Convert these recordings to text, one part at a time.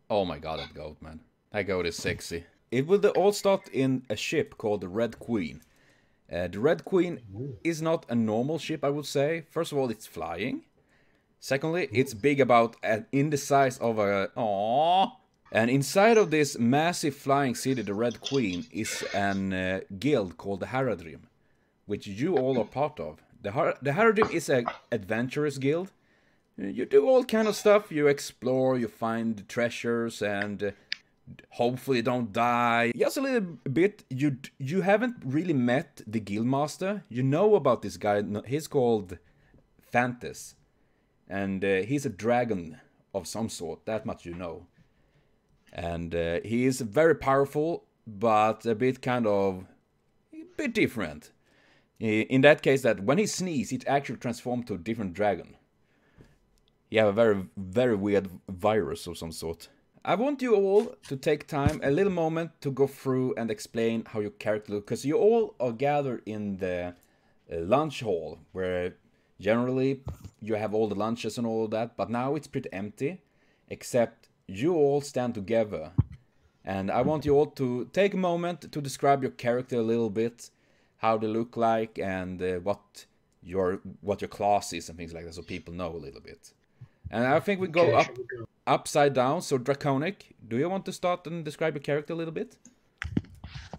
Oh my god, that goat, man. That goat is sexy. It will all start in a ship called the Red Queen. The Red Queen is not a normal ship, I would say. First of all, it's flying. Secondly, it's big about in the size of a... Aww. And inside of this massive flying city, the Red Queen, is an guild called the Haradrim, which you all are part of. The Haradrim is an adventurous guild. You do all kind of stuff. You explore, you find treasures, and hopefully don't die. Just a little bit. You haven't really met the guildmaster. You know about this guy. He's called Fantas, and he's a dragon of some sort. That much you know. And he is very powerful, but a bit different. In that case, that when he sneezes, it actually transforms to a different dragon. You have a very, very weird virus of some sort. I want you all to take time, a little moment, to go through and explain how your character looks. Because you all are gathered in the lunch hall, where generally you have all the lunches and all of that. But now it's pretty empty, except you all stand together. And I want you all to take a moment to describe your character a little bit. How they look like, and what your class is and things like that, so people know a little bit. And I think we go upside down. So Draconic, do you want to start and describe your character a little bit?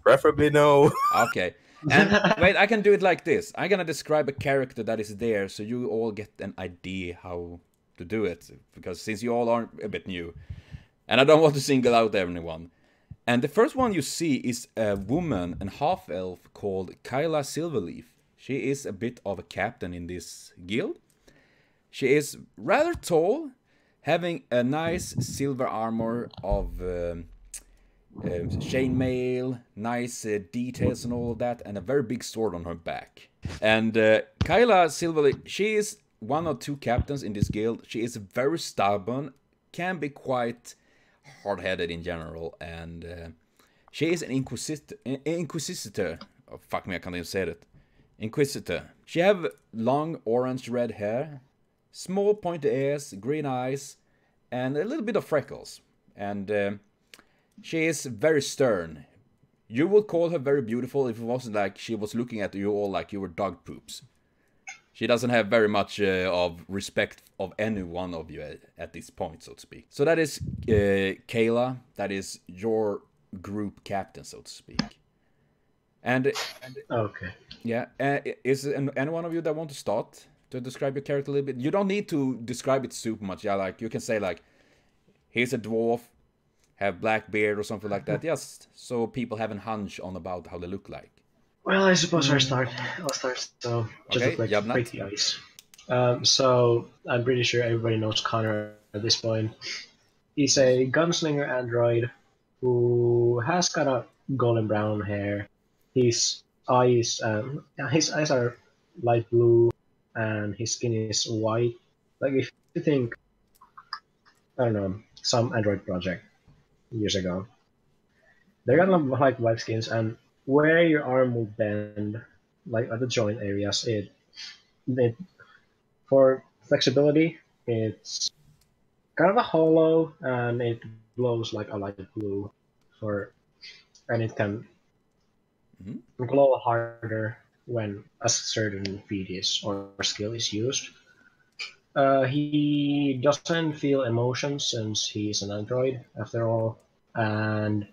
Preferably no. Okay. And wait, I can do it like this. I'm gonna describe a character that is there, so you all get an idea how to do it. Because since you all are a bit new, and I don't want to single out anyone. And the first one you see is a woman and half-elf called Kyla Silverleaf. She is a bit of a captain in this guild. She is rather tall, having a nice silver armor of chainmail, nice details and all of that, and a very big sword on her back. And Kyla Silverleaf, she is one of two captains in this guild. She is very stubborn, can be quite hard-headed in general, and she is an inquisitor. Oh, fuck me, I can't even say it. Inquisitor. She have long orange-red hair, small pointy ears, green eyes, and a little bit of freckles. And she is very stern. You would call her very beautiful if it wasn't like she was looking at you all like you were dog poops. She doesn't have very much of respect of any one of you at this point, so to speak. So that is Kayla. That is your group captain, so to speak. And okay, yeah, is any one of you that want to start to describe your character a little bit? You don't need to describe it super much. Yeah, like you can say like, he's a dwarf, have black beard or something like that. Just so people have a hunch on about how they look like. well, I suppose I'll start. So just Okay, to break the ice. So I'm pretty sure everybody knows Connor at this point. He's a gunslinger android who has kind of golden brown hair. His eyes are light blue, and his skin is white. Like if you think, I don't know, some Android project years ago, they got like white skins, and where your arm will bend, like at the joint areas, it for flexibility, it's kind of a hollow, and it glows like a light blue, and it can glow harder when a certain feat is or skill is used. He doesn't feel emotions since he's an android, after all, and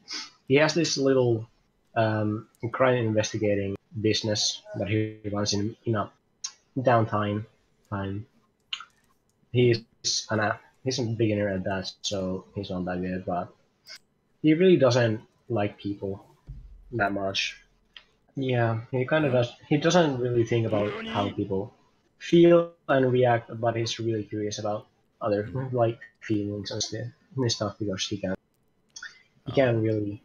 he has this little crime investigating business that he runs in a downtime time. He's he's a beginner at that, so he's not that good, but he really doesn't like people that much. Yeah, he kind of does. He doesn't really think about how people feel and react, but he's really curious about other like feelings and stuff because he can't really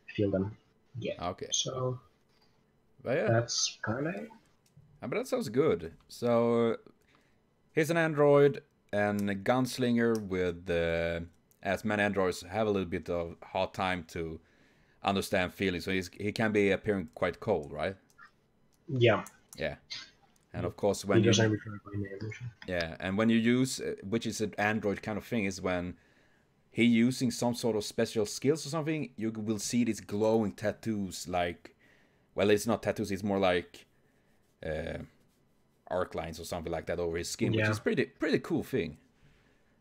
feel them yet. Okay. So but yeah, that's kind of it. But that sounds good. So he's an android and a gunslinger with, as many androids have a little bit of hard time to understand feelings, so he can be appearing quite cold, right? Yeah. Yeah. And of course, when he doesn't refer by name. Yeah, and when you use, which is an android kind of thing, is when he using some sort of special skills or something, you will see these glowing tattoos like, well, it's not tattoos, it's more like arc lines or something like that over his skin, which is pretty cool thing.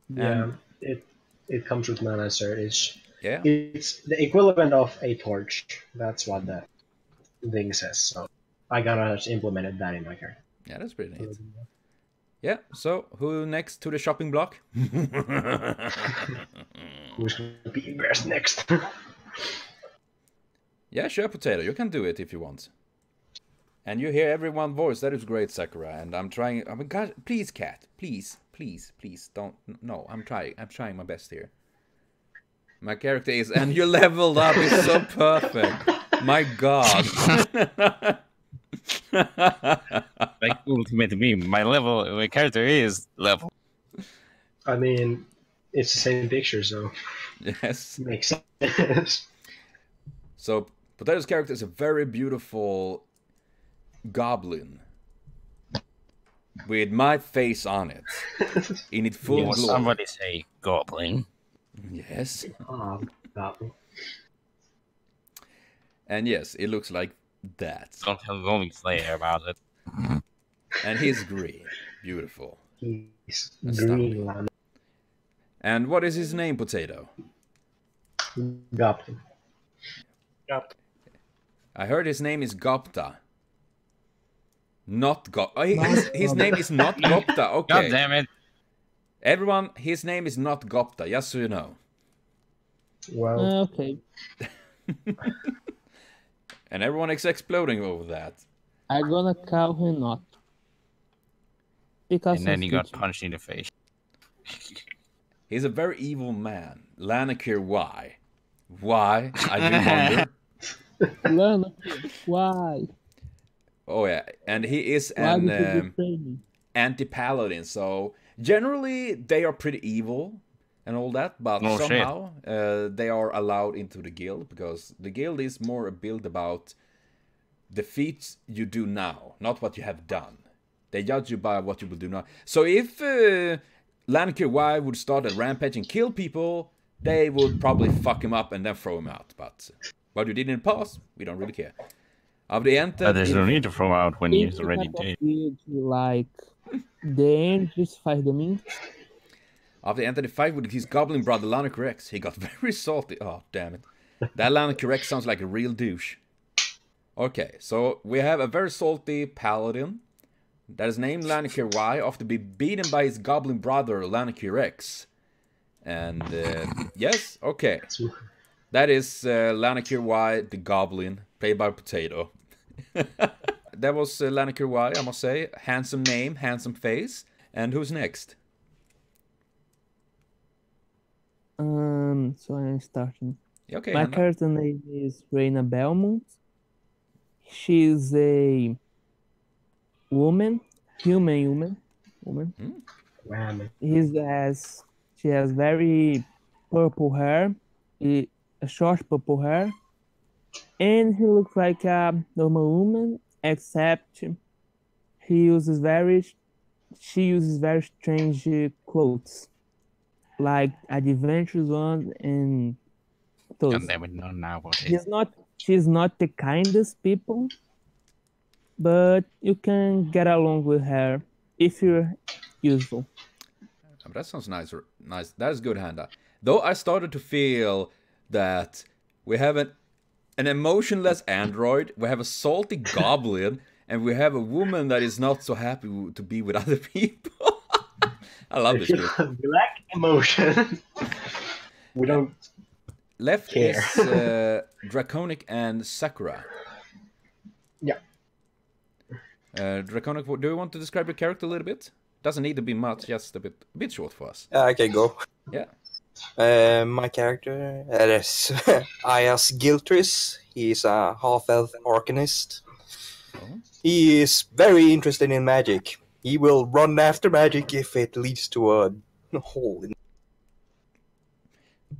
Yeah, it comes with mana, sir. It's Yeah. It's the equivalent of a torch. That's what the thing says. So I gotta implement that in my character. Yeah, that's pretty neat. Yeah, so who next to the shopping block? Who's gonna be best next? Yeah, sure, Potato. You can do it if you want. And you hear everyone's voice. That is great, Sakura. And I'm trying. I mean, God, please, cat. Please, please, please, don't. No, I'm trying. I'm trying my best here. My character is, and you leveled up. It's so perfect. My God. Like ultimate meme. My character is level. I mean, it's the same picture, so Yes. makes sense. So Potato's character is a very beautiful goblin with my face on it in its full glory. Somebody say goblin. Yes. Oh, Goblin. And yes, it looks like that. Don't tell Goblin Slayer about it. And he's green. Beautiful. He's Astounding. green llama. And what is his name, Potato? Goblin. I heard his name is Gopta. Not Gop. Oh, his name is not Gopta. Okay. God damn it. Everyone, his name is not Gopta, just so you know. Well, Okay. And everyone is exploding over that. I'm gonna call him not. Because And then of he got teaching. punched in the face. He's a very evil man. Lanokir, why? Why? I do wonder. Lana, why? Oh yeah, and he is Why did you an betray me? anti-paladin, so generally they are pretty evil and all that, but Oh, shit. somehow they are allowed into the guild, because the guild is more a build about the feats you do now, not what you have done. They judge you by what you will do now. So if Lanokir Y would start a rampage and kill people, they would probably fuck him up and then throw him out. But what you did in the past, we don't really care. Of the But there's no need to throw out when he's If already type of dead. build like the end justify the means. After he entered the fight with his goblin brother LanokirX, he got very salty. Oh, damn it. That LanokirX sounds like a real douche. Okay, so we have a very salty paladin that is named Lanokir Y after being beaten by his goblin brother LanokirX. And yes, okay. That is Lanokir Y, the goblin, played by Potato. That was Lanokir Y, I must say. Handsome name, handsome face. And who's next? So I'm starting. Okay, My Hannah. character name is Reina Belmont. She's a woman, human woman. Ram. She has very purple hair, a short purple hair, and he looks like a normal woman, except she uses very strange clothes, like adventurous ones and those. God damn it, not now. What is She's not the kindest people, but you can get along with her if you're useful. But that sounds nice. Nice. That is good, Handa. Though I started to feel that we have an emotionless android, we have a salty goblin, and we have a woman that is not so happy to be with other people. I love this group. We lack emotion. We don't. Left care. is Draconic and Sakura. Yeah. Draconic, do you want to describe your character a little bit? Doesn't need to be much, just a bit short for us. I can go. Yeah. My character is Ayas Giltris. He's a half-elf arcanist. Oh. He is very interested in magic. He will run after magic if it leads to a hole in.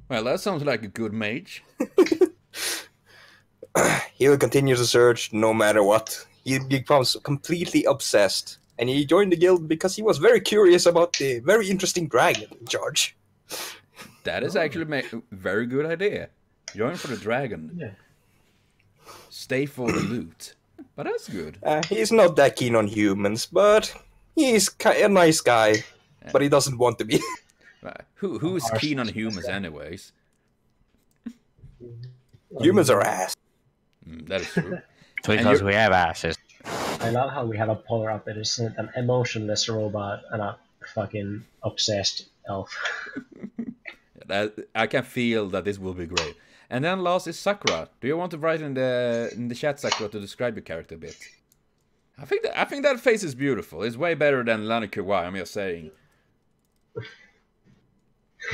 Well, that sounds like a good mage. He'll continue to search no matter what. He becomes completely obsessed. And he joined the guild because he was very curious about the very interesting dragon in charge. That is actually a very good idea. Join for the dragon. Yeah. Stay for the loot. But that's good. He's not that keen on humans, but he's a nice guy. But he doesn't want to be. Who's keen on humans anyways? Humans are ass. That is true. Because we have asses. I love how we have a polar opposite, an emotionless robot and a fucking obsessed elf. I can feel that this will be great. And then last is Sakura. Do you want to write in the chat, Sakura, to describe your character a bit? I think that face is beautiful. It's way better than LanokirX, I'm just saying.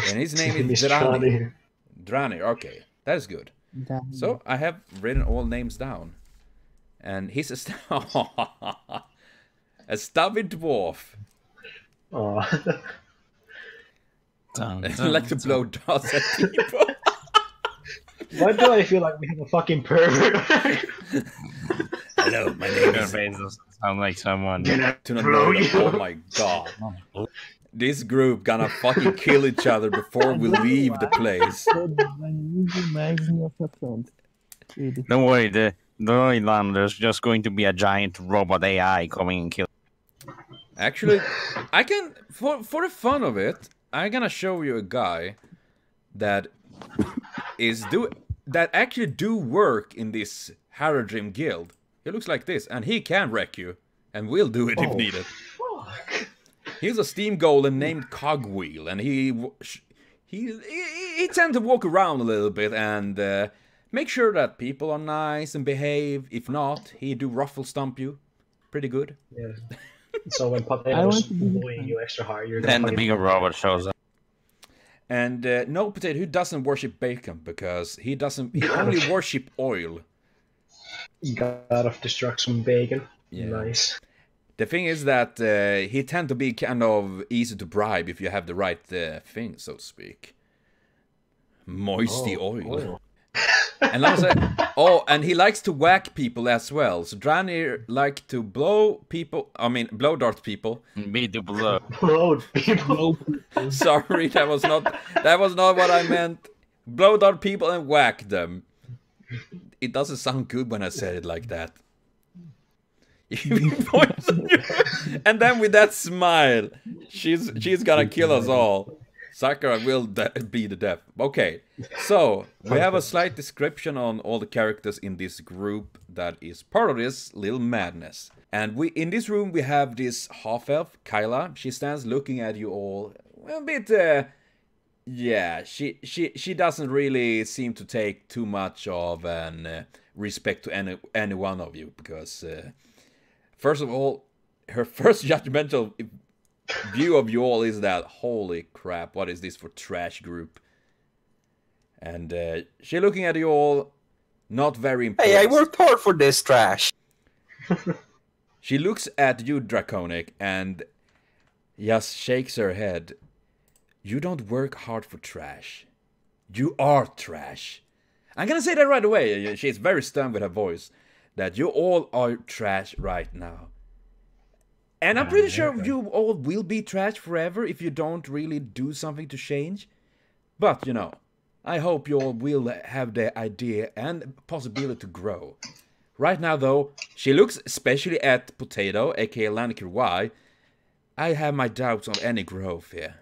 And his name is Drani. Drani, okay. That is good. So, I have written all names down. And he's a stubby dwarf. Oh. Like to blow darts at people. Why do I feel like we have a fucking pervert? Hello, my name is... Sound like someone... Oh my god. This group gonna fucking kill each other before we leave the place. Don't worry, there's just going to be a giant robot AI coming and kill. Actually, I can, for the fun of it, I'm gonna show you a guy that actually do work in this Haradrim guild. He looks like this, and he can wreck you, and will do it if needed. Fuck. He's a Steam Golem named Cogwheel, and he tends to walk around a little bit and make sure that people are nice and behave. If not, he do ruffle stomp you. Pretty good. Yeah. So when Potato's bullying you extra hard, you're then the bigger robot shows up. And no, Potato, who doesn't worship bacon, because he only worship oil. God of destruction bacon. Yeah. Nice. The thing is that he tend to be kind of easy to bribe if you have the right thing, so to speak. Moisty oil. And like I said, and he likes to whack people as well. So Drani like to blow dart people. Me to blow. Blow people. Sorry, that was not what I meant. Blow dart people and whack them. It doesn't sound good when I said it like that. And then with that smile, she's gonna kill us all. Sakura will be the death. Okay, so we have a slight description on all the characters in this group that is part of this little madness. And in this room we have this half-elf, Kyla. She stands looking at you all a bit. Yeah, she doesn't really seem to take too much of an respect to any one of you, because first of all, her first judgmental view of you all is that, holy crap, what is this for trash group? And she's looking at you all, not very impressed. Hey, I worked hard for this trash. She looks at you, Draconic, and just shakes her head. You don't work hard for trash. You are trash. I'm gonna say that right away. She's very stern with her voice. That you all are trash right now. And I'm pretty sure you all will be trash forever if you don't really do something to change. But, you know, I hope you all will have the idea and possibility to grow. Right now, though, she looks especially at Potato, aka LanokirX. I have my doubts on any growth here.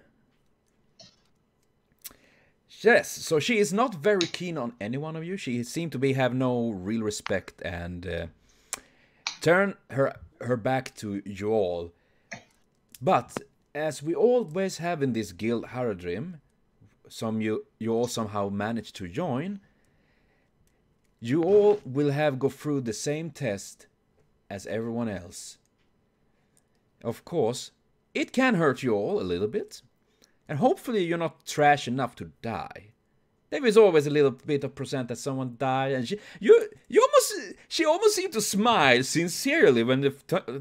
Yes, so she is not very keen on any one of you. She seemed to have no real respect and turn her back to you all. But as we always have in this guild Haradrim, you all somehow managed to join, you all will go through the same test as everyone else. Of course, it can hurt you all a little bit, and hopefully you're not trash enough to die. There is always a little bit of percent that someone died, and she almost seemed to smile sincerely when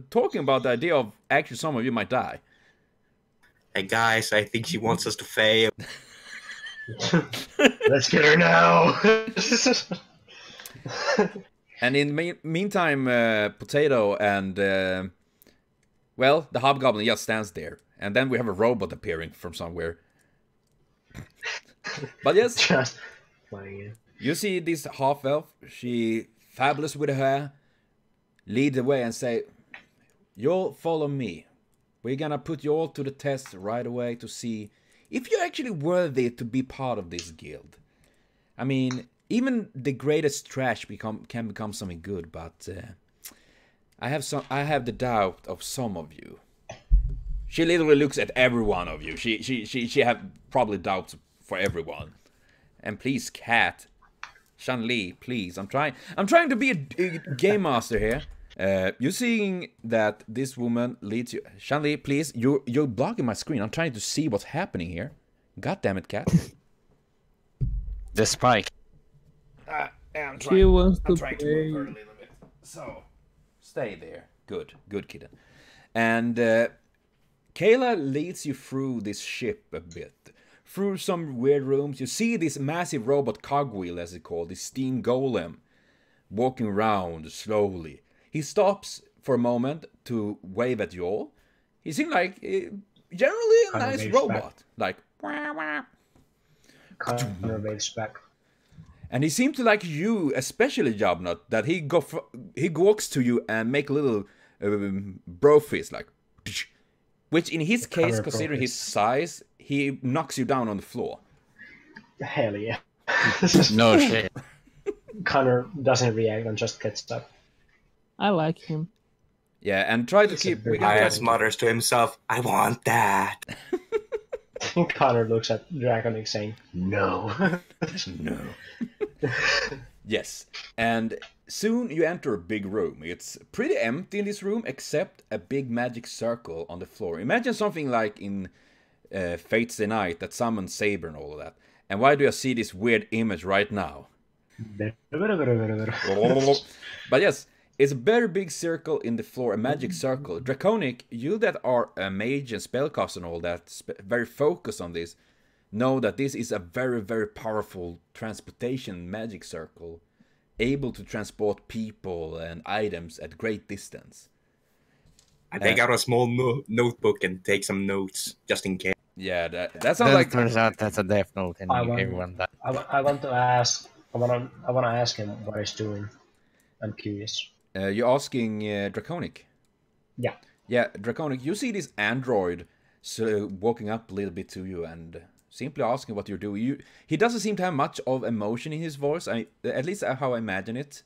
talking about the idea of actually some of you might die. Hey guys, I think she wants us to fail. Let's get her now. And in the meantime, Potato and well, the Hobgoblin just stands there, and then we have a robot appearing from somewhere. But yes, Just playing it. you see this half-elf, she fabulous with her hair, lead the way and say, you'll follow me. We're gonna put you all to the test right away to see if you're actually worthy to be part of this guild. I mean, even the greatest trash can become something good, but I have the doubt of some of you. She literally looks at every one of you. She have probably doubts for everyone. And please, cat, Shan-Li, please. I'm trying to be a game master here. You're seeing that this woman leads you. Shan-Li, please, you're blocking my screen. I'm trying to see what's happening here. God damn it, cat. The spike. She wants to I'm trying to move her a play. little bit. So, stay there. Good kitten. And Kayla leads you through this ship a bit. Through some weird rooms. You see this massive robot cogwheel, as it's called, this Steam Golem, walking around slowly. He stops for a moment to wave at you all. He seemed like generally a nice robot. Like, wah, wah. Connor waves back. And he seemed to like you, especially Jobnut, that he walks to you and make a little bro fist, like, which in his case, considering his size, he knocks you down on the floor. Hell yeah. No shit. Connor doesn't react and just gets up. I like him. Yeah, and try to keep. Bias mutters to himself, I want that. Connor looks at Draconic saying, no. No. Yes, and soon you enter a big room. It's pretty empty in this room, except a big magic circle on the floor. Imagine something like in Fate's Day Night that summons Saber and all of that. And why do I see this weird image right now? But yes, it's a very big circle in the floor, a magic circle. Draconic, you that are a mage and spellcaster and all that, very focused on this, know that this is a very, very powerful transportation magic circle, able to transport people and items at great distance. I take out a small notebook and take some notes, just in case. Yeah, that sounds like... Turns out that's a death note, and everyone died. I want to ask. I want to ask him what he's doing. I'm curious. You're asking Draconic? Yeah. Yeah, Draconic, you see this android walking up a little bit to you and simply asking what you're doing. He doesn't seem to have much of emotion in his voice, at least how I imagine it.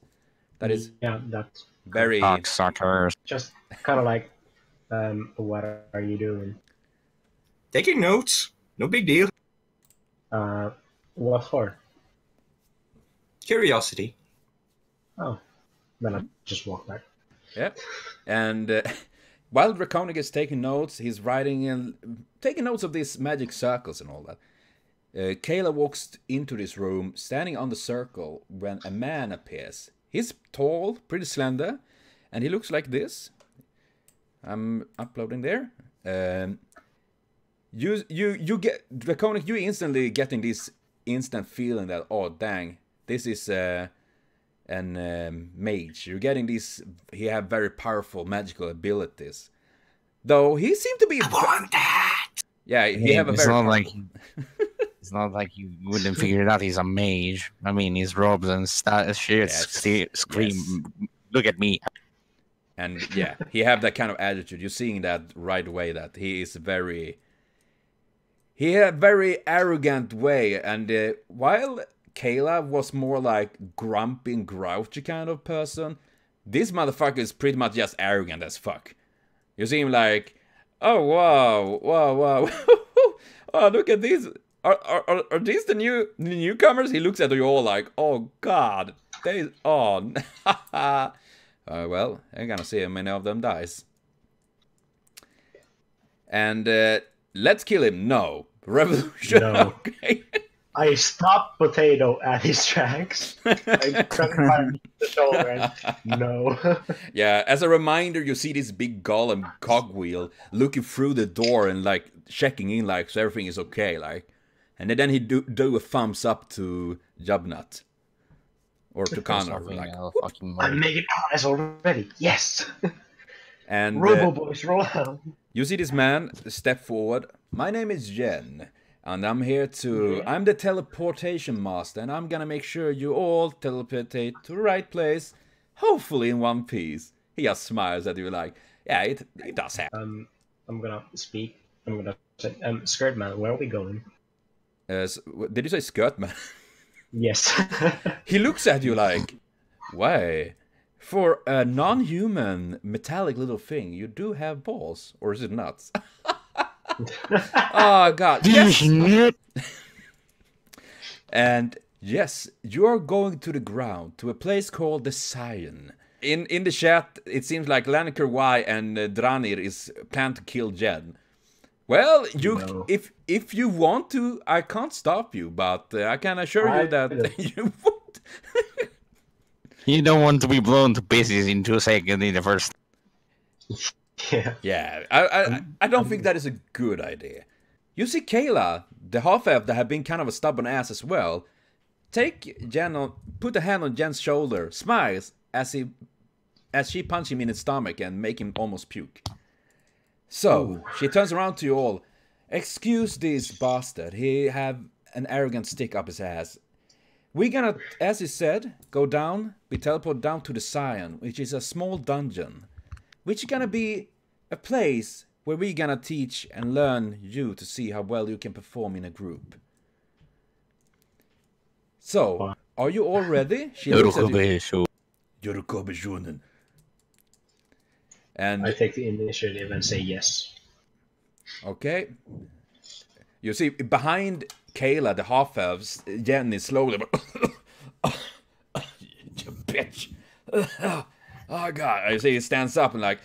That is that's very... Cocksuckers. just kind of like, what are you doing? Taking notes, no big deal. What for? Curiosity. Oh, then I just walk back. Yeah, and while Draconic is taking notes, he's writing and taking notes of these magic circles and all that. Kayla walks into this room, standing on the circle, when a man appears. He's tall, pretty slender, and he looks like this. I'm uploading there. You get Draconic. You instantly getting this instant feeling that, oh dang, this is an mage. You're getting this. He have very powerful magical abilities. Though he seemed to be. I want that. Yeah, he have a it's very. not like it's not like you wouldn't figure it out. He's a mage. I mean, his robes and shit scream. Yes. Look at me. And yeah, he have that kind of attitude. You're seeing that right away. That he is very. He had a very arrogant way, and while Kayla was more like grumpy and grouchy kind of person, this motherfucker is pretty much just arrogant as fuck. You see him like, oh wow, oh look at these. Are these the newcomers? He looks at you all like, oh god, well, I'm gonna see how many of them dies. And let's kill him. No. Revolution. No. Okay. I stopped Potato at his tracks. I grabbed him the shoulder and no. Yeah, as a reminder, you see this big golem cogwheel looking through the door and like checking in, like so everything is okay, like. And then he do a thumbs up to Jobnut or to Connor, like. I'm making eyes already. Yes. And Robo boys, roll out. you see this man step forward. My name is Jen. And I'm here to... I'm the teleportation master, and I'm gonna make sure you all teleportate to the right place, hopefully in one piece. He just smiles at you like, yeah, it does happen. I'm gonna speak. I'm gonna say, Skirt Man, where are we going? Did you say skirt man? Yes. He looks at you like, why? For a non-human metallic little thing, you do have balls, or is it nuts? Oh god, yes! And yes, you are going to the ground, to a place called the Scion. In the chat, it seems like LanokirY and Dranir is plan to kill Jen. Well, if you want to, I can't stop you, but I can assure you that you won't. You don't want to be blown to pieces in 2 seconds in the first. Yeah, I don't think that is a good idea. You see Kayla, the half-elf that have been kind of a stubborn ass as well, put a hand on Jen's shoulder, smiles as she punches him in his stomach and make him almost puke. So, she turns around to you all. Excuse this bastard, he have an arrogant stick up his ass. We're gonna, as he said, go down, be teleported down to the Scion, which is a small dungeon. Which is gonna be a place where we're gonna teach and learn you to see how well you can perform in a group. So, are you all ready? She looks at you. And I take the initiative and say yes. Okay. You see, behind Kayla, the half-elves, Jen is slowly... You bitch. Oh god, I see he stands up and like,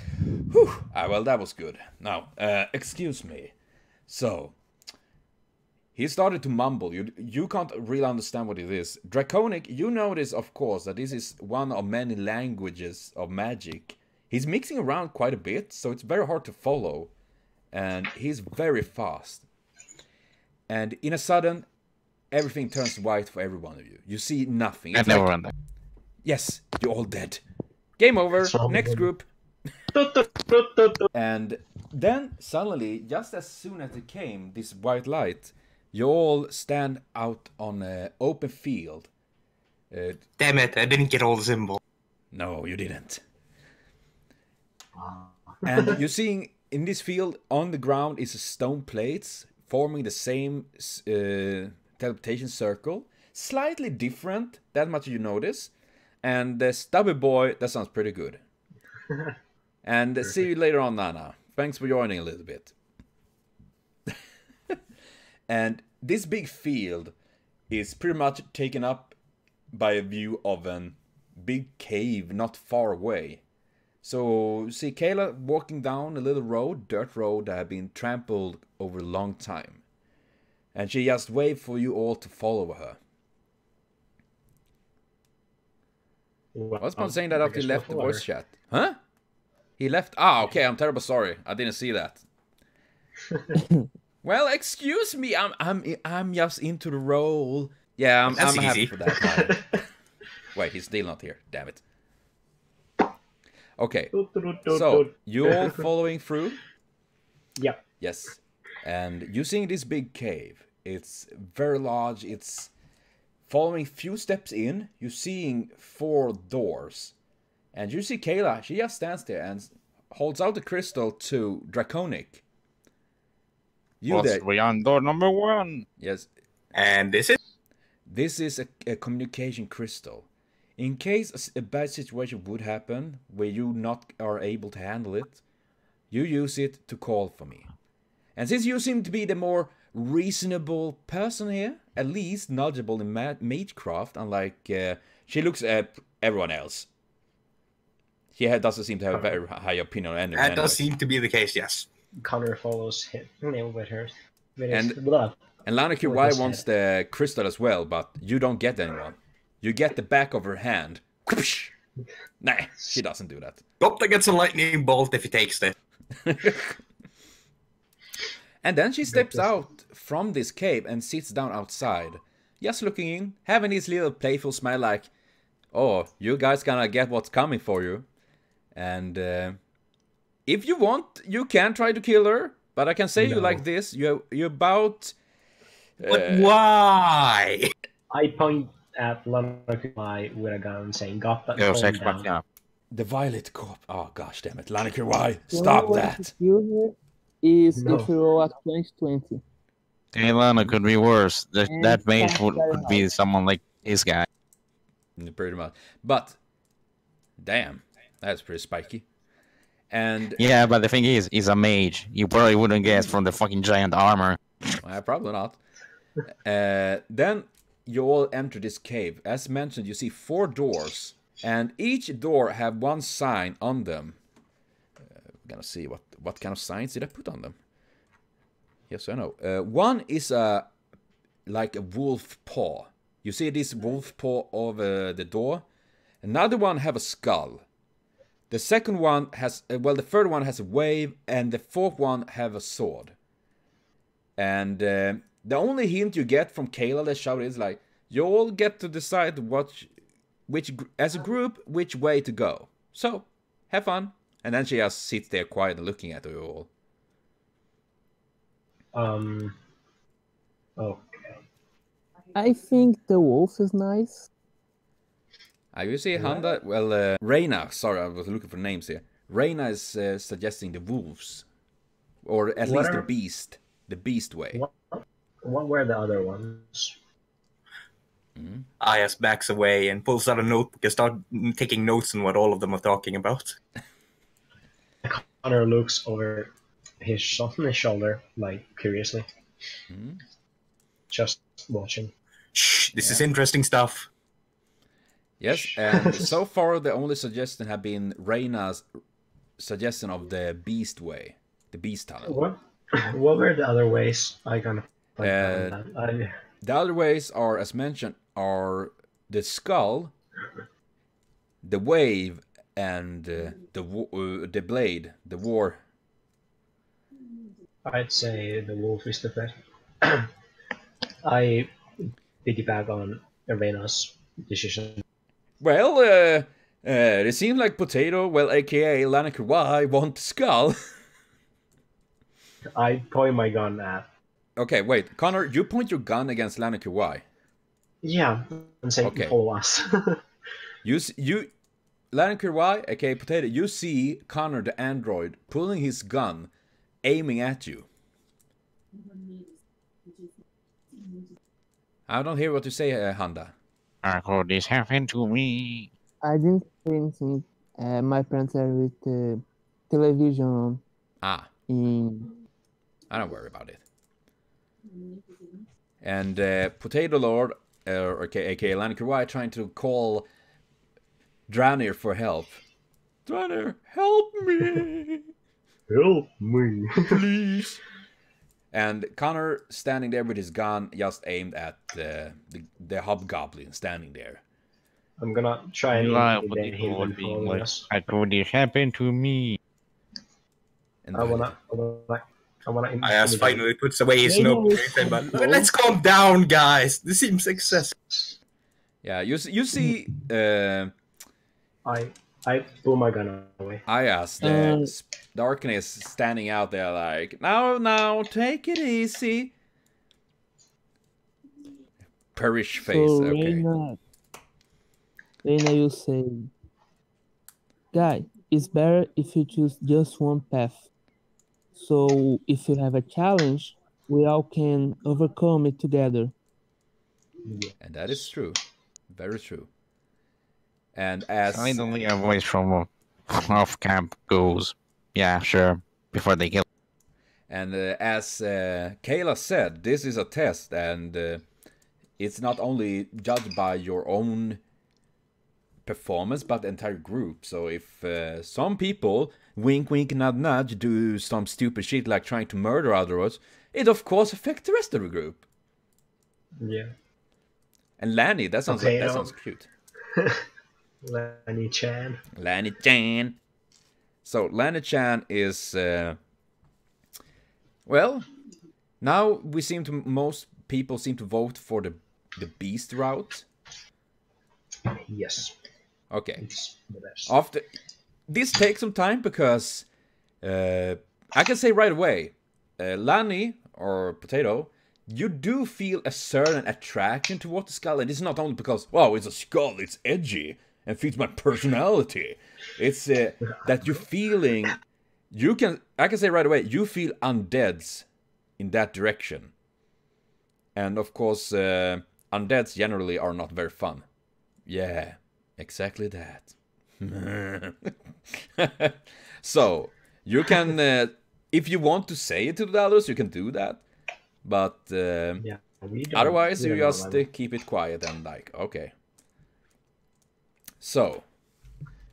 whew, well that was good. Now, excuse me. So, he started to mumble. You can't really understand what it is. Draconic, you notice, of course, that this is one of many languages of magic. He's mixing around quite a bit, so it's very hard to follow. And he's very fast. And in a sudden, everything turns white for every one of you. You see nothing. I never run that. Yes, you're all dead. Game over. Next group. And then suddenly, just as soon as it came, this white light, you all stand out on an open field. Damn it, I didn't get all the symbols. No, you didn't. And you're seeing in this field on the ground is stone plates forming the same teleportation circle. Slightly different, that much you notice. And the stubby boy, that sounds pretty good. And see you later on, Nana. Thanks for joining a little bit. And this big field is pretty much taken up by a view of a big cave not far away. So, see Kayla walking down a little road, dirt road that had been trampled over a long time. And she just waves for you all to follow her. Well, I was about saying that after he left the voice chat. Huh? He left? Ah, okay, I'm terrible sorry. I didn't see that. Well, excuse me, I'm just into the role. Yeah, I'm happy for that. Wait, he's still not here. Damn it. Okay, so you all following through? Yeah. Yes. And you seeing this big cave. It's very large. It's following few steps in. You're seeing 4 doors. And you see Kayla. She just stands there and holds out the crystal to Draconic. We on door number 1. Yes. And this is? This is a communication crystal. In case a bad situation would happen, where you not are able to handle it, you use it to call for me. And since you seem to be the more reasonable person here, at least knowledgeable in magecraft, unlike she looks at everyone else. She doesn't seem to have a very high opinion on anyone. That does seem to be the case, yes. Connor follows him with her. And LanokirY wants the crystal as well, but you don't get anyone. You get the back of her hand. Nah, she doesn't do that. Gopta gets a lightning bolt if he takes it. And then she steps out from this cave and sits down outside. Just looking in, having this little playful smile like, oh, you guys gonna get what's coming for you. And if you want, you can try to kill her. But I can say you like this, you're about But why? I point at Lanokir with a gun saying, "Got that Yo, phone sex down." back up. The Violet Corp. Oh, gosh damn it. Lanokir, why? The Stop only way that. to kill her is No. if you roll a 20-20. Hey, Lana could be worse. And That mage that's very could be someone like this guy. Pretty much. But, damn. That's pretty spiky. And Yeah, but the thing is, he's a mage. You probably wouldn't guess from the fucking giant armor. probably not. Then you all enter this cave. As mentioned, you see 4 doors. And each door have one sign on them. We're gonna see what kind of signs did I put on them. Yes, I know. One is like a wolf paw. You see this wolf paw over the door. Another one have a skull. The second one has, the third one has a wave, and the fourth one have a sword. And the only hint you get from Kayla the shout is like, you all get to decide which as a group, which way to go. So, have fun. And then she just sits there quietly looking at you all. Okay. I think the wolf is nice. You see Handa, well, Reina, sorry, I was looking for names here. Reina is suggesting the wolves. Or at least the beast way. What were the other ones? Ayas backs away and pulls out a notebook and starts taking notes on what all of them are talking about. Connor looks over his shoulder, like, curiously. Just watching. Shh, this is interesting stuff. Yes, and so far the only suggestion have been Reina's suggestion of the beast way. The beast tunnel. What were the other ways? I kind of that. The other ways are, as mentioned, are the skull, the wave, and the blade, the war. I'd say the wolf is the best. I piggyback on Reina's decision. Well, it seems like Potato, well, aka Lanokir Y, want the skull. I point my gun at. Okay, wait, Connor, you point your gun against Lanokir Y. Yeah, and say Okay. follow us. You, Lanokir Y, aka Potato, you see Connor the android pulling his gun, aiming at you. I don't hear what you say, Handa. How could this happen to me? I didn't say anything. My parents are with the television on. Ah, In I don't worry about it. And Potato Lord, aka Lanokir Y, trying to call Dranir for help. Dranir, help me! Help me. Please! And Connor standing there with his gun just aimed at the hobgoblin standing there. I'm gonna try and intimidate him and follow us. How could this happen to me? And I wanna Ayas intimidate. finally puts away his Maybe notebook. But let's calm down, guys. This seems excessive. yeah, you see I pull my gun away. Ayas, the darkness standing out there like, now, take it easy. Perish face, so okay. Reina, you say, guy, it's better if you choose just one path. So if you have a challenge, we all can overcome it together. And that is true. Very true. And as... Finally, a voice from off camp goes, yeah, sure, before they kill. And as Kayla said, this is a test, and it's not only judged by your own performance, but the entire group. So if some people, wink wink nudge nudge, do some stupid shit like trying to murder others, it of course affects the rest of the group. Yeah. And Lanny, that sounds cute. Lanny Chan. Lanny Chan. So Lanny Chan is well, now most people seem to vote for the beast route. Yes. Okay. It's the best. After this takes some time because I can say right away, Lanny or Potato, you do feel a certain attraction toward the skull, and it's not only because, wow, it's a skull, it's edgy and fits my personality. It's that you're feeling, I can say right away, you feel undeads in that direction. And of course, undeads generally are not very fun. Yeah, exactly that. So, you can, if you want to say it to the others, you can do that. But otherwise, you just keep it quiet and like, okay. So,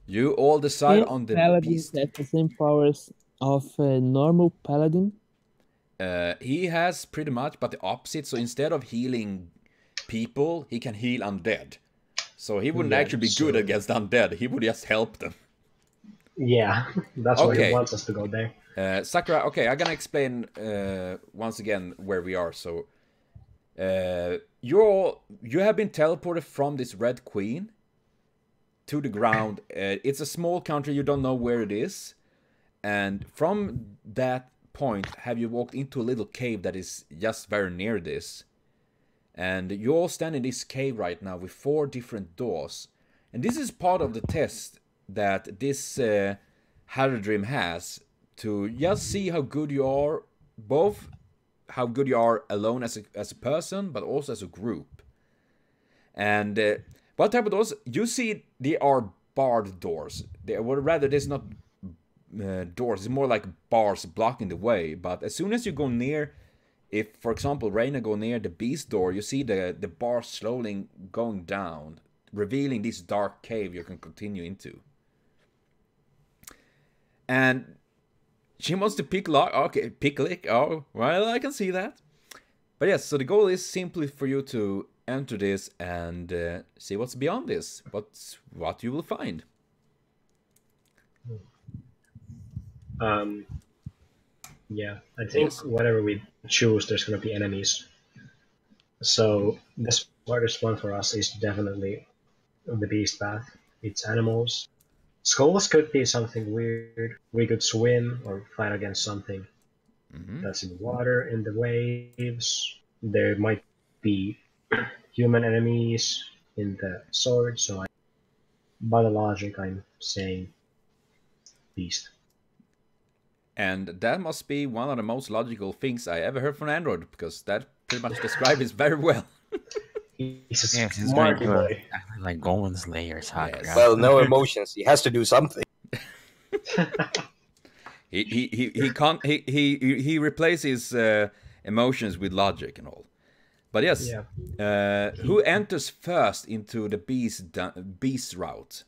you all decide on the beast. Paladin has the same powers of a normal paladin. He has pretty much, but the opposite. So instead of healing people, he can heal undead. So he wouldn't actually be good against undead. He would just help them. Yeah, that's why he wants us to go there. Sakura, okay, I'm gonna explain once again where we are. So, you have been teleported from this Red Queen to the ground. It's a small country, you don't know where it is. And from that point, have you walked into a little cave that is just very near this. And you all stand in this cave right now with 4 different doors. And this is part of the test that this Haradrim has to just see how good you are, both how good you are alone as a person, but also as a group. And what type of doors? You see they are barred doors. There's not doors, it's more like bars blocking the way. But as soon as you go near, if, for example, Reina go near the beast door, you see the bar slowly going down, revealing this dark cave you can continue into. And she wants to pick lock. Okay, pick lick. Oh, well, I can see that. But yes, so the goal is simply for you to enter this and see what's beyond this. What you will find. Yeah, I think whatever we choose, there's going to be enemies. So the smartest one for us is definitely the beast path. It's animals. Skulls could be something weird. We could swim or fight against something that's in water, in the waves. There might be human enemies in the sword. So by the logic, I'm saying beast. And that must be one of the most logical things I ever heard from Android, because that pretty much describes it very well. He's a smart boy. Like Goblin Slayer. Yes. Well, no emotions. He has to do something. he replaces emotions with logic and all. But yes, who enters first into the beast route?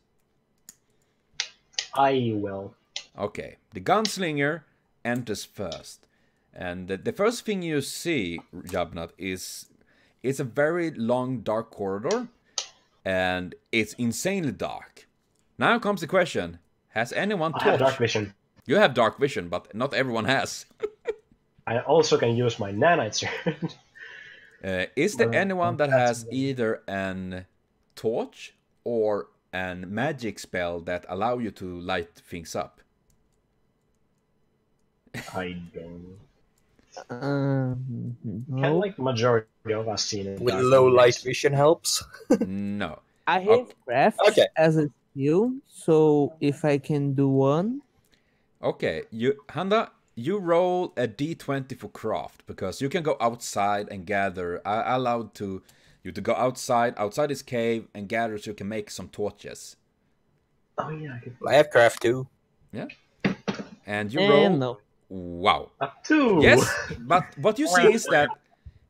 I will. Okay, the gunslinger enters first. And the first thing you see, Jabnat, is it's a very long, dark corridor. And it's insanely dark. Now comes the question. Has anyone I have dark vision. You have dark vision, but not everyone has. I also can use my nanite sword. Is there anyone that has either an torch or an magic spell that allow you to light things up? I don't. No. Can like majority of us seen it? With low light vision helps. No. I have craft as a skill, so if I can do one. Okay, Handa, you roll a d20 for craft, because you can go outside and gather. I allowed you to go outside this cave and gather so you can make some torches. Oh yeah, I have craft too. Yeah. And you roll. No. Wow. Up 2. Yes, but what you see is that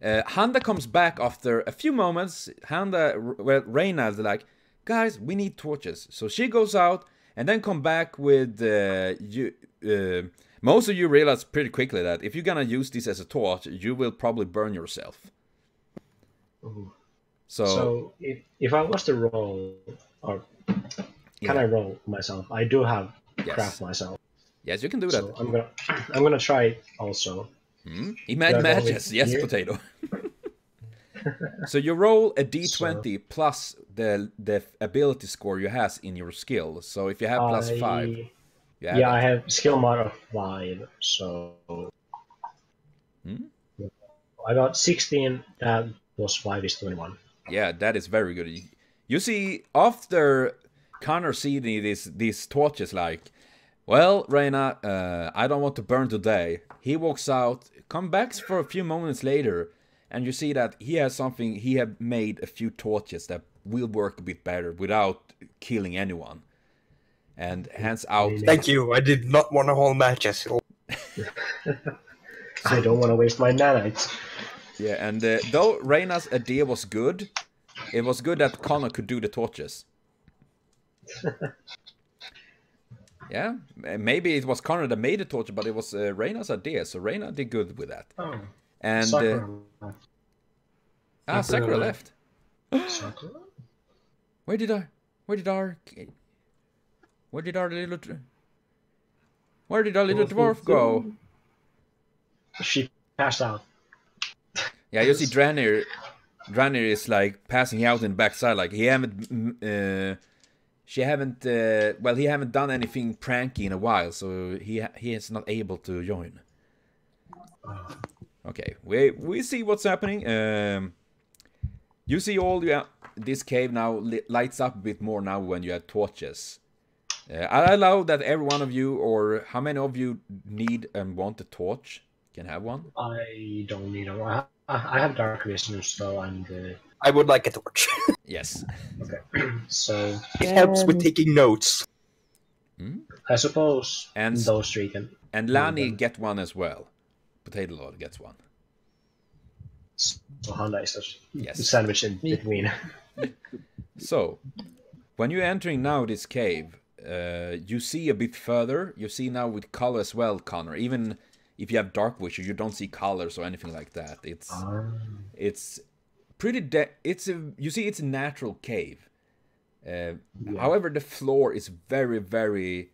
Handa comes back after a few moments. Reina is like, guys, we need torches. So she goes out and then come back with most of you realize pretty quickly that if you're gonna use this as a torch, you will probably burn yourself. Ooh. So if I was to roll, or can I roll myself? I do have craft myself. Yes, you can do that. So I'm gonna try it also. Matches, yes, here? Potato. So you roll a d20 plus the ability score you has in your skill. So if you have plus 5, I have skill mod of 5. So I got 16. That plus 5 is 21. Yeah, that is very good. You see, after Connor seeing these torches, like, well, Reina, I don't want to burn today. He walks out, come back for a few moments later, and you see that he has something. He had made a few torches that will work a bit better without killing anyone. And hands out. Thank you. I did not want to hold matches. I don't want to waste my nanites. Yeah, and though Reina's idea was good, it was good that Connor could do the torches. Yeah, maybe it was Connor that made the torch, but it was Reina's idea, so Reina did good with that. Oh. And Sakura. Sakura left. Sakura? Where did our little dwarf go? She passed out. Yeah, you see Dranir is like passing out in the backside, like he haven't he haven't done anything pranky in a while, so he is not able to join. Okay, we see what's happening. You see all this cave now lights up a bit more now when you have torches. I allow that every one of you, or how many of you need and want a torch, can have one. I don't need a. I have dark vision, so I'm good. I would like a torch. Yes. Okay. So It helps with taking notes. I suppose And those three can. And Lani get one as well. Potato Lord gets one. So Handa is just Yes. sandwiched in between. So, when you're entering now this cave, you see a bit further. You see now with color as well, Connor. Even if you have dark vision, you don't see colors or anything like that. It's pretty. You see, it's a natural cave. However, the floor is very, very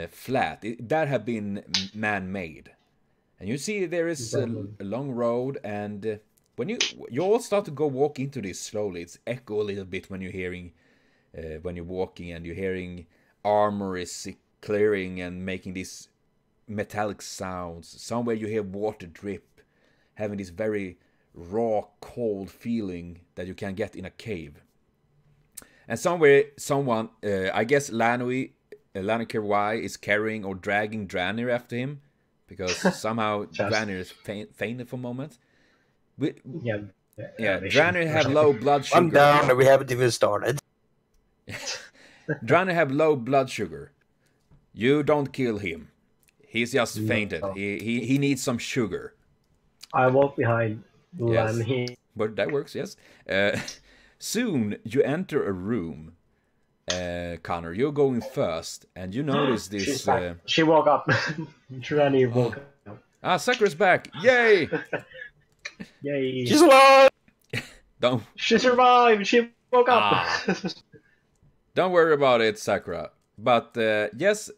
flat. That have been man-made, and you see there is a long road. And when you all start to walk into this slowly, it's echo a little bit when you're hearing. When you're walking and you're hearing armor is clearing and making these metallic sounds. Somewhere you hear water drip, having this very raw, cold feeling that you can get in a cave. And somewhere, someone, I guess LanokirY is carrying or dragging Dranir after him, because somehow Dranir is fainted for a moment. Yeah, Dranir have low blood sugar. I'm down and we haven't even started. Dranir have low blood sugar. You don't kill him. He's just fainted. He needs some sugar. I walk behind Lani. Yes. But that works, yes. Soon you enter a room. Connor, you're going first, and you notice this. She woke up. Drani woke up. Sakura's back! Yay! Yay! She's alive! Don't. She survived. She woke up. Don't worry about it, Sakura. But yes,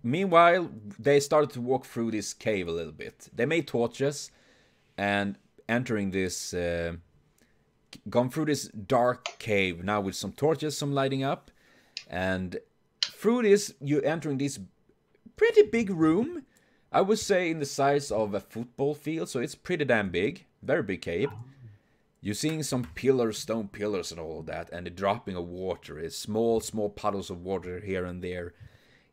meanwhile, they started to walk through this cave a little bit. They made torches and entering this, gone through this dark cave now with some torches, some lighting up. And through this, you're entering this pretty big room. I would say in the size of a football field, so it's pretty damn big. Very big cave. You're seeing some pillars, stone pillars and all of that, and the dropping of water. It's small puddles of water here and there.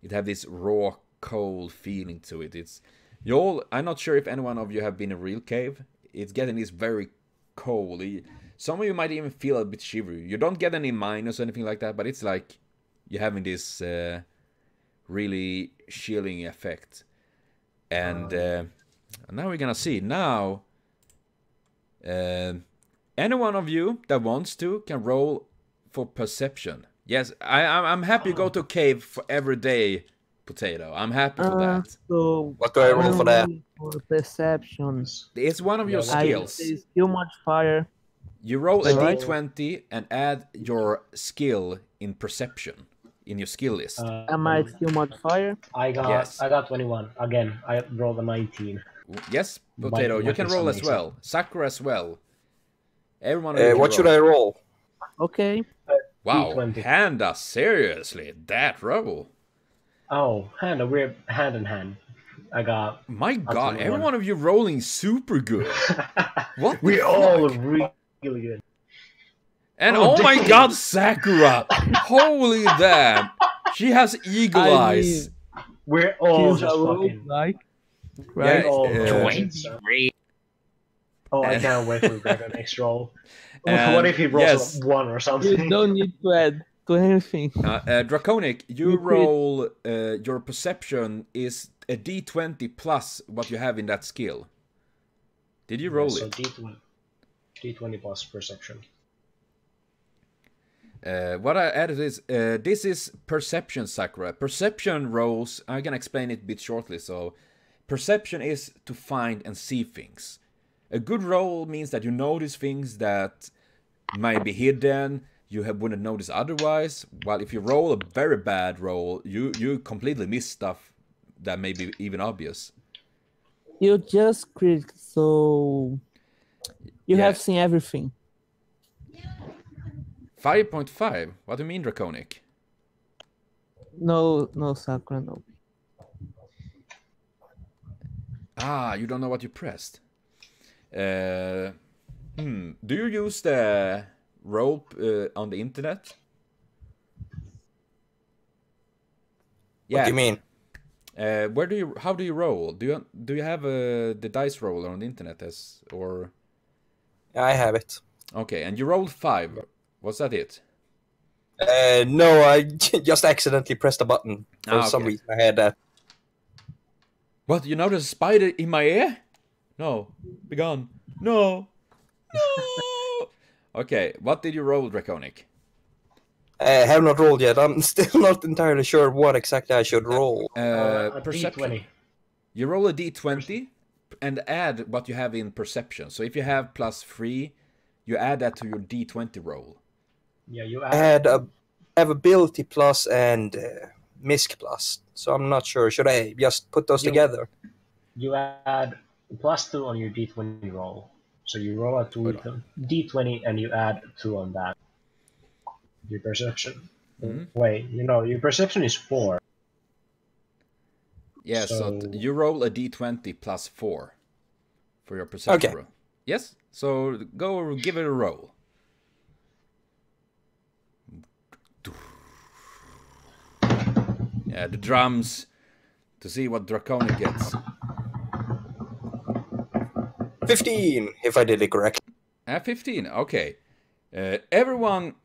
It have this raw, cold feeling to it. I'm not sure if any one of you have been in a real cave. It's getting this very cold. Some of you might even feel a bit shivery. You don't get any minus or anything like that, but it's like you're having this really chilling effect. And now we're gonna see. Now, any one of you that wants to can roll for perception. Yes, I'm happy to go to a cave for every day, Potato. I'm happy for that. So What do I roll for that? For perception. It's one of your skills. There's too much fire. You roll a Alright. d20 and add your skill in perception in your skill list. Am I too much fire? I got 21. Again, I rolled a 19. Yes, Potato, you can roll as well. Sakura as well. Everyone. What should I roll? Okay. Wow, D20. Handa, seriously, that rubble. Oh, Handa, we're hand in hand. I got. My God, Until every one. one of you rolling super good. What? the We're all fuck? really good. And Oh, oh my damn. God, Sakura! Holy damn! She has eagle I eyes. mean, We're all she's just a fucking. roguelike, Yeah, right? Oh, uh, 23. Oh, I and- can't wait for Dragon X roll. And What if he rolls yes. a 1 or You something? don't need to add to anything. Draconic, you You quit. roll, your perception is a d20 plus what you have in that skill. Did you roll So it? D20 plus perception. What I added is, this is perception, Sakura. Perception rolls, I can explain it a bit shortly, so perception is to find and see things. A good roll means that you notice things that might be hidden, wouldn't notice otherwise, while if you roll a very bad roll, you completely miss stuff that may be even obvious. You just crit, so you Yeah. have seen everything. 5.5? What do you mean, Draconic? No, Sakura, no. Ah, you don't know what you pressed. Do you use the rope on the internet? What do you mean? How do you roll? Do you have the dice roller on the internet or? I have it. Okay, and you rolled 5. Was that it? No, I just accidentally pressed a button. For some Okay. reason I had that. What? You noticed a spider in my ear? No, be gone. No. No. Okay, what did you roll, Draconic? I have not rolled yet. I'm still not entirely sure what exactly I should roll. A Perception. D20. You roll a d20 and add what you have in perception. So if you have +3, you add that to your d20 roll. Yeah, you I add. have ability plus and misc plus, so I'm not sure. Should I just put those You- together? You add +2 on your D20 roll. So you roll a D20 and you add 2 on that. Your perception. Mhm. Wait, your perception is 4. Yeah, so So- you roll a d20 +4 for your perception Okay. roll. Yes, so go give it a roll. Yeah, the drums to see what Draconic gets. 15, if I did it correctly. 15, okay. Everyone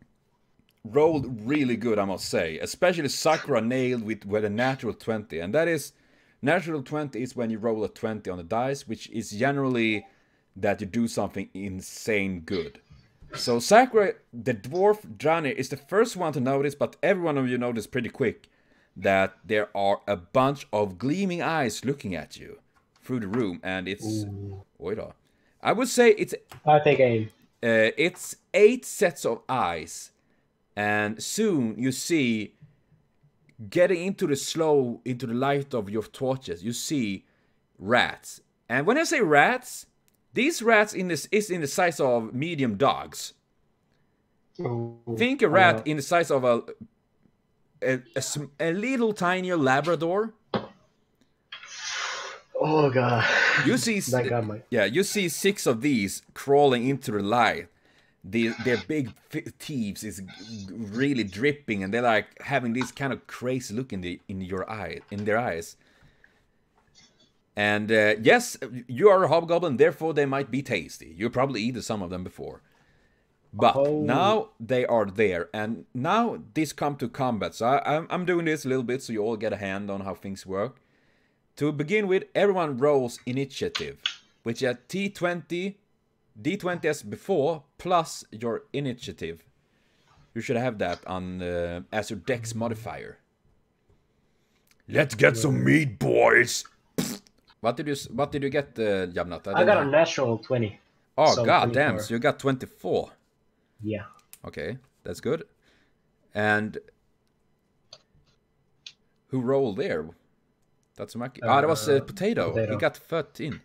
rolled really good, I must say. Especially Sakura nailed with a natural 20. And that is, natural 20 is when you roll a 20 on the dice, which is generally that you do something insane good. So Sakura, the dwarf Drani, is the first one to notice, but every one of you noticed pretty quick that there are a bunch of gleaming eyes looking at you through the room, and it's... Oida. I would say I take aim. it's 8 sets of eyes, and soon you see, getting into the light of your torches, you see rats. And when I say rats, these rats is in the size of medium dogs. Think a rat in the size of a little tinier Labrador. Oh god. You see, That got my. you see 6 of these crawling into the light. Their big teeth is really dripping, and they're like having this kind of crazy look in their eyes. And yes, you are a hobgoblin, therefore they might be tasty. You probably eaten some of them before. But now they are there, and now this come to combat. So I'm doing this a little bit so you all get a hand on how things work. To begin with, everyone rolls initiative, which is D20 as before, plus your initiative. You should have that on as your dex modifier. Let's get some meat, boys! What did you get, Jamnat? I got a natural 20. Oh, so god damn, 24. so you got 24. Yeah. Okay, that's good. And who rolled there? That's Maki. That was Potato. He got 13.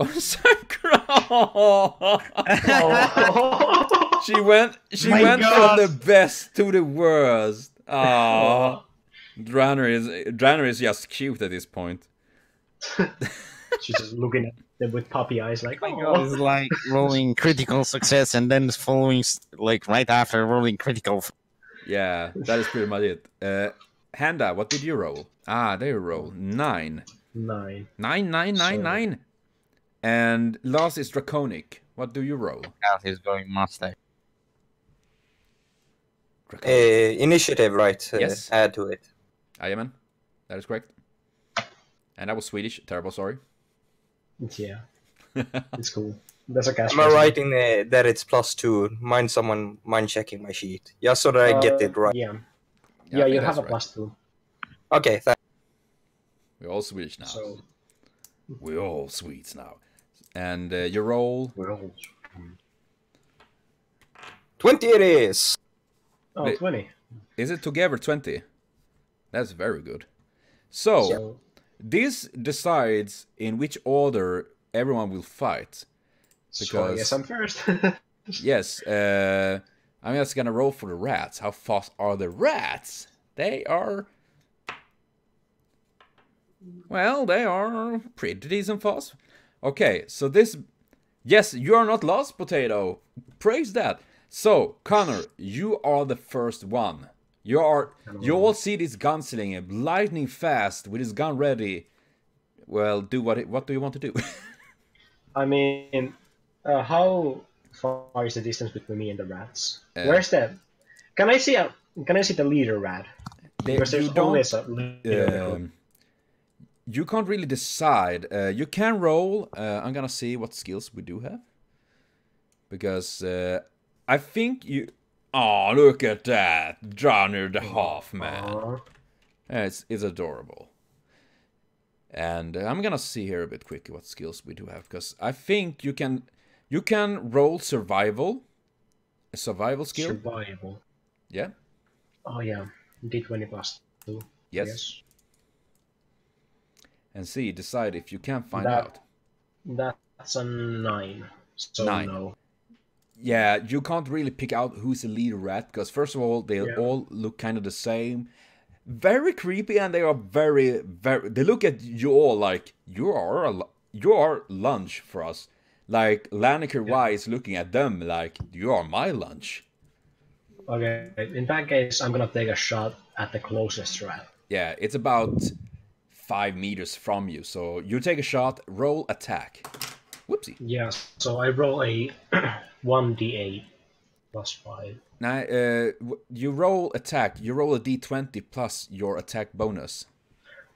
Oh, Sakura! She went My from God. the best to the worst. Oh. Draenor is just cute at this point. She's just looking at them with puppy eyes, like, My oh. god, it's like rolling critical success and then following, like, right after rolling critical. Yeah, that is pretty much it. Handa, what did you roll? Ah, there you roll 9. 9. 9, 9, 9, 9. And last is Draconic. What do you roll? Out is going mustache. Initiative, right? Yes. Add to it. Jajamän, that is correct. And that was Swedish. Terrible, sorry. Yeah. It's cool. That's a cast. Am I right in that it's +2? Mind checking my sheet. Yeah, so that I get it right. Yeah. I Yeah, think you that's have a right. +2. Okay, We're all Swedish now. So We're all Swedes now. And your roll? we're all. 20 it is! Oh, Wait. 20. Is it together 20? That's very good. So, So this decides in which order everyone will fight. so I guess I'm first. Yes, I'm just gonna roll for the rats. How fast are the rats? They are... Well, they are pretty decent fast. Okay, so this... Yes, you are not lost, Potato. Praise that. So, Connor, you are the first one. You all see this gunslinger lightning fast with his gun ready. Well, what do you want to do? I mean, how far is the distance between me and the rats? Where's that? Can I see the leader rat? Because there's always a leader. You can't really decide. You can roll. I'm gonna see what skills we do have. Because I think you... Oh, look at that. Draenor the Half-Man. It's adorable. And I'm gonna see here a bit quickly what skills we do have. Because I think you can roll survival. A survival skill. Survival. Yeah. Oh yeah, D20 +2. Yes. And see, decide if you can find That- out. That's a 9. So 9. no. Yeah, you can't really pick out who's the lead rat, because first of all, they all look kind of the same. Very creepy, and they are very... They look at you all like, you are lunch for us. Like, LanokirX is looking at them like, you are my lunch. Okay, in that case, I'm gonna take a shot at the closest rat. Yeah, it's about 5 meters from you, so you take a shot, roll attack. Whoopsie. Yeah, so I roll a 1d8 +5. Now, you roll attack. You roll a d20 plus your attack bonus.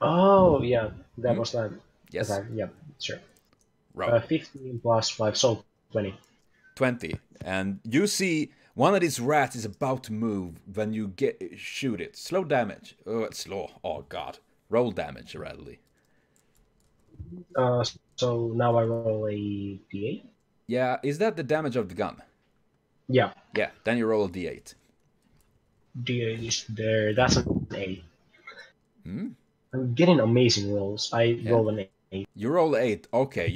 Oh, yeah, that was that. Yes. Attack. Yeah, sure. Roll. 15 +5, so 20. 20. And you see one of these rats is about to move when you shoot it. Slow damage. Oh, God. Roll damage, readily. So now I roll a d8? Yeah, is that the damage of the gun? Yeah, Yeah, then you roll a d8. d8 is there. That's an 8. Hmm? I'm getting amazing rolls. I roll an 8. You roll 8. Okay,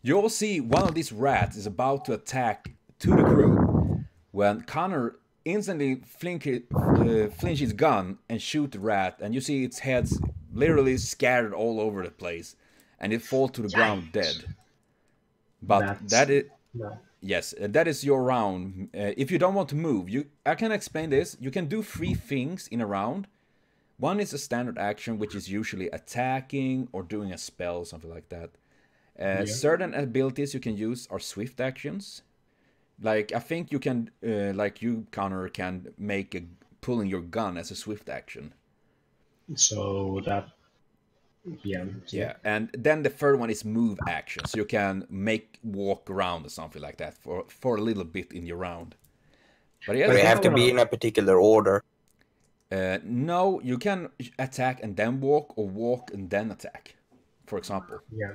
you all see one of these rats is about to attack to the crew when Connor instantly flinch his gun and shoot the rat, and you see its heads literally scattered all over the place, and it falls to the ground dead. But yes, that is your round. If you don't want to move, I can explain this. You can do 3 things in a round. One is a standard action, which is usually attacking or doing a spell, something like that. Certain abilities you can use are swift actions. Like, I think you can, like you, Connor, can make pulling your gun as a swift action. So that... Yeah, and then the third one is move action. So you can walk around or something like that for a little bit in your round. But yeah, They have to be in a particular order. No, you can attack and then walk, or walk and then attack, for example. Yeah.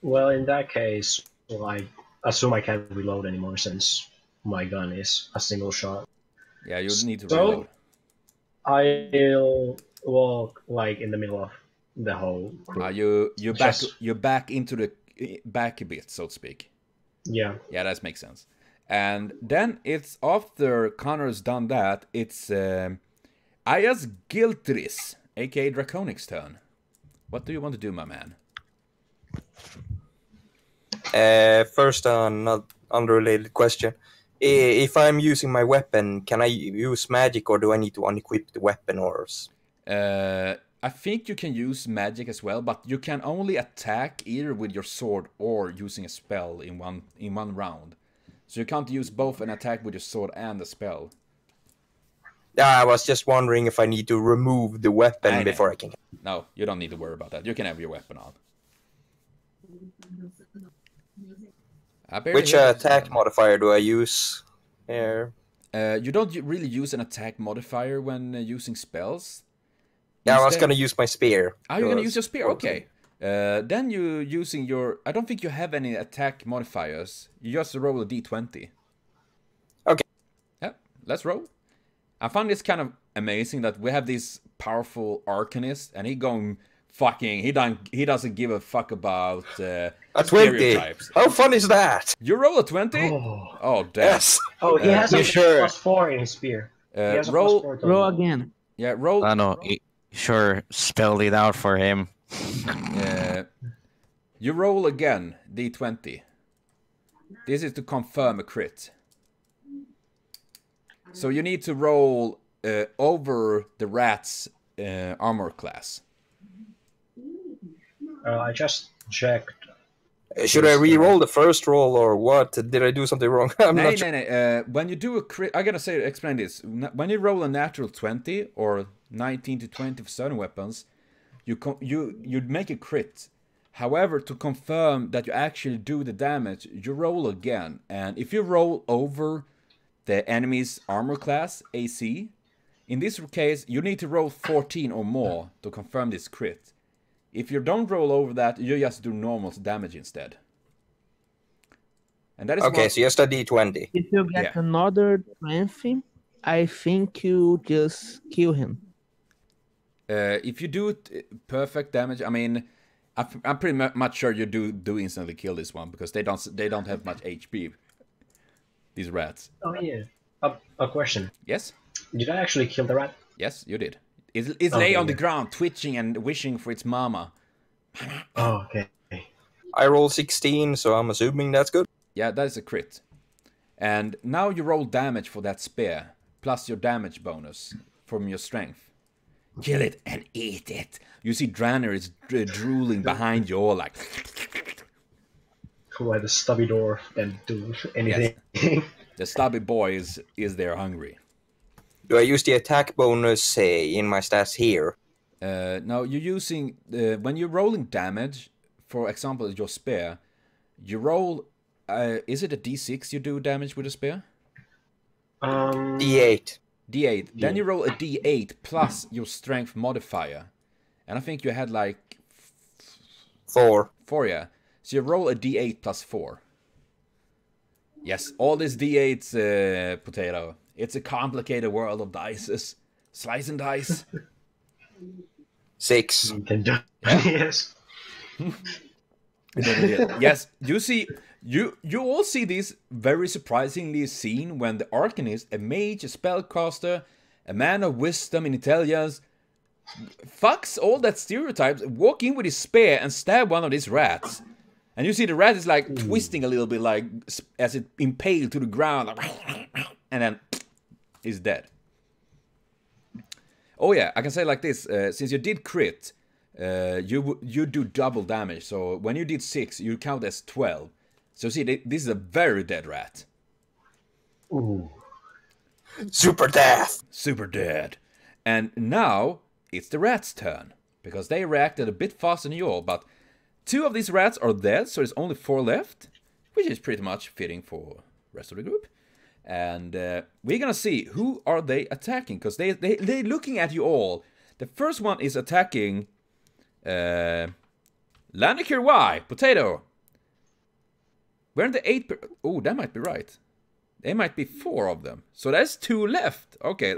Well, in that case, I assume I can't reload anymore since my gun is a single shot. Yeah, you need to reload. I'll walk like in the middle of the whole crew. You back into the back a bit, so to speak. Yeah. Yeah, that makes sense. And then it's after Connor's done that, it's Ayas Giltris. aka Draconic's turn. What do you want to do, my man? First, not unrelated question. If I'm using my weapon, can I use magic, or do I need to unequip the weapon? Or I think you can use magic as well, but you can only attack either with your sword or using a spell in one round. So you can't use both an attack with your sword and a spell. I was just wondering if I need to remove the weapon before I can. No, you don't need to worry about that. You can have your weapon on. Which attack modifier do I use here? You don't really use an attack modifier when using spells. Yeah, I was gonna use my spear. Oh, you're gonna use your spear? Okay. Then you using your... I don't think you have any attack modifiers. You just roll a d20. Okay. Yeah, let's roll. I find this kind of amazing that we have this powerful arcanist, and he doesn't give a fuck about a 20. How fun is that? You roll a 20? Oh damn. Yes. Oh, he has a +4 in his spear. Roll again. Yeah, roll. I know. Sure, spelled it out for him. You roll again, d20. This is to confirm a crit. So you need to roll over the rat's armor class. I just checked. Should I re-roll the first roll, or what? Did I do something wrong? No. When you do a crit, I gotta explain this. When you roll a natural 20 or 19 to 20 for certain weapons, you make a crit. However, to confirm that you actually do the damage, you roll again. And if you roll over the enemy's armor class, AC, in this case, you need to roll 14 or more to confirm this crit. If you don't roll over that, you just do normal damage instead. And that is okay, so just a d20. If you get another 20, I think you just kill him. If you do it perfect damage, I mean, I'm pretty much sure you do instantly kill this one, because they don't have much HP. These rats. Oh yeah. A question. Yes. Did I actually kill the rat? Yes, you did. It's lay on the ground, twitching and wishing for its mama. Oh, okay. I roll 16, so I'm assuming that's good. Yeah, that is a crit. And now you roll damage for that spear, plus your damage bonus from your strength. Kill it and eat it. You see Draenor is drooling behind you, all like... Like the stubby dwarf can do anything. Yes. The stubby boy is there hungry. Do I use the attack bonus in my stats here? No, you're using... when you're rolling damage, for example, your spear, you roll... is it a d6 you do damage with a spear? D8. D8. Then you roll a D8 plus your strength modifier. And I think you had like... 4. 4, yeah. So you roll a D8 plus 4. Yes, all this D8's potato. It's a complicated world of dices. Slice and dice. 6. Yes. Yes, you see... You all see this very surprisingly scene when the Arcanist, a mage, a spellcaster, a man of wisdom and intelligence, fucks all that stereotypes, walk in with his spear and stab one of these rats. And you see the rat is like twisting a little bit, like as it impaled to the ground, like, and then is dead. Oh yeah, I can say like this, since you did crit, you do double damage, so when you did 6, you count as 12. So see, this is a very dead rat. Ooh. Super death. Super dead. And now, it's the rat's turn. Because they reacted a bit faster than you all, but 2 of these rats are dead, so there's only 4 left. Which is pretty much fitting for the rest of the group. And we're gonna see, who are they attacking? Because they're looking at you all. The first one is attacking... LanokirX, Potato. We're in the 8... Oh, that might be right. There might be 4 of them. So that's 2 left. Okay,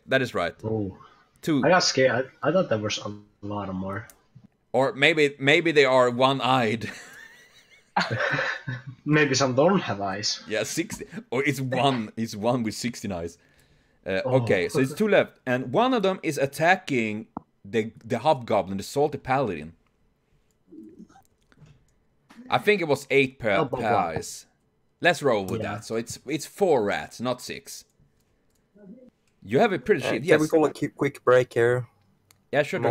that is right. Oh. 2. I got scared. I thought there was a lot more. Or maybe they are one-eyed. Maybe some don't have eyes. Yeah, 60. Or it's one with 16 eyes. Okay, so it's 2 left. And one of them is attacking the hobgoblin, the salty paladin. I think it was 8 per eyes. Let's roll with that. So it's 4 rats, not 6. You have a pretty shit. Can we call a quick break here? Yeah, sure.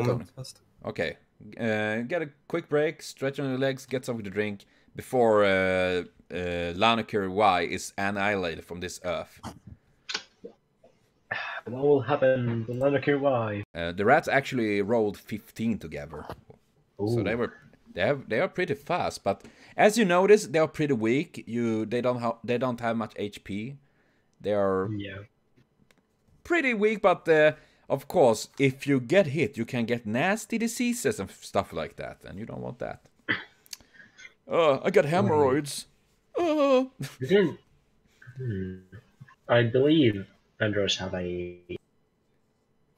Okay. Get a quick break, stretch on your legs, get something to drink before LanokirY is annihilated from this earth. What will happen to LanokirY? The rats actually rolled 15 together. Ooh. So they are pretty fast, but as you notice, they are pretty weak. They don't have much HP. They are pretty weak, but of course, if you get hit, you can get nasty diseases and stuff like that, and you don't want that. I got hemorrhoids. I believe androids have a.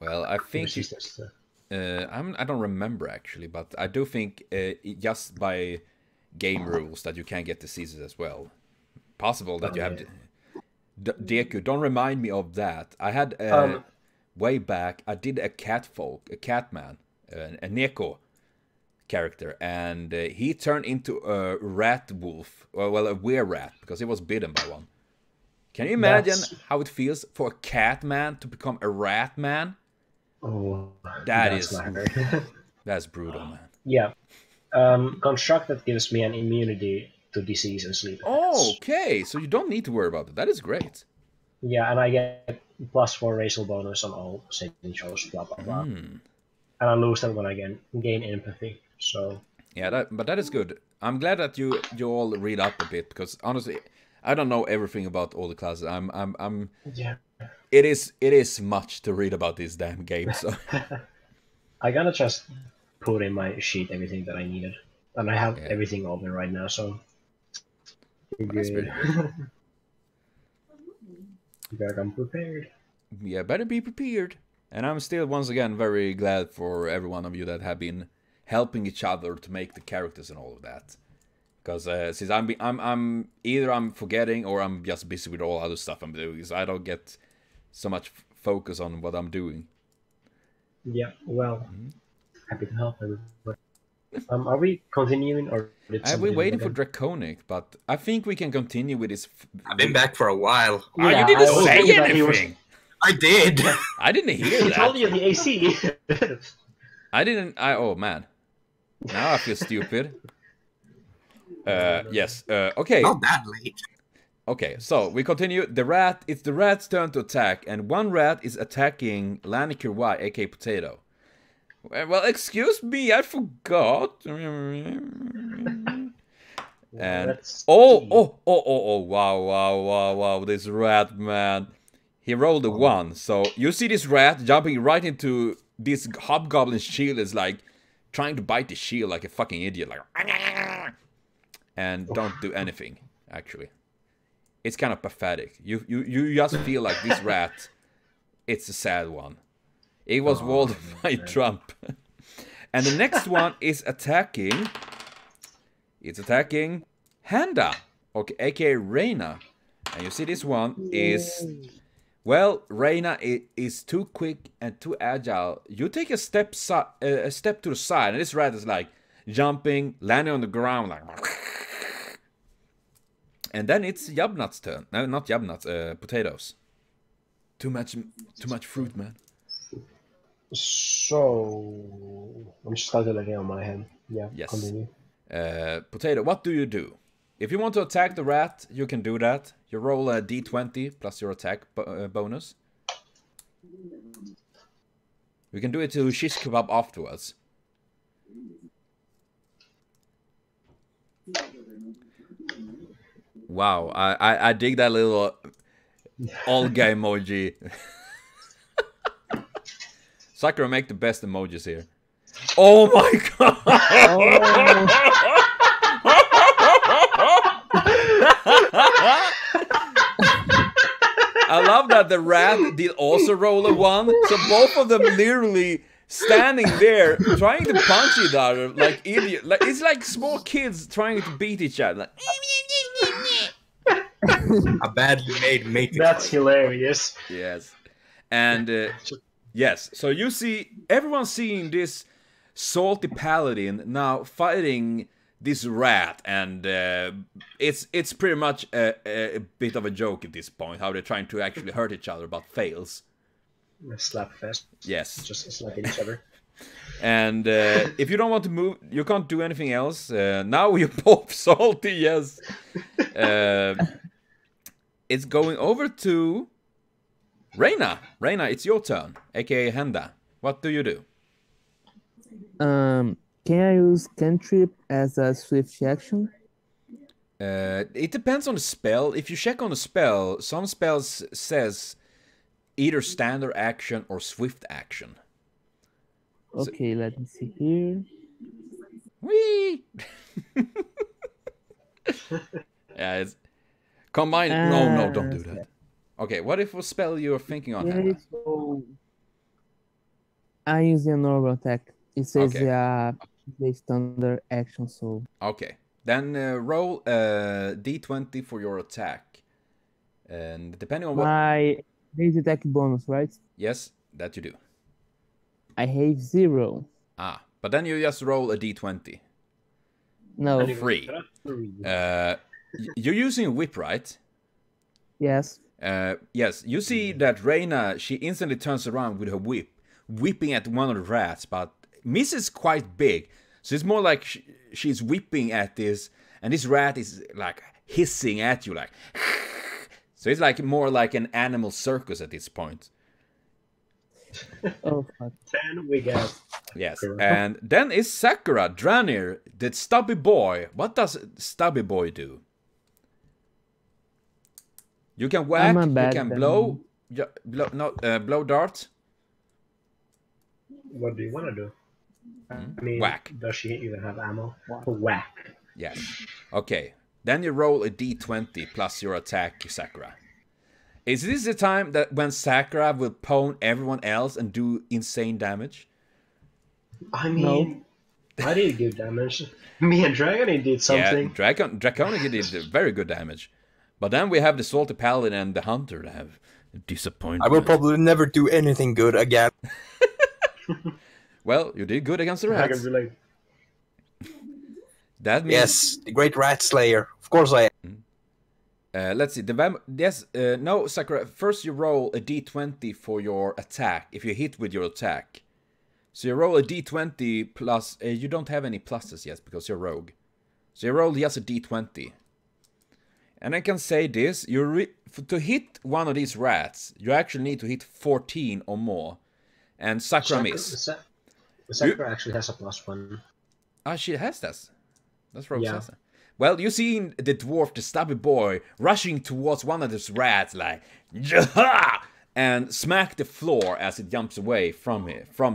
Well, I think I don't remember actually, but I do think just by game rules that you can get diseases as well. Possible that you have. Deku, don't remind me of that. I had way back. I did a catman, a Neko character, and he turned into a rat wolf, well, a were-rat, because he was bitten by one. Can you imagine how it feels for a cat man to become a rat man? Oh, that's brutal, man. Yeah. Construct that gives me an immunity to disease and sleep. Oh, okay. So you don't need to worry about it. That is great. Yeah, and I get +4 racial bonus on all saving throws, blah blah blah. And I lose that when I gain empathy. So yeah, but that is good. I'm glad that you all read up a bit, because honestly, I don't know everything about all the classes. Yeah. It is much to read about this damn game. So I gotta just put in my sheet everything that I needed, and I have everything open right now. So that's pretty good. You gotta come prepared. Yeah, better be prepared. And I'm still once again very glad for every one of you that have been helping each other to make the characters and all of that. Because since I'm either forgetting or I'm just busy with all other stuff I'm doing, so I don't get so much focus on what I'm doing. Yeah, well, happy to help everybody. Are we continuing or? We're waiting for Draconic, but I think we can continue with this. I've been back for a while. Yeah, you didn't say anything. I did. I didn't hear that. He told you the AC. I didn't. Oh man, now I feel stupid. Yes. Okay. Not that late. Okay, so we continue. It's the rat's turn to attack, and one rat is attacking LanokirY, aka Potato. Well, excuse me, I forgot. And wow, this rat, man. He rolled a 1. So you see this rat jumping right into this hobgoblin's shield, is like trying to bite the shield like a fucking idiot, like, and don't do anything actually. It's kind of pathetic. You just feel like this rat, it's a sad one. It was walled by Trump. And the next one is attacking. It's attacking Handa, okay, aka Reina. And you see this one is, well, Reina is too quick and too agile. You take a step to the side, and this rat is like jumping, landing on the ground, like. And then it's Yabnut's turn. No, not Yabnut, Potatoes. Too much fruit, man. So I'm just calculating on my hand. Yeah. Yes. Continue. Potato, what do you do? If you want to attack the rat, you can do that. You roll a d20 plus your attack bonus. We can do it to shish kebab afterwards. Wow, I dig that little Olga emoji. Sakura make the best emojis here. Oh my god! I love that the rat did also roll a 1, so both of them literally standing there trying to punch each other like idiot. Like it's like small kids trying to beat each other. Like, a badly made Matrix. That's hilarious. yes, and Yes, so you see, everyone's seeing this salty paladin now fighting this rat, and it's pretty much a bit of a joke at this point, how they're trying to actually hurt each other, but fails. Slap fest. Yes. Just slapping each other. And if you don't want to move, you can't do anything else. Now you pop salty, yes. It's going over to Reina. Reina, it's your turn, aka Henda. What do you do? Can I use cantrip as a swift action? It depends on the spell. If you check on the spell, some spells says either standard action or swift action. Okay, let me see here. Whee! Yeah, it's combine. No, don't do that. Okay, what if a spell you're thinking on? Yeah, so I use a normal attack. It says Okay. the standard action, so Okay, then roll a d20 for your attack, and depending on what. my base attack bonus, right? Yes, that you do. I have 0. Ah, but then you just roll a d20. No. 3. You're using a whip, right? Yes. Yes, you see that Reina, she instantly turns around with her whip, whipping at one of the rats, but misses quite big. So it's more like she's whipping at this, and this rat is like hissing at you, like. So it's like more like an animal circus at this point. Oh, fuck. 10 we get. Yes, and then it's Sakura, Dranir, the stubby boy. What does stubby boy do? You can whack, you can blow, blow darts. What do you want to do? I mean, whack. Does she even have ammo? Whack. Yes. Okay. Then you roll a d20 plus your attack, Sakura. Is this the time that when Sakura will pwn everyone else and do insane damage? I mean, I did good damage. Me and Dragony did something. Yeah, Draconic did very good damage. But then we have the Salty Paladin and the Hunter that have disappointed. I will probably never do anything good again. Well, you did good against the rats. I can relate. That means... Yes, the great rat slayer. Of course I am. Let's see. No, Sakura. First you roll a d20 for your attack, if you hit with your attack. So you roll a d20 plus... you don't have any pluses yet, because you're rogue. So you roll just a d20. And I can say this. To hit one of these rats, you actually need to hit 14 or more. And Sakura miss. Sakura actually has a +1. Ah, she has that. That's rogue says. Well, you see the dwarf, the stubby boy, rushing towards one of these rats, like, Jaha! And smack the floor as it jumps away from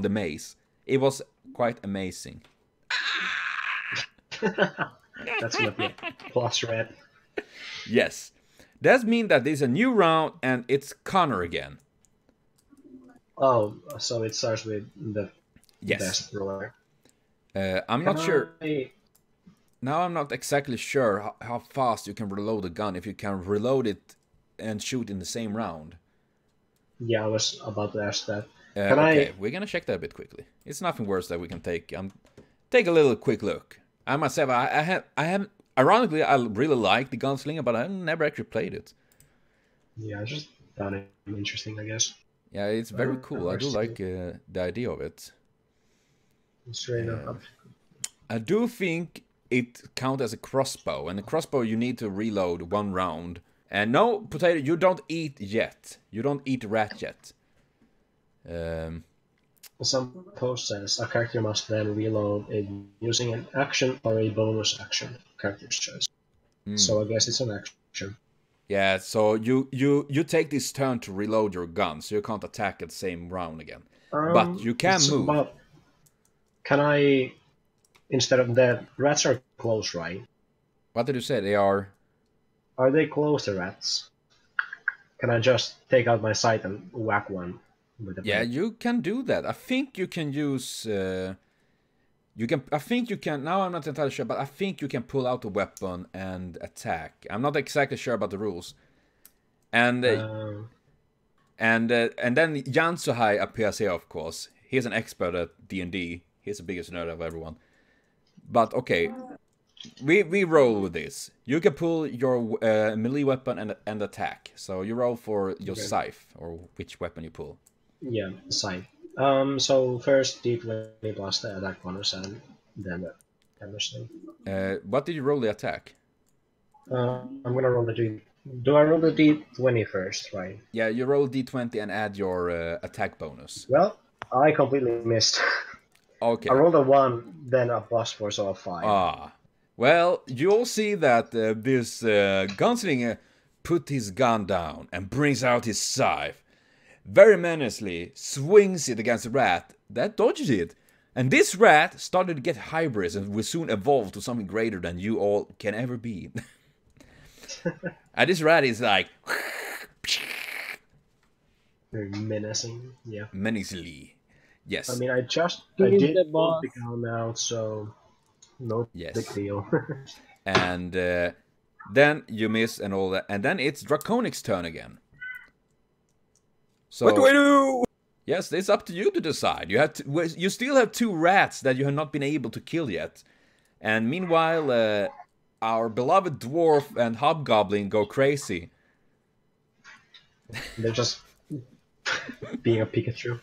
the maze. It was quite amazing. That's gonna be a plus red. Yes. That means that there's a new round and it's Connor again. Oh, so it starts with the Yes. best roller. I'm not sure. Now I'm not exactly sure how fast you can reload a gun, if you can reload it and shoot in the same round. Yeah, I was about to ask that. Okay, we're gonna check that a bit quickly. It's nothing worse that we can take. Take a little quick look. I must say, I have. Ironically, I really like the Gunslinger, but I've never actually played it. Yeah, I just found it interesting, I guess. Yeah, it's very cool. I do like the idea of it. Straight up. I do think it counts as a crossbow, and a crossbow you need to reload one round. And no, Potato, you don't eat yet. You don't eat rat yet. Some post says a character must then reload it using an action or a bonus action, character's choice. So I guess it's an action. Yeah, so you take this turn to reload your gun, so you can't attack at the same round again. But you can move. Can I, instead of that, rats are close, right? What did you say? They are... Are they close, the rats? Can I just take out my sight and whack one? Yeah, you can do that. I think you can use... I think you can... Now I'm not entirely sure, but I think you can pull out a weapon and attack. I'm not exactly sure about the rules. And And then Jansuhai appears here, of course. He's an expert at D&D. He's the biggest nerd of everyone. But okay, we roll with this. You can pull your melee weapon and attack. So you roll for your scythe, or which weapon you pull. Yeah, scythe. So first D20 plus the attack bonus and then the damage thing. What did you roll the attack? I'm gonna roll the D. Do I roll the D20 first, right? Yeah, you roll D20 and add your attack bonus. Well, I completely missed. Okay. I rolled a 1, then a +4, so a 5. Ah. Well, you all see that this gunslinger put his gun down and brings out his scythe. Very menacingly swings it against the rat. That dodges it. And this rat started to get hybrids and will soon evolve to something greater than you all can ever be. And this rat is like... Very menacing, yeah. menacingly. Yes. I mean, I He is did the pull boss. the gun out, so no Yes. big deal. And then you miss and all that. And then it's Draconic's turn again. So, What do I do? yes, it's up to you to decide. You still have 2 rats that you have not been able to kill yet. And meanwhile, our beloved dwarf and hobgoblin go crazy. They're just being a Pikachu.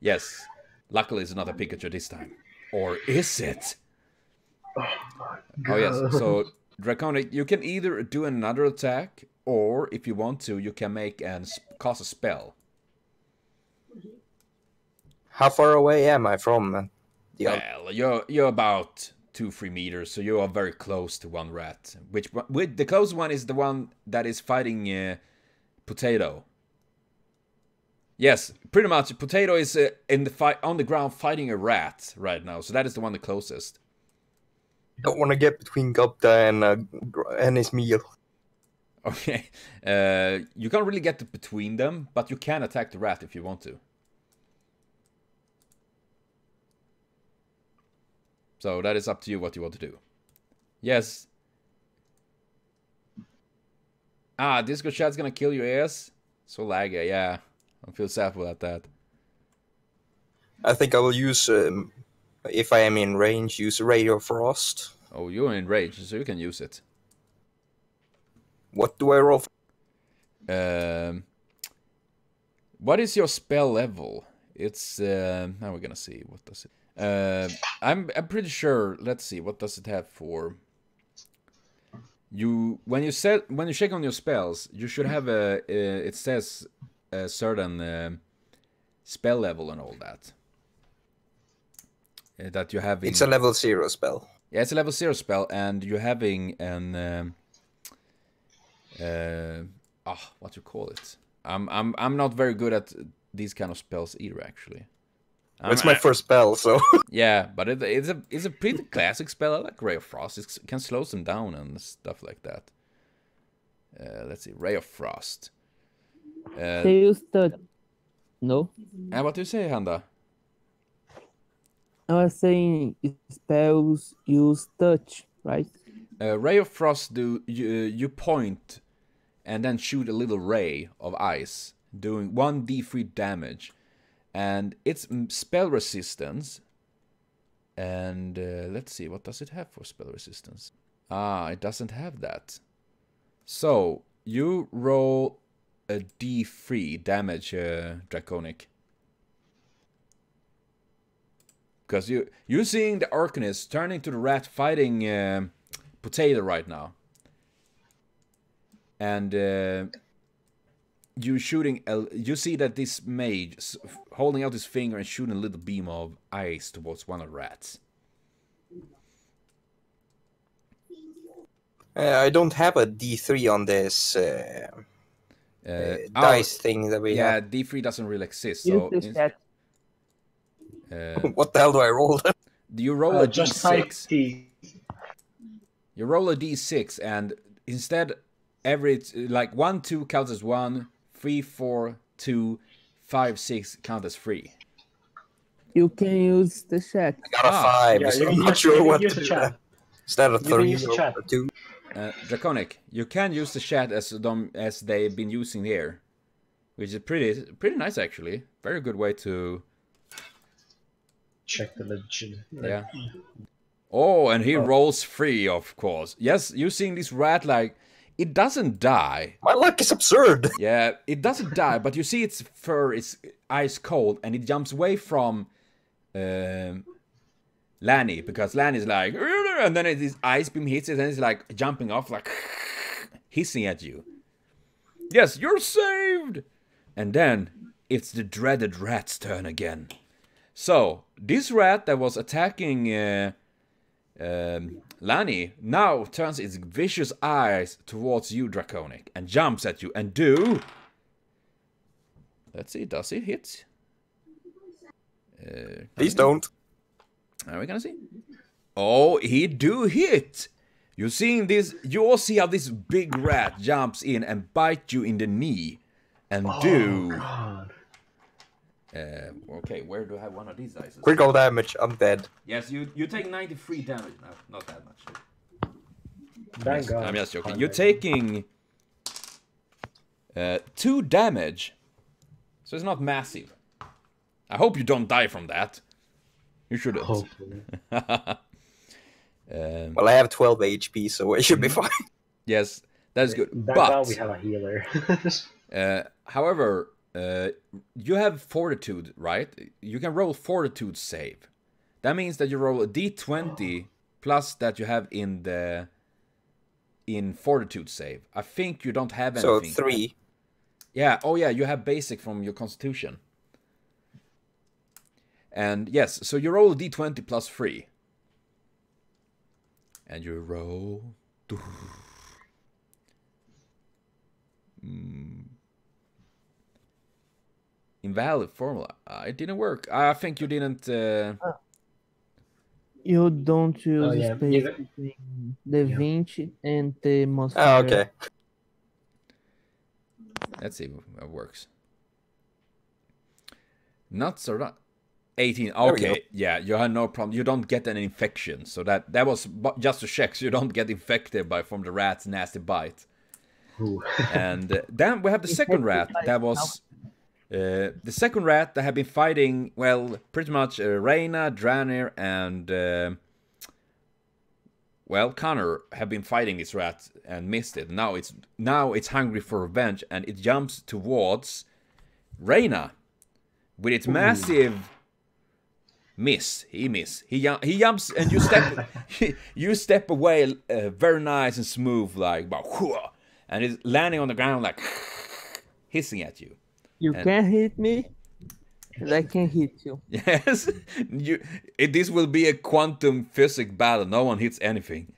Yes. Luckily, it's not a Pikachu this time. Or is it? Oh, yes. So, Draconic, you can either do another attack, or if you want to, you can make and cast a spell. How far away am I from the other? Well, you're about 2-3 meters, so you are very close to one rat. With the close one is the one that is fighting Potato. Yes, pretty much. Potato is in the fight on the ground fighting a rat right now, so that is the one the closest. Don't want to get between Gupta and his meal. Okay, you can't really get between them, but you can attack the rat if you want to. So that is up to you what you want to do. Yes. Ah, Discord chat's gonna kill your ears. So laggy, yeah. I feel sad about that. I think I will use, if I am in range, use Ray of Frost. Oh, you're in rage, so you can use it. What do I roll for? What is your spell level? It's now we're gonna see what does it. I'm pretty sure. Let's see, what does it have for? When you check on your spells, you should have it says a certain spell level and all that. That you have. It's a level 0 spell. Yeah, it's a level 0 spell, and you're having an what you call it? I'm not very good at these kind of spells either, actually. It's my first spell, so. Yeah, but it's a pretty classic spell. I like Ray of Frost. It can slow them down and stuff like that. Let's see, Ray of Frost. They use the... No? And what do you say, Handa? I was saying spells use touch, right? Ray of Frost you point and then shoot a little ray of ice, doing 1d3 damage, and it's spell resistance. And let's see, what does it have for spell resistance? Ah, it doesn't have that. So you roll a d3 damage, Draconic. Because you're seeing the Arcanist turning to the rat fighting Potato right now. And you see that this mage holding out his finger and shooting a little beam of ice towards one of the rats. I don't have a D3 on this dice thing that we have. Yeah, D3 doesn't really exist. Use So the chat. What the hell do I roll then? do you roll a Just type D6? T. You roll a D6, and instead, every like 1, 2 counts as 1, 3, 4, 2, 5, 6 count as 3. You can use the chat. I got a 5, Yeah, so you I'm can not sure what use to the do. chat. Is that a can 3 use the or chat. a 2? Draconic, you can use the chat as they've been using here. which is pretty nice actually. Very good way to Check the legend. yeah. Oh, and he rolls free, of course. Yes, you're seeing this rat like it doesn't die. My luck is absurd. Yeah, it doesn't die, but you see its fur is ice cold, and it jumps away from Lanny, because Lanny's like, and then his ice beam hits it, and it's like jumping off, like hissing at you. Yes, you're saved! And then it's the dreaded rat's turn again. So, this rat that was attacking Lanny now turns its vicious eyes towards you, Draconic, and jumps at you and do... Let's see, does he hit? Please don't. Are we gonna see? Oh, he do hit! You're seeing this, you all see how this big rat jumps in and bites you in the knee. And God. Okay, where do I have one of these dice? Critical damage, I'm dead. Yes, you take 93 damage. No, not that much. Thank God. I'm just joking. You're taking 2 damage. So it's not massive. I hope you don't die from that. You shouldn't. Hopefully. Well, I have 12 HP, so it should be fine. Yes, that's good. Thank God we have a healer. However, you have fortitude, right? You can roll fortitude save. That means that you roll a d20 plus that you have in fortitude save. I think you don't have anything. So 3. Yeah, oh yeah, you have basic from your constitution. And yes, so you roll a d20 plus 3. And you roll... Invalid formula. It didn't work. I think you didn't... You don't use Oh, yeah. space between the 20 and the most. Oh, okay. Let's see if it works. Nuts or not? 18. we Okay, go. yeah, you had no problem. You don't get an infection. So that was just to check, so you don't get infected from the rat's nasty bite. Ooh. And then we have the second rat that was... the second rat that had been fighting, well, pretty much Reyna, Dranir, and... well, Connor have been fighting this rat and missed it. Now it's hungry for revenge, and it jumps towards Reyna with its massive miss. He jumps, and you step you step away very nice and smooth, like, and it's landing on the ground like hissing at you. You can hit me, and I can hit you. Yes, this will be a quantum physics battle. No one hits anything.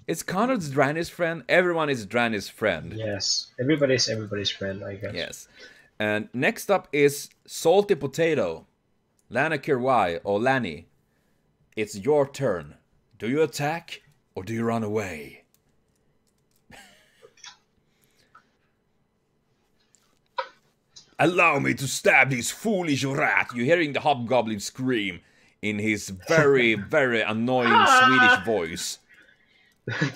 It's Conrad's Dranny's friend. Everyone is Dranny's friend. Yes, everybody's everybody's friend, I guess. Yes. And next up is Salty Potato. LanokirY or Lanny. It's your turn. Do you attack or do you run away? Allow me to stab this foolish rat. You're hearing the hobgoblin scream in his very, very annoying Swedish voice.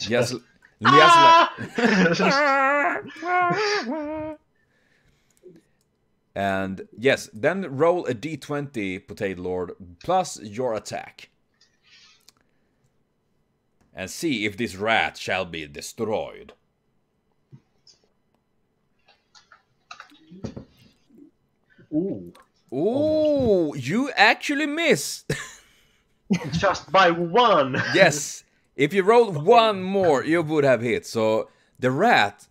Yes, and yes, then roll a d20, Potato Lord, plus your attack. And see if this rat shall be destroyed. Ooh. Ooh, you actually missed. Just by 1. Yes. If you rolled 1 more, you would have hit. So the rat...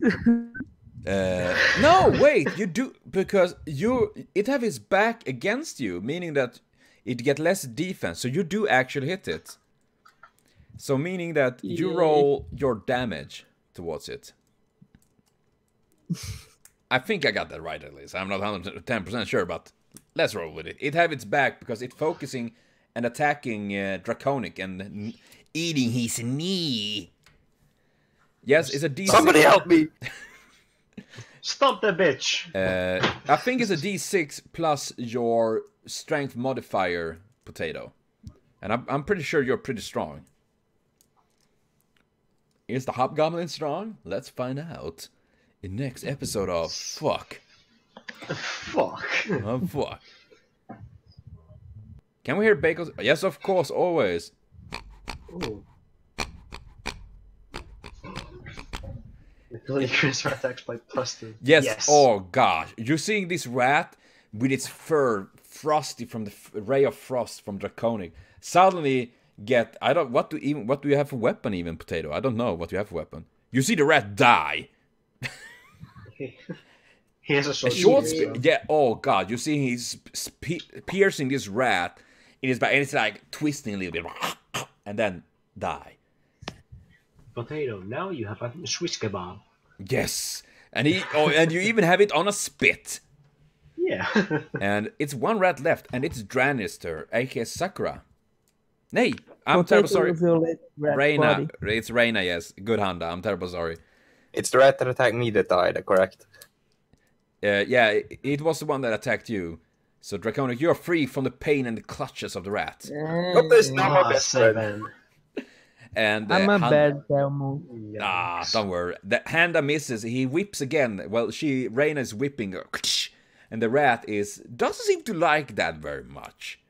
no, wait, you do... Because it have its back against you, meaning that it get less defense. So you do actually hit it. So meaning that you roll your damage towards it. I think I got that right at least. I'm not 110% sure, but let's roll with it. It have its back because it's focusing and attacking Draconic and eating his knee. Yes, it's a D6. Somebody help me! Stop the bitch! I think it's a D6 plus your strength modifier, Potato. And I'm pretty sure you're pretty strong. Is the Hobgoblin strong? Let's find out in next episode of Fuck Fuck. Oh, fuck. Can we hear Bacon's? Yes, of course, always. Ooh. The increase our attacks by +2. Yes. Oh gosh, you're seeing this rat with its fur frosty from the ray of frost from Draconic. Suddenly get what do you have for weapon even, Potato? I don't know what you have for weapon. You see the rat die. He has a short spear. Yeah. Oh god, you see he's piercing this rat in his back, and it's like twisting a little bit, and then die. Potato, now you have a Swiss kebab. Yes, and and you even have it on a spit. Yeah. And it's one rat left, and it's Dranister, aka Sakura. Nay, I'm terrible sorry. Reina, it's Reina. Yes, good Handa. I'm terrible sorry. It's the rat that attacked me that died. Correct. Yeah, it was the one that attacked you. So Draconic, you're free from the pain and the clutches of the rat. But there's not my best friend. And I'm a bad Thelmo. Don't worry. The Handa misses. He whips again. Well, Reina is whipping, and the rat doesn't seem to like that very much.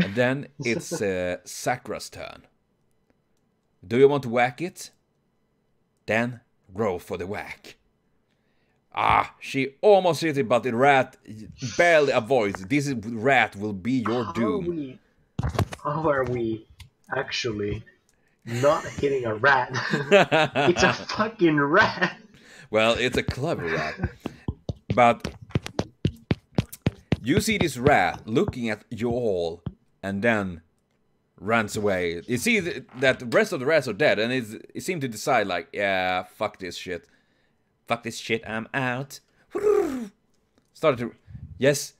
And then it's Sakura's turn. Do you want to whack it? Then roll for the whack. She almost hit it, but the rat barely avoids. This rat will be your doom. How are we actually not hitting a rat? It's a fucking rat. Well, it's a clever rat. But you see this rat looking at you all and then runs away. You see that the rest of the rats are dead, and it seems to decide like, yeah, fuck this shit. Fuck this shit, I'm out. Started to... Yes.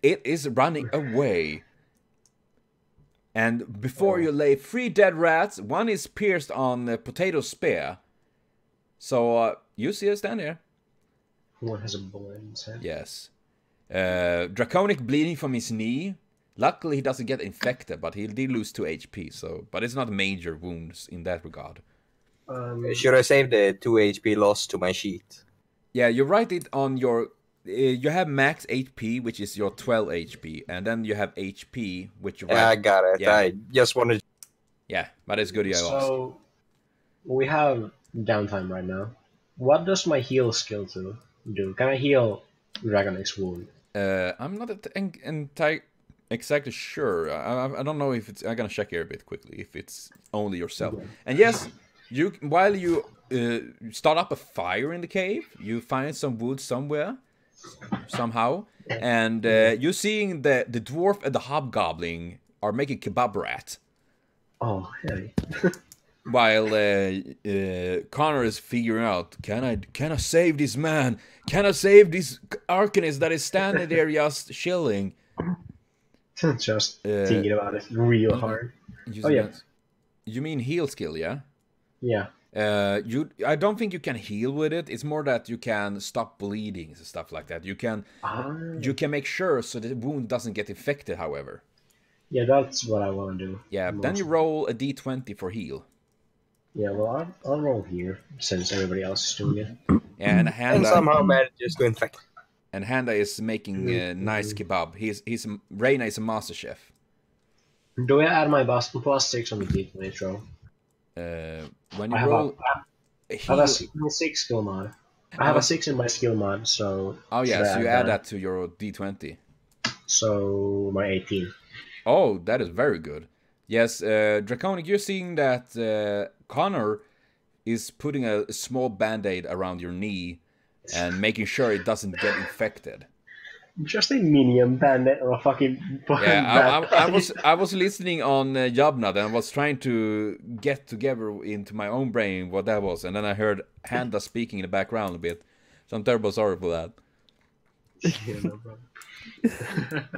It is running away. And before you lay 3 dead rats, one is pierced on the potato spear. So, you see her stand here. One has a bullet in his head. Yes. Draconic bleeding from his knee. Luckily, he doesn't get infected, but he did lose 2 HP. So, but it's not major wounds in that regard. Should I save the 2 HP loss to my sheet? Yeah, you write it on your... you have max HP, which is your 12 HP, and then you have HP, which you write... Yeah, I got it. Yeah. I just wanted... Yeah, but it's good you lost. So, we have downtime right now. What does my heal skill do? Can I heal Dragonic's wound? I'm not exactly sure. I don't know if it's... I'm gonna check here a bit quickly, if it's only yourself. Okay. And yes... while you start up a fire in the cave, you find some wood somewhere, somehow, and you're seeing the dwarf and the hobgoblin are making kebab rat. Oh, hey. While Connor is figuring out, can I save this man? Can I save this arcanist that is standing there just chilling? Just thinking about it real hard. You mean heal skill, yeah? Yeah. I don't think you can heal with it. It's more that you can stop bleeding and stuff like that. You can make sure so the wound doesn't get infected, however. Yeah, that's what I want to do. Yeah, then you roll a d20 for heal. Yeah, well, I'll roll here since everybody else is doing it. Yeah, and Handa, and somehow manages to infect. And Handa is making a nice kebab. Reina is a master chef. Do I add my +6 on the d20 roll? When you roll, I have a 6 skill mod. I have a 6 in my skill mod, so... Oh yeah, so you add that to your d20. So, my 18. Oh, that is very good. Yes, Draconic, you're seeing that Connor is putting a small band-aid around your knee and making sure it doesn't get infected. Just a minion bandit or a fucking... Yeah, I was listening on Jabnad and I was trying to get together into my own brain what that was, and then I heard Handa speaking in the background a bit, so I'm terribly sorry for that. Yeah, no problem.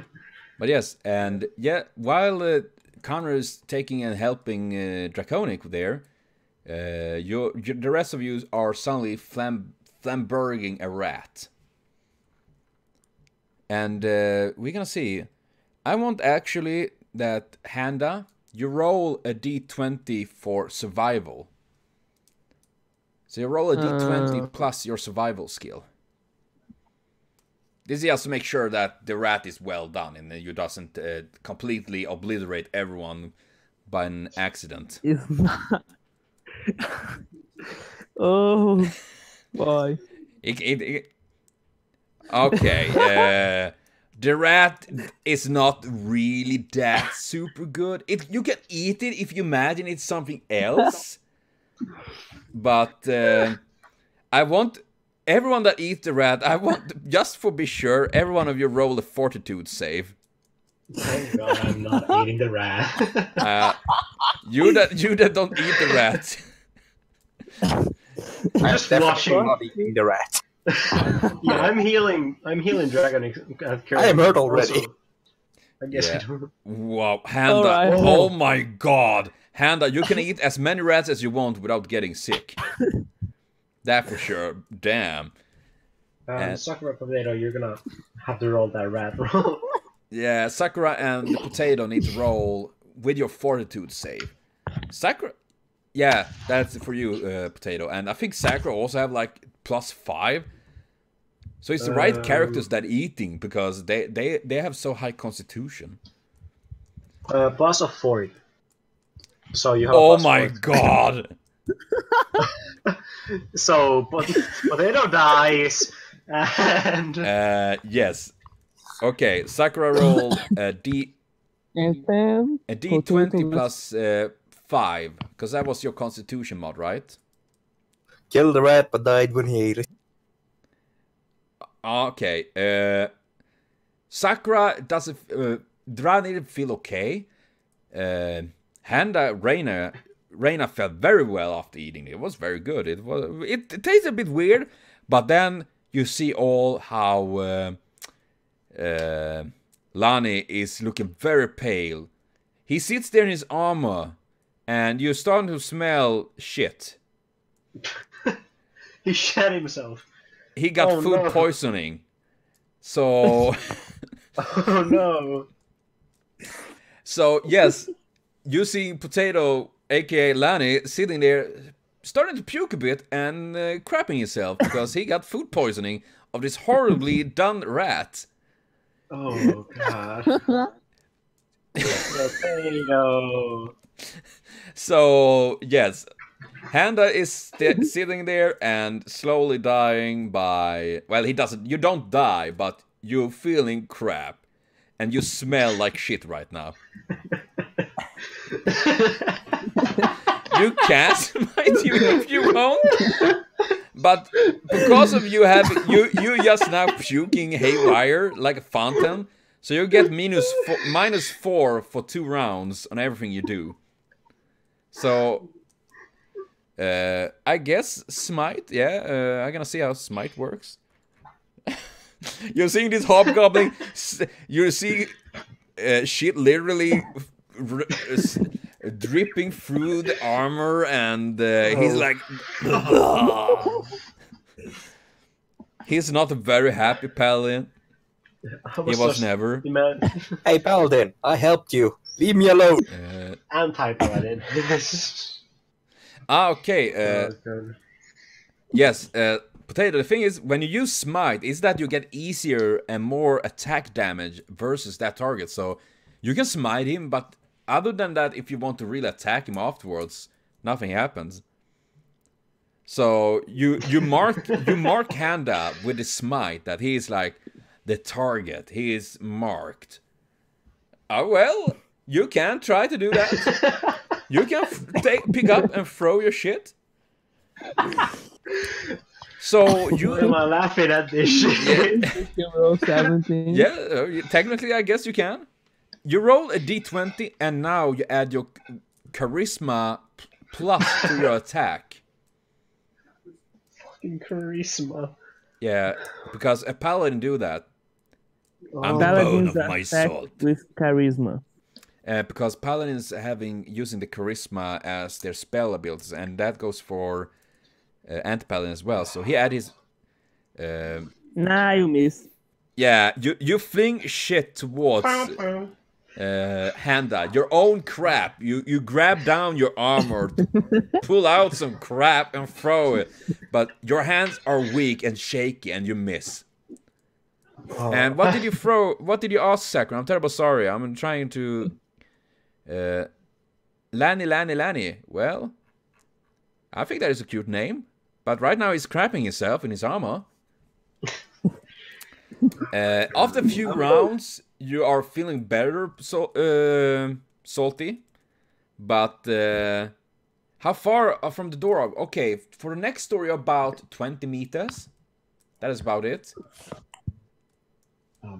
But yes, and yeah, while Connor is taking and helping Draconic there, the rest of you are suddenly flamberging a rat. And we're gonna see. I want actually that Handa, you roll a d20 for survival. So you roll a d20 plus your survival skill. This is just to make sure that the rat is well done and that you doesn't completely obliterate everyone by an accident. It's not. Oh, boy. Okay. The rat is not really that super good. You can eat it if you imagine it's something else. But I want everyone that eats the rat, I want, just for be sure, every one of you roll a fortitude save. Thank God I'm not eating the rat. You that don't eat the rat. I'm just watching. Not eating the rat. Yeah, I'm healing dragon. I am hurt already. Also, I guess Yeah. I don't. Wow, Handa. Alright. Oh my god. Handa, you can eat as many rats as you want without getting sick. That for sure. Damn. Sakura Potato, you're gonna have to roll that rat roll. Yeah, Sakura and the potato need to roll with your fortitude save. Sakura... Yeah, that's for you, Potato. And I think Sakura also have like +5. So it's the right characters that eating, because they have so high constitution. Plus of 40. So you have. Oh plus my 40. god! So Potato dies, and Yes. Okay, Sakura rolled a And then d20 plus 5, because that was your constitution mod, right? Killed the rat, but died when he ate it. Okay. Sakura doesn't. Dra didn't feel okay. Handa, Reina felt very well after eating it. It was very good. It tasted a bit weird, but then you see all how Lani is looking very pale. He sits there in his armor, and you're starting to smell shit. he shat himself. He got food poisoning. So... Oh no. So, yes, you see Potato, aka Lani, sitting there, starting to puke a bit and crapping himself because he got food poisoning of this horribly done rat. Oh god. Potato. So, yes, Handa is sitting there and slowly dying by... Well, he doesn't... You don't die, but you're feeling crap. And you smell like shit right now. You can smite you if you want. But because of you you just now puking haywire like a fountain. So you get -4 for 2 rounds on everything you do. So I guess smite, yeah, I'm gonna see how smite works. You're seeing this hobgoblin, you see shit literally dripping through the armor, and he's like... He's not a very happy paladin. He was never. Hey, Paladin, I helped you. Leave me alone. Anti-paladin. Okay. Yes, Potato, the thing is, when you use smite, is that you get easier and more attack damage versus that target. So you can smite him, but other than that, if you want to really attack him afterwards, nothing happens. So you mark Handa with the smite that he is like the target. He is marked. Well, you can try to do that. You can pick up and throw your shit. So you... Why am I laughing at this shit? you roll 17. Yeah, technically I guess you can. You roll a d20 and now you add your charisma plus to your attack. Fucking charisma. Yeah, because a paladin do that. I'm the bone Paladins of my attack sword. with charisma. Because paladins using the charisma as their spell abilities, and that goes for anti-paladin as well. So he add his... Nah, you miss. Yeah, you fling shit towards Handa, your own crap. You grab down your armor, pull out some crap and throw it, but your hands are weak and shaky, and you miss. Oh. And what did you throw? What did you ask, Sakura? I'm terrible sorry. I'm trying to. Lanny. Well, I think that is a cute name, but right now he's crapping himself in his armor. After a few rounds, you are feeling better, salty. But how far from the door? Okay, for the next story, about 20 meters. That is about it.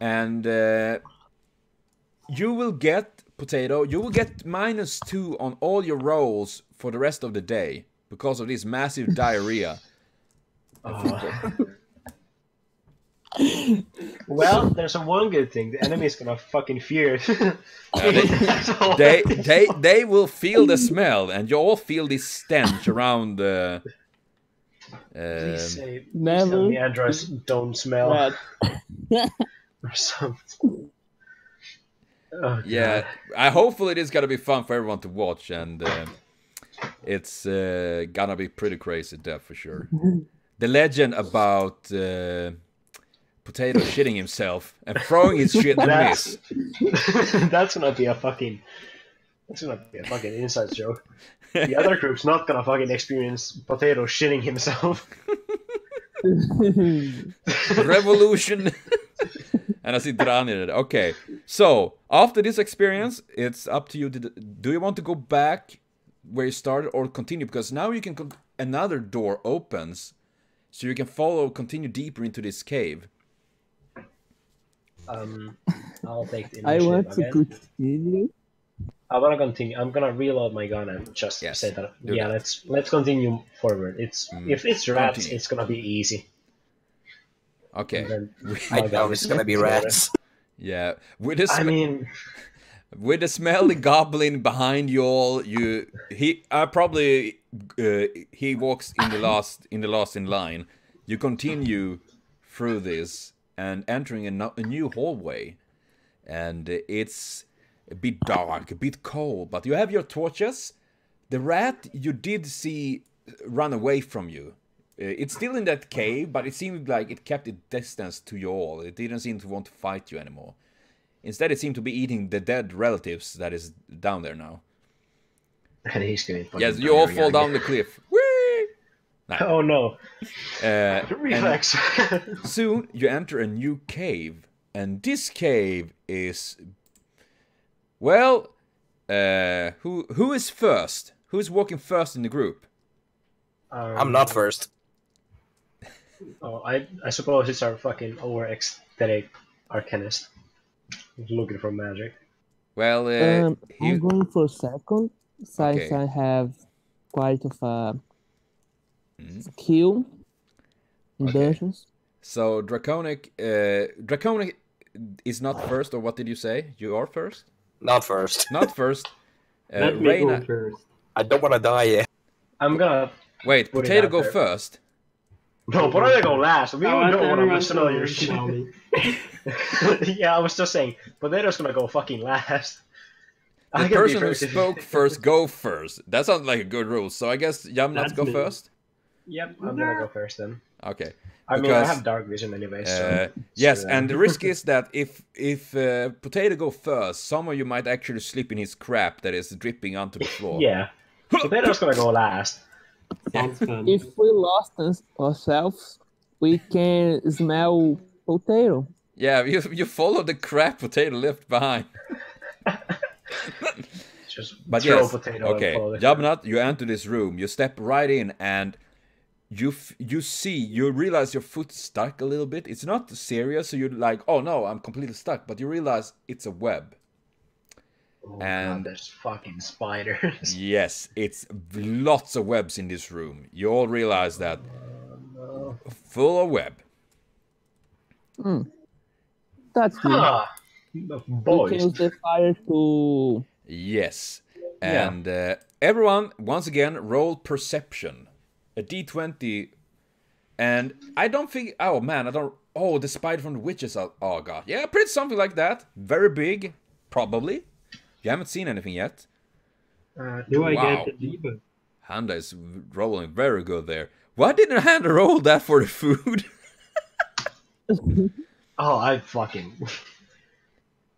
And you will get, Potato, you will get -2 on all your rolls for the rest of the day because of this massive diarrhea. Well, there's one good thing. The enemy is gonna fucking fear it. They will feel the smell, and you all feel this stench around the. Please tell Never. me androids don't smell. Rat. Or something. Oh, Yeah, hopefully it is gonna be fun for everyone to watch, and it's gonna be pretty crazy, that for sure. The legend about Potato shitting himself and throwing his shit and miss. That's gonna be a fucking. That's gonna be a fucking inside joke. The other group's not gonna fucking experience Potato shitting himself. Revolution. And I see Dran in it. Okay, so after this experience, it's up to you. Do you want to go back where you started or continue? Because now you can another door opens, so you can continue deeper into this cave. I'll take the I initiative want to again. continue. I wanna continue. I'm gonna reload my gun and just Yes, say that. do Yeah, that. let's continue forward. If it's rats, Continue. it's gonna be easy. Okay. And then I my gun doubt is it's gonna be exploded. rats. Yeah, with the I mean, with the smelly goblin behind you all, he walks in the last in line. You continue through this and entering a new hallway, and it's a bit dark, a bit cold, but you have your torches. The rat you did see run away from you. It's still in that cave, but it seemed like it kept its distance to you all. It didn't seem to want to fight you anymore. Instead, it seemed to be eating the dead relatives that is down there now. and he's gonna. fucking Yes, you all die fall again. down the cliff. Whee! Oh no! And Reflex. soon, you enter a new cave. And this cave is... Well, who is first? Who is walking first in the group? I'm not first. Oh, I suppose it's our fucking over-ecstatic arcanist who's looking for magic. Well, I'm going for second, since Okay. I have quite of a skill in Okay. dungeons. so Draconic is not first, or what did you say? You are first? Not first. Not first. Let me go Reina, first. I don't want to die yet. I'm gonna. wait, Put it Potato out go there. first. No, but I'm gonna go last. We I don't want want to everyone to smell your smell shit. me. Yeah, I was just saying, Potato's gonna go fucking last. The I can be person who first if- spoke first go first. That sounds like a good rule. So I guess Yamnats That's go me. first. Yep, I'm gonna go first then. Okay. I mean, I Because, have dark vision anyway, so. yes, so, and the risk is that if Potato go first, some of you might actually slip in his crap that is dripping onto the floor. Yeah. Potato's gonna go last. Sounds fun. If we lost ourselves, we can smell potato. Yeah, you follow the crap Potato left behind. Just But throw yes, Potato okay. and follow the Yabnat, you enter this room. You step right in, and you realize your foot's stuck a little bit. It's not serious, so you're like, oh no, I'm completely stuck. But you realize it's a web. Oh and- god, there's fucking spiders. Yes, it's lots of webs in this room. You all realize that. Full of web. That's good. Ah, We can boys. use the fire to... Yes. Yeah. And everyone, once again, roll perception. A d20. And I don't think... Oh, man, I don't... Oh, the spider from the witches are... Oh, God. Yeah, pretty something like that. Very big. Probably. You haven't seen anything yet. Do I Wow. get the debuff? Handa is rolling very good there. Why didn't Handa roll that for the food? Oh, I fucking.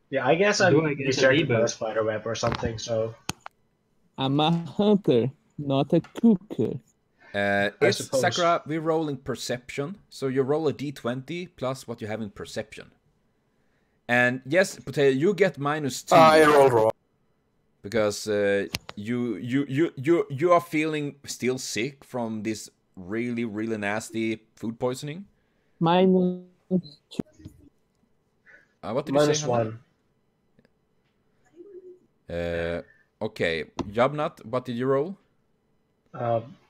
Yeah, I guess I'm Do I get a distracted by a debuff? spider web or something. So I'm a hunter, not a cooker. Is suppose. Sakura, we're rolling perception. So you roll a d20 plus what you have in perception. And yes, Potato, you get -2. I rolled wrong. Because you are feeling still sick from this really, really nasty food poisoning. Minus What did you say, -1. Hannah? Okay, Jabnat, what did you roll?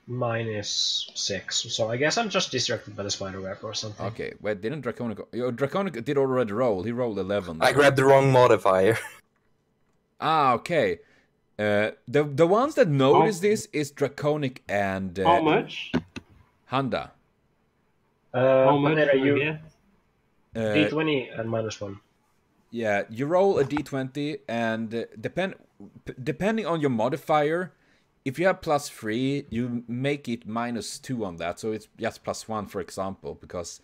-6. So I guess I'm just distracted by the spider web or something. Okay, wait, didn't Draconic... Draconic did already roll. He rolled 11. I grabbed the wrong modifier. Ah, okay. The ones that notice this is Draconic and How much? Handa. How much Potato, do I you get? D20 and -1. Yeah, you roll a d20, and depending on your modifier, if you have +3, you make it -2 on that, so it's just +1, for example, because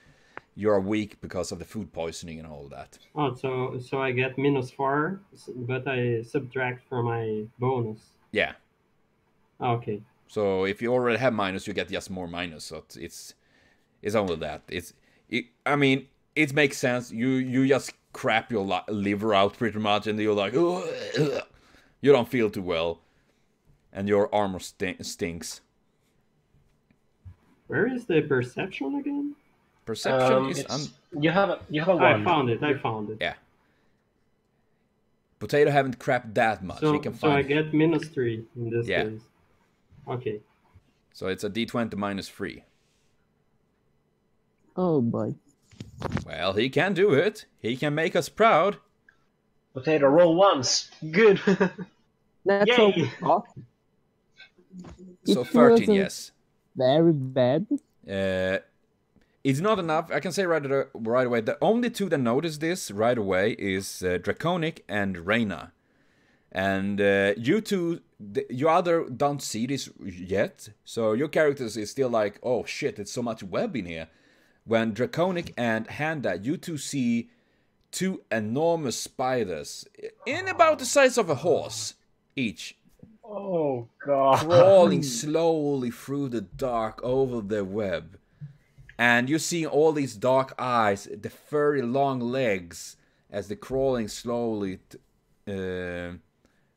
you're weak because of the food poisoning and all that. Oh, so I get -4, but I subtract from my bonus. Yeah. Okay. So if you already have minus, you get just more minus. So it's only that. I mean, it makes sense. You just crap your liver out pretty much, and you're like, ugh. You don't feel too well, and your armor stinks. Where is the perception again? Perception is you have a I 1. found it. yeah. Potato haven't crapped that much. So, He can so I find. get -3 in this Yeah. case. Okay. So it's a d20 -3. oh boy. Well, he can do it. He can make us proud. Potato, roll once. Good. That's Yay! all. So It 13, wasn't yes. very bad. It's not enough. I can say right away. The only two that notice this right away is Draconic and Reyna. And you two, you other don't see this yet. So your characters is still like, oh shit, there's so much web in here. When Draconic and Handa, you two see 2 enormous spiders in about the size of a horse each, Oh god. crawling slowly through the dark over the web. And you see all these dark eyes, the furry long legs, as they're crawling slowly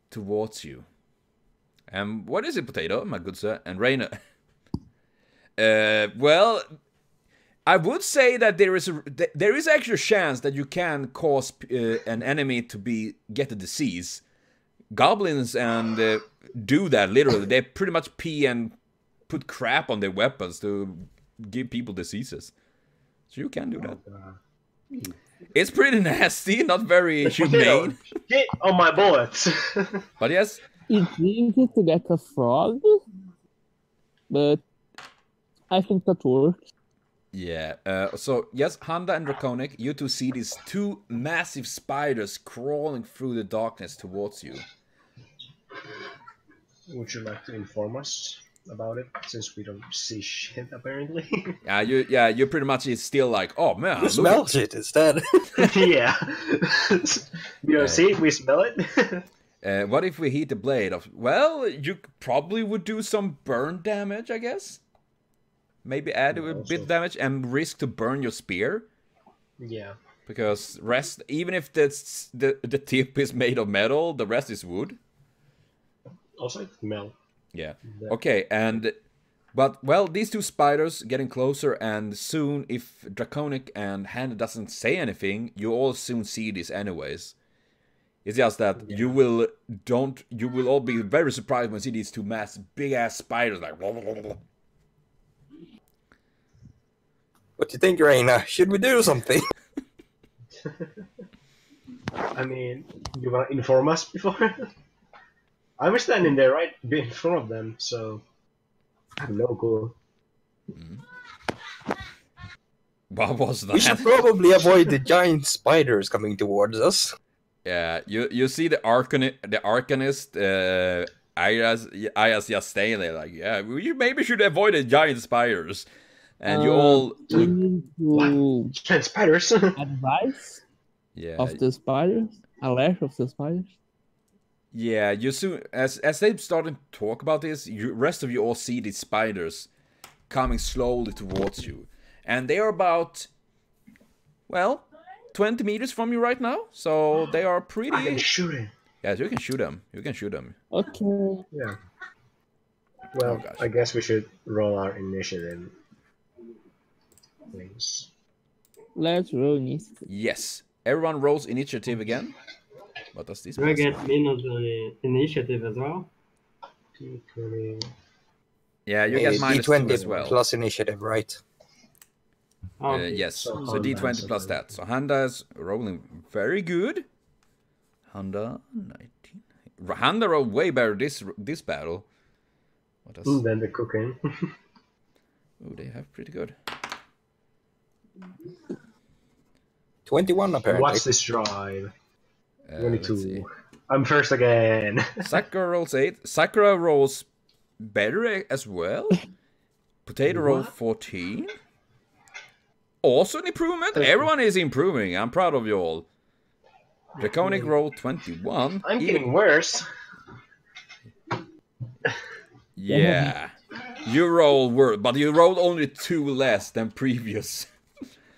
towards you. And what is it, Potato, my good sir? And Reyna. Well, I would say that there is actually a chance that you can cause an enemy to get a disease. Goblins and do that literally. They pretty much pee and put crap on their weapons to give people diseases. So you can do that. It's pretty nasty, not very humane. Get on my bullets. But yes, It's easy to get a frog, but I think that works. yeah. So yes, Handa and Draconic, you two see these 2 massive spiders crawling through the darkness towards you. Would you like to inform us about it, since we don't see shit apparently? You pretty much is still like, oh man, You look smell shit instead. Yeah. We don't see it, we smell it. what if we heat the blade of? Well, you probably would do some burn damage, I guess. Maybe add a bit damage and risk to burn your spear. Yeah. Because even if the tip is made of metal, the rest is wood. Also, it smell. Yeah. Okay, but well, these 2 spiders getting closer, and soon, if Draconic and Handa doesn't say anything, you all soon see this anyways. It's just that you will all be very surprised when you see these 2 big ass spiders like. What do you think, Reyna? Should we do something? I mean, you wanna inform us before? I'm standing there right in front of them, so I have no clue. What was that? We should probably avoid the giant spiders coming towards us. Yeah, you see the Arcanist, Aya's just staying there like, yeah, we maybe should avoid the giant spiders. And you all we need to Giant spiders. advise yeah. of the spiders, alert of the spiders. Yeah, you soon as they started to talk about this, rest of you all see these spiders coming slowly towards you, and they are about 20 meters from you right now. So they are pretty. I can shoot it. Yeah, you can shoot them. You can shoot them. Okay. Yeah. Well, gosh. I guess we should roll our initiative. Please. Let's roll initiative. Yes, everyone rolls initiative again. What does this Do I mean? get minus the initiative as well? D20. Yeah, you get minus 2 D20 as well. plus initiative, right? Okay. Yes, So so Honda D20 is plus something. that. So Handa is rolling very good. Handa 19. Handa rolled way better this battle. What does? Then the cooking. Oh, they have pretty good. 21 apparently. What's this drive? Let's see. 22. I'm first again. Sakura rolls 8. Sakura rolls better as well. Potato rolled 14. Also an improvement. Everyone is improving. I'm proud of you all. Draconic rolled 21. I'm getting worse. Yeah. You roll worse, but you rolled only 2 less than previous.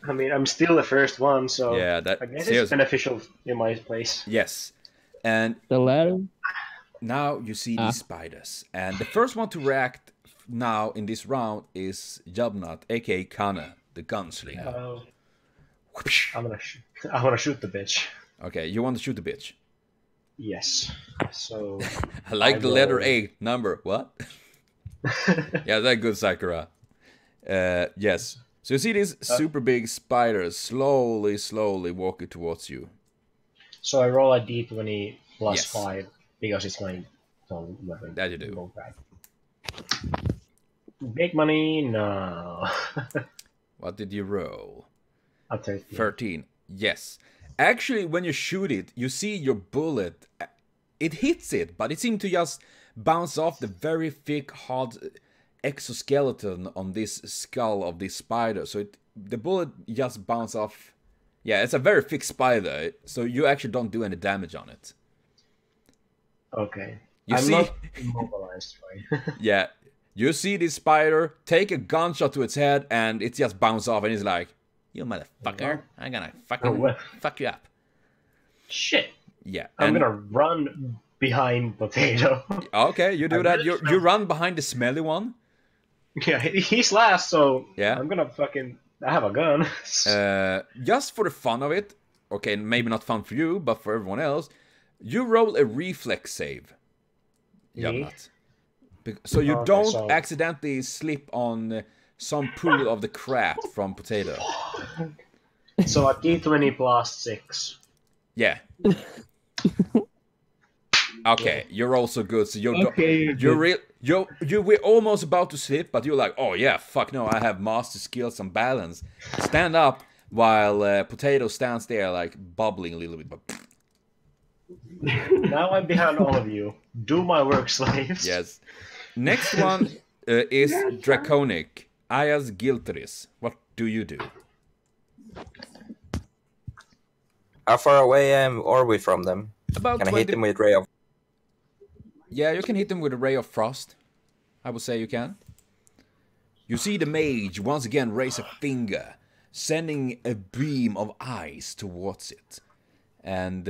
I mean, I'm still the first one, so Yeah, that I guess seriously. it's beneficial in my place. Yes. And The ladder. now you see these spiders. And the first one to react now in this round is Jabnat, aka Kana, the gunslinger. Whoosh. I wanna shoot the bitch. Okay, you want to shoot the bitch. Yes. So I like I the letter will- A number. What? Yeah, that's good, Sakura. Yes. So you see these super big spiders slowly walking towards you. So I roll a d20 plus Yes. 5 because it's my own weapon. That you do. Roll back. Big money? No. What did you roll? I'll take 13. Yes. Actually, when you shoot it, you see your bullet. It hits it, but it seemed to just bounce off the very thick, hard exoskeleton on this skull of this spider. So the bullet just bounced off. Yeah, it's a very thick spider, so you actually don't do any damage on it. Okay. You I'm see, not immobilized, right? yeah, you see this spider take a gunshot to its head, and it just bounces off, and it's like, "You motherfucker, I'm gonna fucking what? fuck you up." Shit. Yeah, I'm and- gonna run behind Potato. Okay, you do I that. really You felt- run behind the smelly one. Yeah, he's last, so Yeah. I'm gonna fucking. I have a gun. Just for the fun of it. Okay, maybe not fun for you, but for everyone else, you roll a reflex save. Me? Jabnat. So you Okay, don't so- accidentally slip on some pool of the crap from Potato. So a d20 plus 6. Yeah. Okay, you're also good. So you're Okay, you were almost about to slip, but you're like, oh yeah, fuck no, I have master skills and balance. Stand up while Potato stands there like bubbling a little bit. But Now I'm behind all of you. Do my work, slaves. yes. Next one is Draconic. Aya's Giltris. What do you do? How far away are we from them? About Can I 20. hit them with ray of? Yeah, you can hit them with a ray of frost. I would say you can. You see the mage once again raise a finger, sending a beam of ice towards it. And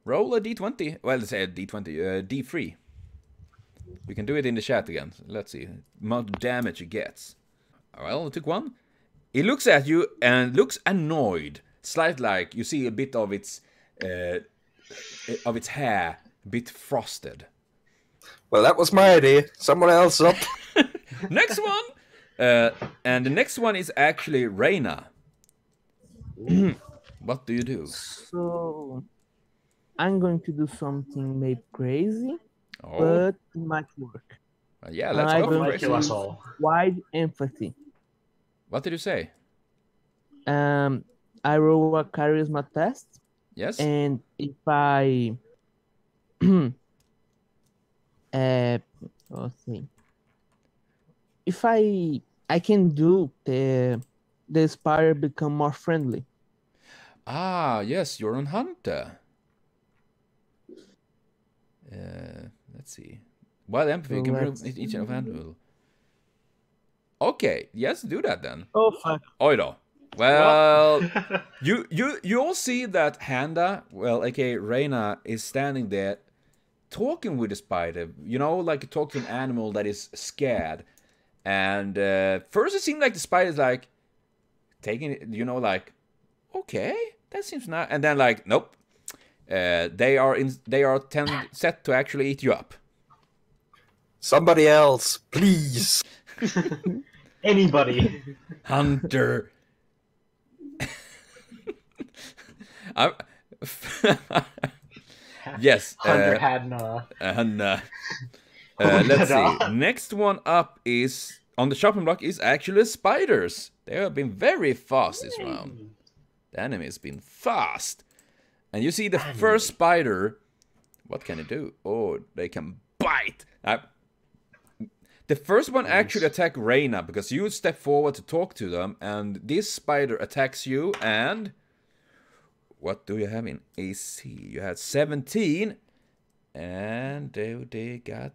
roll a d20. Well, let's say a d20. D3. You can do it in the chat again. Let's see. Amount of damage it gets. Well, it took one. It looks at you and looks annoyed. Slightly like you see a bit of its hair, a bit frosted. Well, that was my idea. Someone else up. Next one! And the next one is actually Reina. What do you do? So I'm going to do something maybe crazy, Oh, but it might work. yeah, let's I go don't for Might it. kill us all. Wide empathy. What did you say? I roll a charisma test. Yes. And if I let's see. If I can do the spider become more friendly. Ah, yes, you're on hunter. Let's see. Wild empathy can remove each of handful. Okay, yes, do that then. Oh fuck. Oj då. Well, you all see that Handa, well, aka Reina, is standing there talking with the spider. You know, like you talk to an animal that is scared. And first it seemed like the spider's like taking it, you know, like, okay, that seems nice. And then like, nope. They are set to actually eat you up. Somebody else, please. Anybody. Hunter. Yes. Hunter had no. Let's see. Next one up is on the shopping block is actually spiders. They have been very fast this round. The enemy has been fast. And you see the first spider. What can it do? Oh, they can bite. The first one actually attacked Reina because you step forward to talk to them, and this spider attacks you. And what do you have in AC? You had 17, and they got.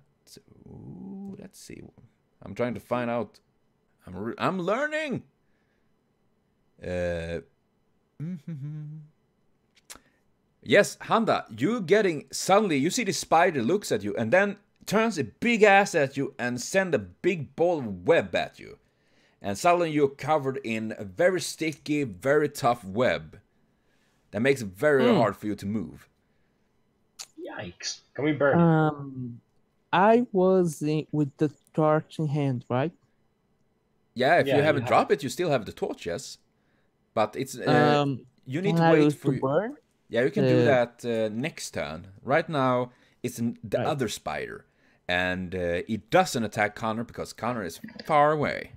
Ooh, let's see. I'm trying to find out. I'm learning. Yes, Handa, you getting suddenly you see the spider looks at you and then turns a big ass at you and send a big ball of web at you. And suddenly you're covered in a very sticky, very tough web. That makes it very hard for you to move. Yikes. Can we burn? I was with the torch in hand, right? Yeah, if Yeah, you haven't you dropped it, you still have the torch, yes. But it's you need Can to I wait use for to burn? Yeah, you can do that next turn. Right now, it's the other spider. And it doesn't attack Connor because Connor is far away.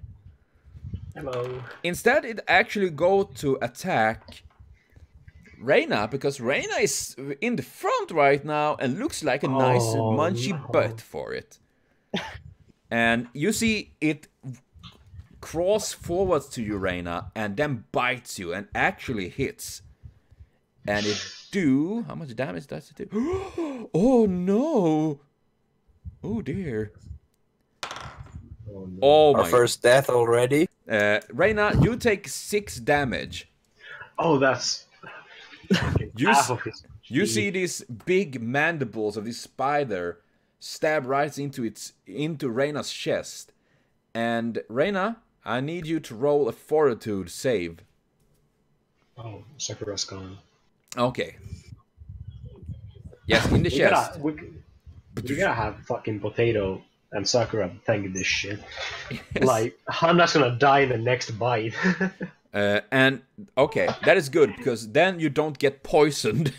Hello. Instead, it actually go to attack Reina because Reina is in the front right now and looks like a nice munchy butt for it. And you see it crawls forwards to you, Reina, and then bites you and actually hits. And it do... How much damage does it do? Oh, no! Oh, dear. Oh, Our my... first death already. Reina, you take 6 damage. Oh, that's... half of his... You see these big mandibles of this spider stab right into Reina's chest. And, Reina, I need you to roll a fortitude save. Oh, Sakura's gone. Okay. Yes, in the chest. We're gonna have fucking Potato and Sakura thank this shit. Yes. Like, Hanna's gonna die in the next bite. And okay, that is good because then you don't get poisoned.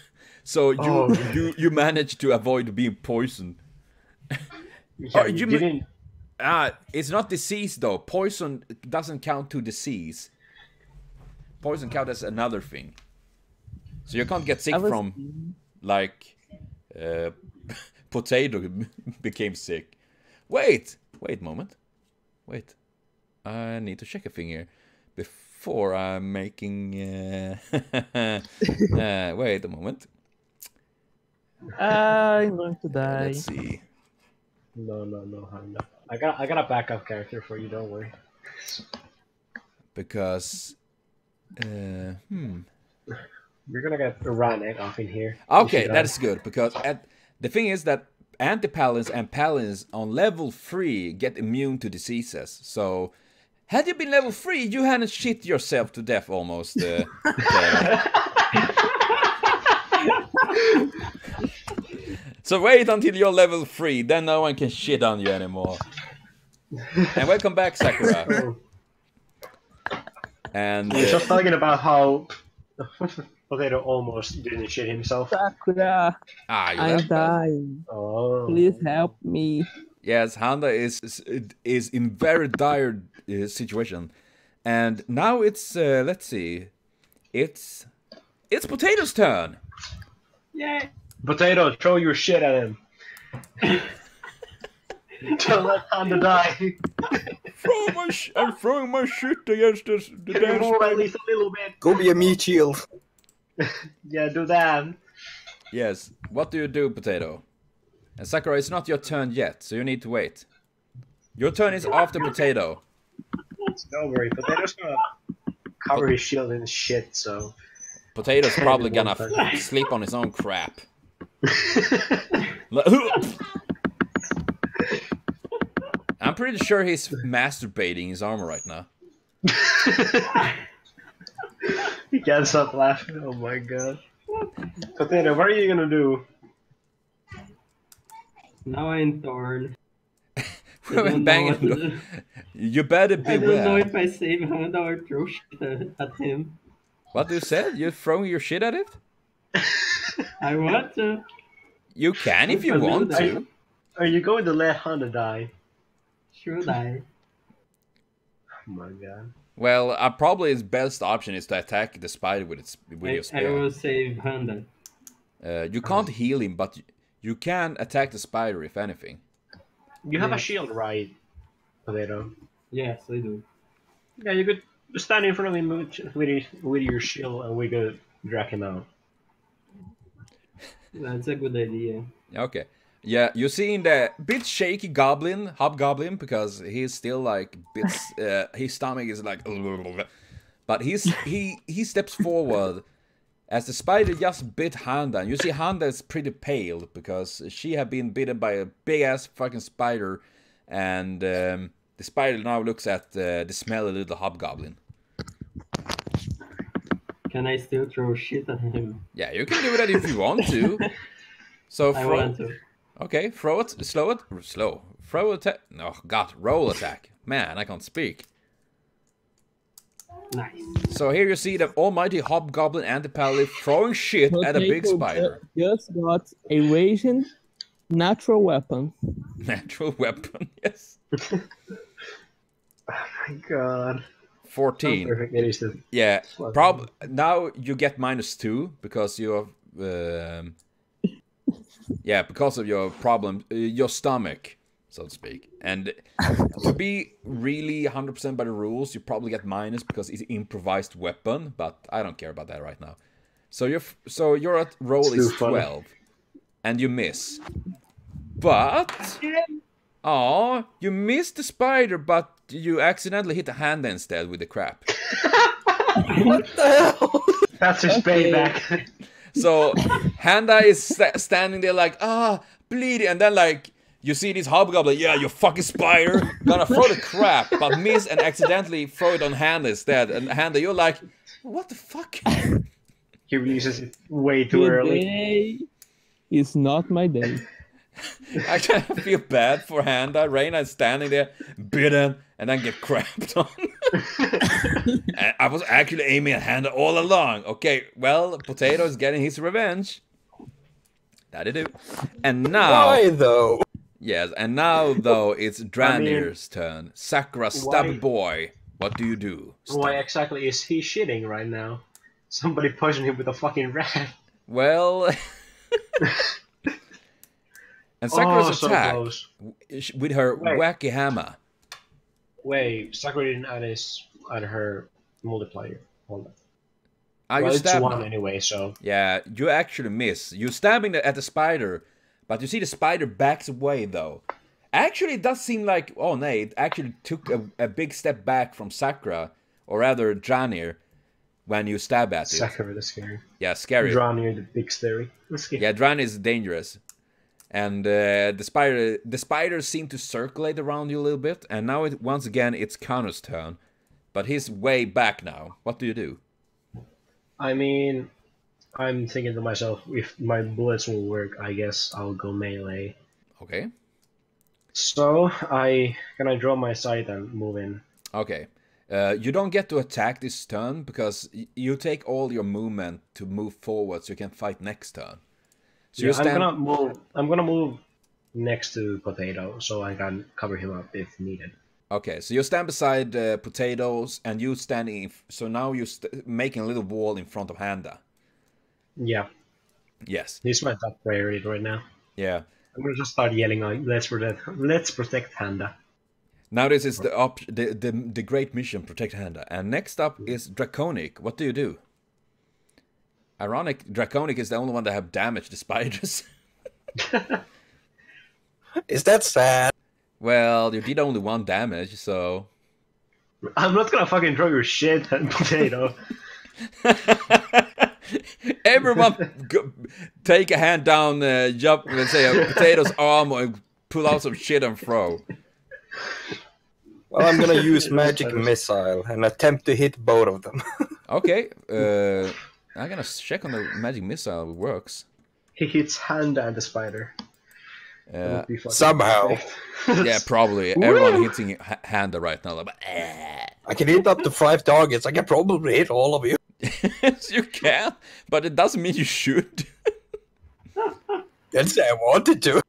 So you manage to avoid being poisoned. Yeah, you didn't... It's not disease though. Poison doesn't count to disease. Poison count as another thing. So you can't get sick from, like, Potato became sick. Wait a moment. Wait. I need to check a thing here before I'm making... wait a moment. I'm going to die. Let's see. No, Hanna. I got a backup character for you, don't worry. Because... We're gonna get Ranek off in here. Okay, that is good, because the thing is that anti-paladins and paladins on level 3 get immune to diseases. So, had you been level 3, you hadn't shit yourself to death almost. So wait until you're level 3, then no one can shit on you anymore. And welcome back, Sakura. And We're just talking about how Potato almost didn't shit himself. Sakura, I'm dying. Oh. Please help me. Yes, Handa is in very dire situation, and now it's let's see, it's Potato's turn. Yay! Potato, throw your shit at him. Don't let Panda die. I'm throwing my shit against the Can you damn move at spider. least a little bit? Go be a meat shield. Yeah, do that. Yes. What do you do, Potato? And Sakura, it's not your turn yet, so you need to wait. Your turn is after Potato. Don't worry, Potato's gonna cover his shield in shit, so... Potato's probably gonna sleep on his own crap. I'm pretty sure he's masturbating his armor right now. He can't stop laughing, oh my god. Potato, what are you gonna do? Now I'm torn. Bang. You better I don't know beware. if I save Handa or throw shit at him. What you said? You're throwing your shit at it? I want to. You can if you want to. Are you going to let Honda die? Should I? Oh my god. Well, probably his best option is to attack the spider with your I spear. will save Handa. You can't heal him, but you can attack the spider if anything. You have a Yes. shield, right, Potato? Yes, I do. Yeah, you could stand in front of him with your shield and we could drag him out. That's a good idea. Okay. Yeah, you see in the bit shaky goblin, hobgoblin, because he's still like bits. His stomach is like, but he steps forward as the spider just bit Handa. And you see Handa is pretty pale because she had been bitten by a big ass fucking spider, and the spider now looks at the smelly little hobgoblin. Can I still throw shit at him? Yeah, you can do that if you want to. So I want to. Okay, throw it, slow. Throw attack. Oh god, roll attack. Man, I can't speak. Nice. So here you see the almighty hobgoblin antipally throwing shit at a big Potato spider. Just got evasion, natural weapon. Natural weapon, yes. Oh my god. 14. Perfect. It is the Yeah, now you get -2 because you have yeah, because of your problem, your stomach, so to speak. And to be really 100% by the rules, you probably get minus because it's improvised weapon, but I don't care about that right now. So your roll It's is too funny. 12, and you miss. But you missed the spider, but you accidentally hit the hand instead with the crap. What the hell? That's his payback. So Handa is standing there like, bleeding, and then like you see this hobgoblin, yeah, you fucking spider, gonna throw the crap, but miss and accidentally throw it on Handa instead. And Handa, you're like, what the fuck? He releases it way too early. Today is not my day. I kind of feel bad for Handa. Reina is standing there, bitten, and then get crapped on. And I was actually aiming at Handa all along. Okay, well, Potato is getting his revenge. That it do. And now, Why though? yes, and now though it's Dranir's turn. Sakura, stubby boy, what do you do? Why exactly is he shitting right now? Somebody poisoned him with a fucking rat. Well, and Sakura's so attack close. with her Wait. wacky hammer. Wait, Sakura didn't add her multiplier. Hold on. Are Well, you it's stabbing? 1 anyway, so... Yeah, you actually miss. You're stabbing at the spider, but you see the spider backs away though. Actually, it does seem like, oh no, it actually took a big step back from Sakura, or rather Dranir, when you stab at it. Sakura the scary. Yeah, scary. Draw near the big scary. Yeah, Dranir is dangerous. And the spiders seem to circulate around you a little bit, and now once again it's Connor's turn. But he's way back now. What do you do? I mean, I'm thinking to myself, if my bullets will work, I guess I'll go melee. Okay. So, can I draw my sight and move in? Okay. You don't get to attack this turn because you take all your movement to move forward so you can fight next turn. So Yeah, you stand. I'm gonna move next to Potato so I can cover him up if needed. Okay, so you stand beside Potatoes and you standing. So now you're making a little wall in front of Handa. Yeah. Yes. He's my top priority right now. Yeah. I'm gonna just start yelling like, let's protect Handa. Now this is the great mission, protect Handa. And next up is Draconic. What do you do? Ironic, Draconic is the only one that have damaged the spiders. Is that sad? Well, you did only 1 damage, so... I'm not gonna fucking throw your shit at Potato. Everyone take a hand down, jump, let's say, a Potato's arm and pull out some shit and throw. Well, I'm gonna use Magic Missile and attempt to hit both of them. Okay, I'm gonna check on the Magic Missile, it works. He hits Handa and the spider. Somehow. Yeah, probably. Everyone hitting Handa right now. Like, I can hit up to 5 targets. I can probably hit all of you. Yes, you can, but it doesn't mean you should. Didn't say I wanted to.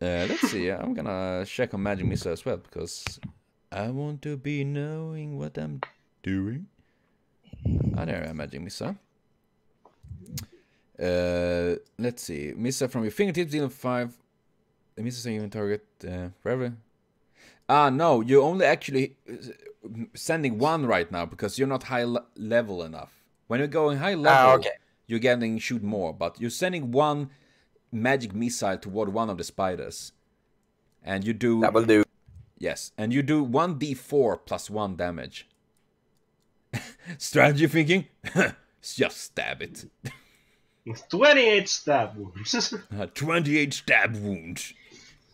Let's see, I'm gonna check on Magic Missile as well, because I want to be knowing what I'm doing. Ah, there I have Magic Missile. Let's see. Missile from your fingertips, deal 5. The missile even target forever. Ah, no, you're only actually sending 1 right now because you're not high level enough. When you're going high level, you're getting shoot more, but you're sending 1 magic missile toward one of the spiders. And you do... That will do. Yes, and you do 1d4 plus 1 damage. Strategy thinking? Just stab it. 28 stab wounds. 28 stab wounds.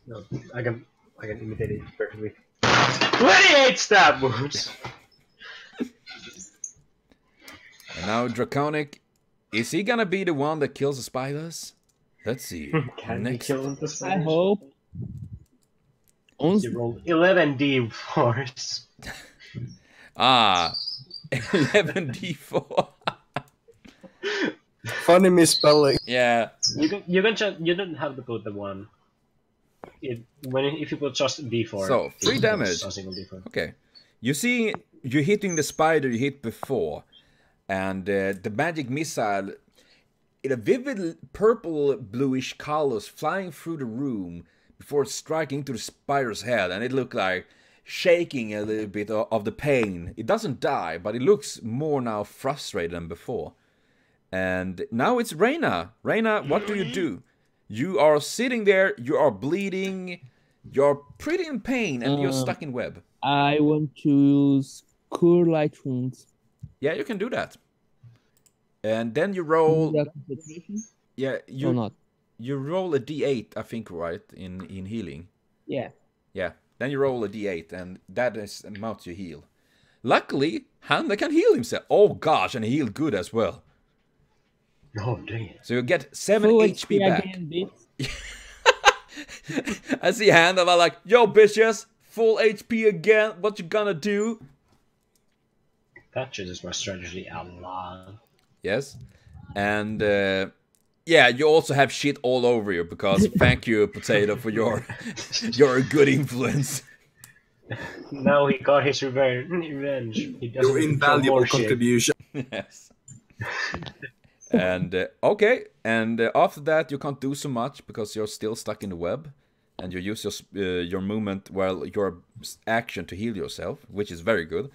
No, I can imitate it perfectly. 28 stab wounds. And now Draconic, is he gonna be the one that kills the spiders? Let's see. Can he kill the spiders? I hope. You rolled 11 d4s. Ah, 11 d4. Funny misspelling. Yeah. You don't have to put the 1. If you put just d4. So 3 damage. A single d4. Okay. You see, you're hitting the spider you hit before, and the magic missile, in a vivid purple bluish colors flying through the room before striking into the spider's head, and it looked like shaking a little bit of the pain. It doesn't die, but it looks more now frustrated than before. And now it's Reina. Reina, what do you do? You are sitting there, you are bleeding, you're pretty in pain, and you're stuck in web. I want to use Cure Light Wounds. Yeah, you can do that. And then you roll... Yeah, or not? You roll a d8, I think, right, in healing. Yeah. Yeah, then you roll a d8, and that is the amount you heal. Luckily, Handa can heal himself. Oh gosh, and he healed good as well. Oh, dang it. So you get 7 HP back. Again, I see Handa like, yo bitches, full HP again, what you gonna do? That changes my strategy a lot. Yes, and yeah, you also have shit all over you, because thank you, Potato, for your a good influence. Now he got his revenge. He doesn't Your invaluable contribution. Yes. And okay, and after that you can't do so much because you're still stuck in the web, and you use your movement, well, your action to heal yourself, which is very good.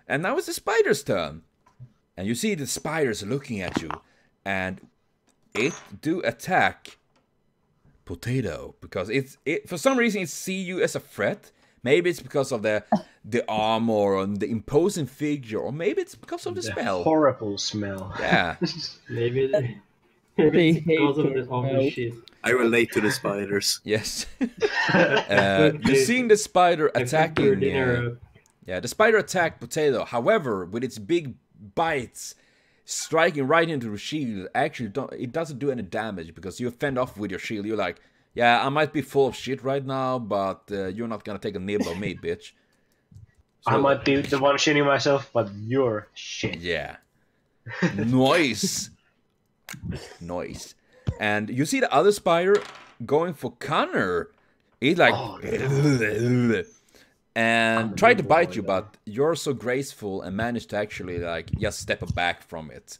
And now it's the spider's turn, and you see the spiders looking at you, and it do attack Potato because it for some reason it see you as a threat. Maybe it's because of the armor and the imposing figure, or maybe it's because of the spell. Horrible smell. Yeah. Maybe They it's hate because of this your awful smell. shit. I relate to the spiders. Yes. You're seeing the spider attacking. Yeah, the spider attacked Potato. However, with its big bites striking right into the shield, actually it doesn't do any damage because you fend off with your shield. You're like, yeah, I might be full of shit right now, but you're not gonna take a nibble of me, bitch. So, I might be the one shitting myself, but you're shit. Yeah. Noise. Noise. And you see the other spider going for Connor. He's like... and tried to bite you, but you're so graceful and managed to actually, like, just step back from it.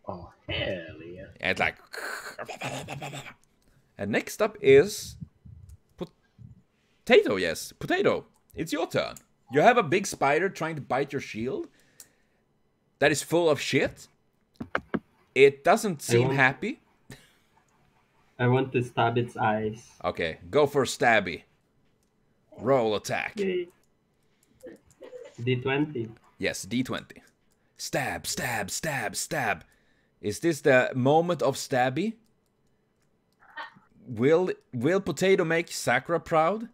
Oh, hell yeah. And it's like... And next up is... Potato, yes. Potato, it's your turn. You have a big spider trying to bite your shield. That is full of shit. It doesn't seem happy. I want to stab its eyes. Okay, go for stabby. Roll attack. Yay. D20. Yes, D20. Stab, stab, stab, stab. Is this the moment of stabby? Will Potato make Sakura proud?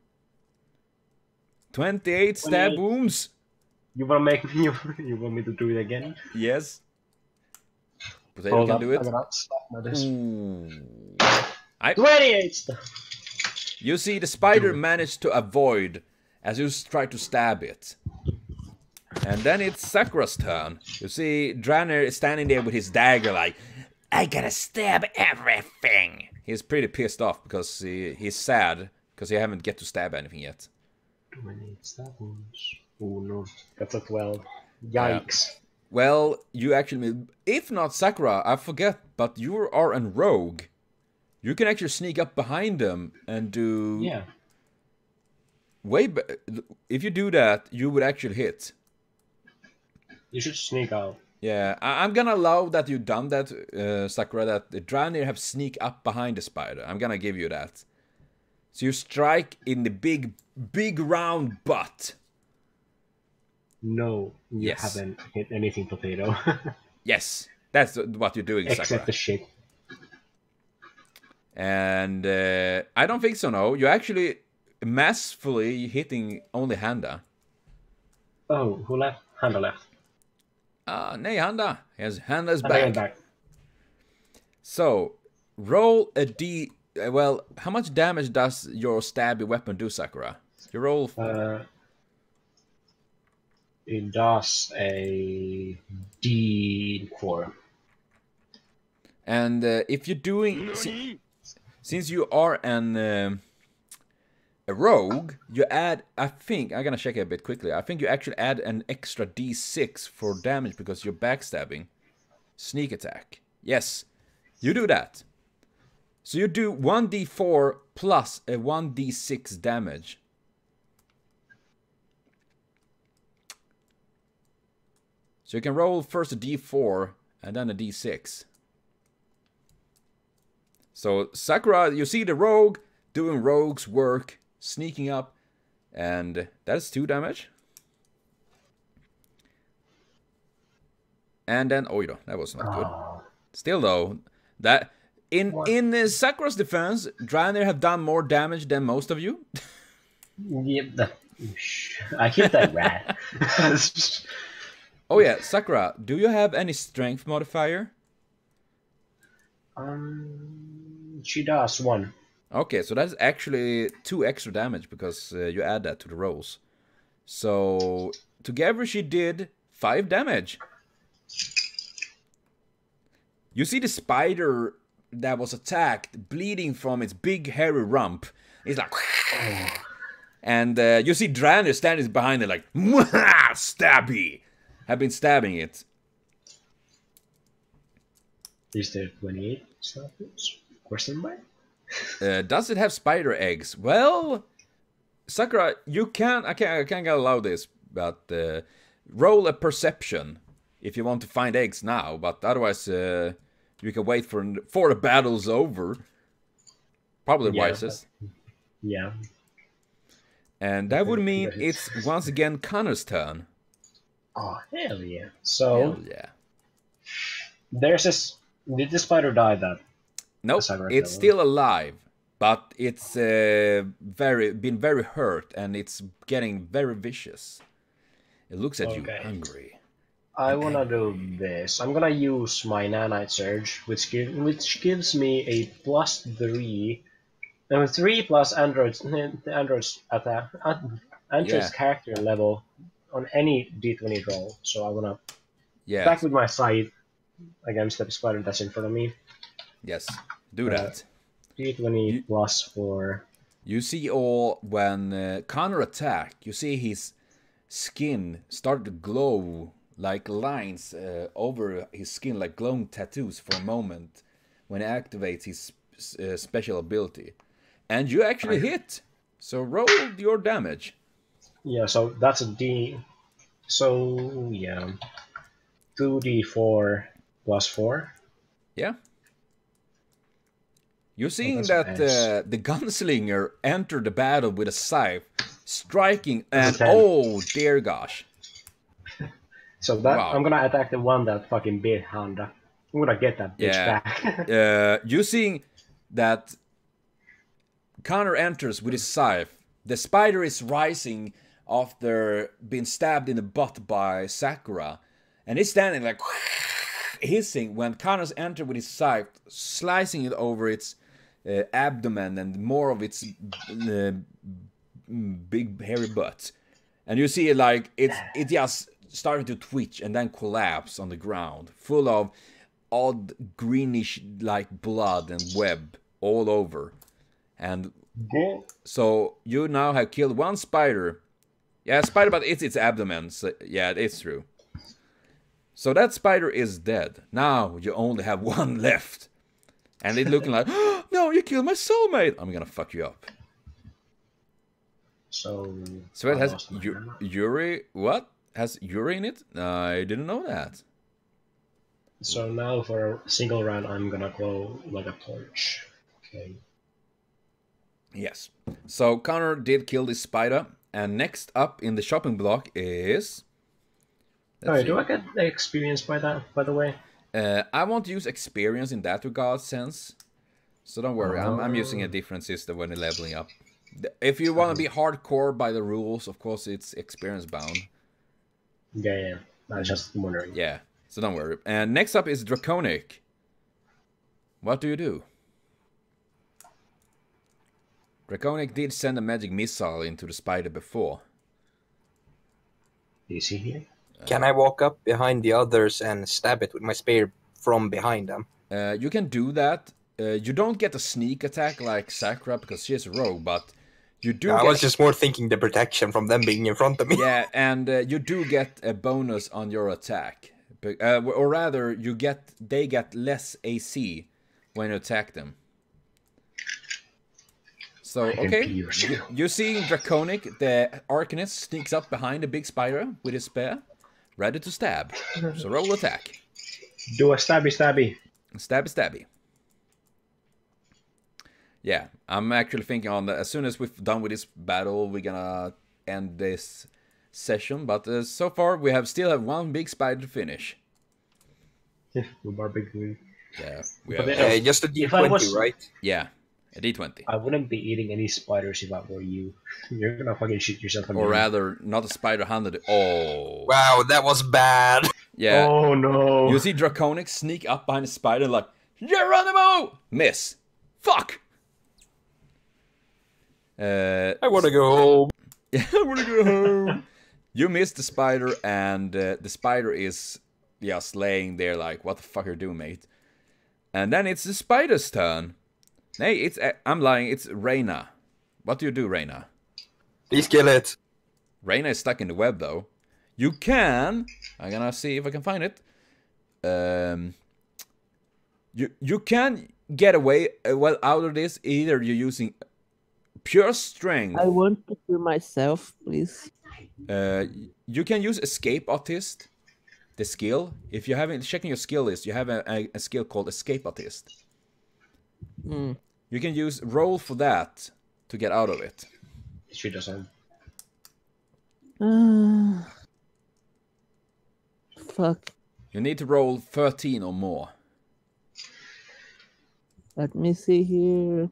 28 stab 28. wounds. You wanna make me? You want me to do it again? Yes. Potato Hold can up, do it. I gotta stop my desk. Ooh. 28. You see the spider managed to avoid as you try to stab it. And then it's Sakura's turn. You see Draenor is standing there with his dagger like, I gotta stab everything. He's pretty pissed off because he's sad because he haven't get to stab anything yet. 28 stab wounds. Oh no, that's a 12. Yikes. Well, you actually, if not Sakura, I forget, but you are a rogue. You can actually sneak up behind them and do... Yeah. If you do that, you would actually hit. You should sneak out. Yeah, I'm gonna allow that you've done that, Sakura, that the Draenor have sneak up behind the spider. I'm gonna give you that. So you strike in the big round butt. No, you Yes. haven't hit anything, Potato. Yes, that's what you're doing, Sakura. Except the shit. And I don't think so, no. You're actually massively hitting only Handa. Oh, who left? Handa left. Nay, Handa. Yes, Handa's Handa back. went back. So, roll a D... well, how much damage does your stabby weapon do, Sakura? You roll... It does a D4. And if you're doing... Since you are a rogue, you add... I think... I'm gonna check it a bit quickly. I think you actually add an extra D6 for damage because you're backstabbing. Sneak attack. Yes, you do that. So you do 1d4 plus a 1d6 damage. So you can roll first a d4 and then a d6. So Sakura, you see the rogue doing rogue's work, sneaking up, and that's 2 damage. And then, oh, that was not good. Still though, that in Sakura's defense, Draenor have done more damage than most of you. Yep, I hit that rat. Oh yeah, Sakura, do you have any strength modifier? She does 1. Okay, so that's actually 2 extra damage because you add that to the rolls. So together she did 5 damage. You see the spider that was attacked bleeding from its big hairy rump. It's like... And you see Draenor standing behind it like... Stabby! Have been stabbing it. Is there 28 stabs? Question mark? Does it have spider eggs? Well, Sakura, you can... I can't allow this, but... roll a perception if you want to find eggs now, but otherwise... you can wait for the battle's over. Probably wisest. Yeah. And that would mean it's once again Connor's turn. Oh, hell yeah. So, Hell yeah. there's this... Did the spider die that? Nope, it's still alive. But it's been very hurt and it's getting very vicious. It looks at you hungry. I wanna do this. I'm gonna use my Nanite Surge, which gives me a +3, 3 plus Android's attack, Android's character level on any D20 roll. So I wanna back with my scythe against the spider that's in front of me. Yes, do that. D20 plus 4. You see all when Connor attacked. You see his skin start to glow like lines over his skin, like glowing tattoos for a moment when he activates his special ability. And you actually hit. So roll your damage. Yeah, so that's a D. So, yeah. 2d4 plus 4. Yeah. You're seeing that's that nice. the gunslinger entered the battle with a scythe, striking, and That's a 10. oh dear gosh. So that Wow. I'm gonna attack the one that fucking beat Honda. I'm gonna get that bitch Yeah. back. You're seeing that Connor enters with his scythe. The spider is rising after being stabbed in the butt by Sakura. And he's standing like hissing when Connor's entered with his scythe, slicing it over its abdomen and more of its big hairy butt. And you see it like it just started to twitch and then collapse on the ground, full of odd greenish like blood and web all over. And so you now have killed one spider. Yeah, spider, but it's its abdomen. So yeah, it's true. So that spider is dead. Now you only have one left. And it's looking like, oh, no, you killed my soulmate. I'm gonna fuck you up. So it has Yuri. What? Has Yuri in it? I didn't know that. So now for a single round, I'm gonna glow like a torch. Okay. Yes. So Connor did kill this spider. And next up in the shopping block is... Alright, do I get the experience by that, by the way? I won't use experience in that regard sense. So don't worry, I'm using a different system when leveling up. If you want to be hardcore by the rules, of course it's experience bound. Yeah. I was just wondering. Yeah, so don't worry. And next up is Draconic. What do you do? Draconic did send a magic missile into the spider before. Is he here? Can I walk up behind the others and stab it with my spear from behind them? You can do that. You don't get a sneak attack like Sakura because she's a rogue, but you do I get... was just more thinking the protection from them being in front of me. Yeah, and you do get a bonus on your attack. Or rather, they get less AC when you attack them. So, okay, you see Draconic, the Arcanist, sneaks up behind the big spider with his spear, ready to stab. So roll attack. Do a stabby. Stabby. Yeah, I'm actually thinking on as soon as we've done with this battle, we're gonna end this session. But so far, we still have one big spider to finish. Barbecue. Yeah, just a D20, right? Yeah. A D20. I wouldn't be eating any spiders if I were you. You're gonna fucking shoot yourself. Or rather, not a spider hunted. Oh. Wow, that was bad. Yeah. Oh no. You see Draconic sneak up behind the spider like, Geronimo! Miss. Fuck! I wanna go home. Yeah, I wanna go home. You miss the spider and the spider is just laying there like, what the fuck are you doing, mate? And then it's the spider's turn. Hey, I'm lying, it's Reyna. What do you do, Reyna? Please kill it. Reyna is stuck in the web, though. You can... I'm gonna see if I can find it. You can get away out of this. Either you're using pure strength. I want to kill myself, please. You can use Escape Artist, the skill. If you haven't checking your skill list, you have a skill called Escape Artist. You can use roll for that to get out of it. She doesn't. Fuck. You need to roll 13 or more. Let me see here.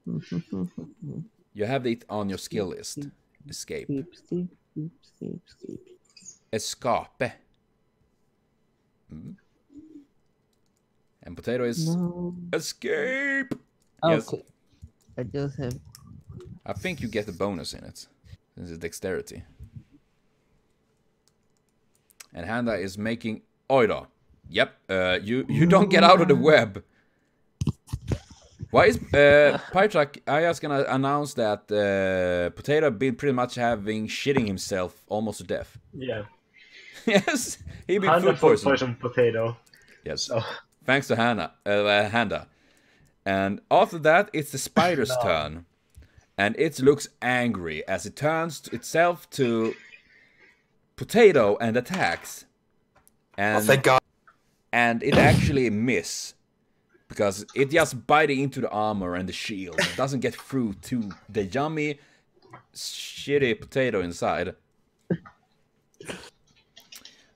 You have it on your skill list. Escape. Escape. And potato is escape. Yes. Okay. I just have... I think you get a bonus in it. This is dexterity. And Handa is making oida. Yep. You don't get out of the web. Why is Pytrak? I was gonna announce that Potato been pretty much having shitting himself almost to death. Yeah. Yes, he been Handa food poisoned. poison potato. Yes, So thanks to Handa. And after that, it's the spider's No. turn. And it looks angry as it turns itself to potato and attacks. Oh, And, thank God. and it actually miss. Because it just biting into the armor and the shield. It doesn't get through to the yummy, shitty potato inside.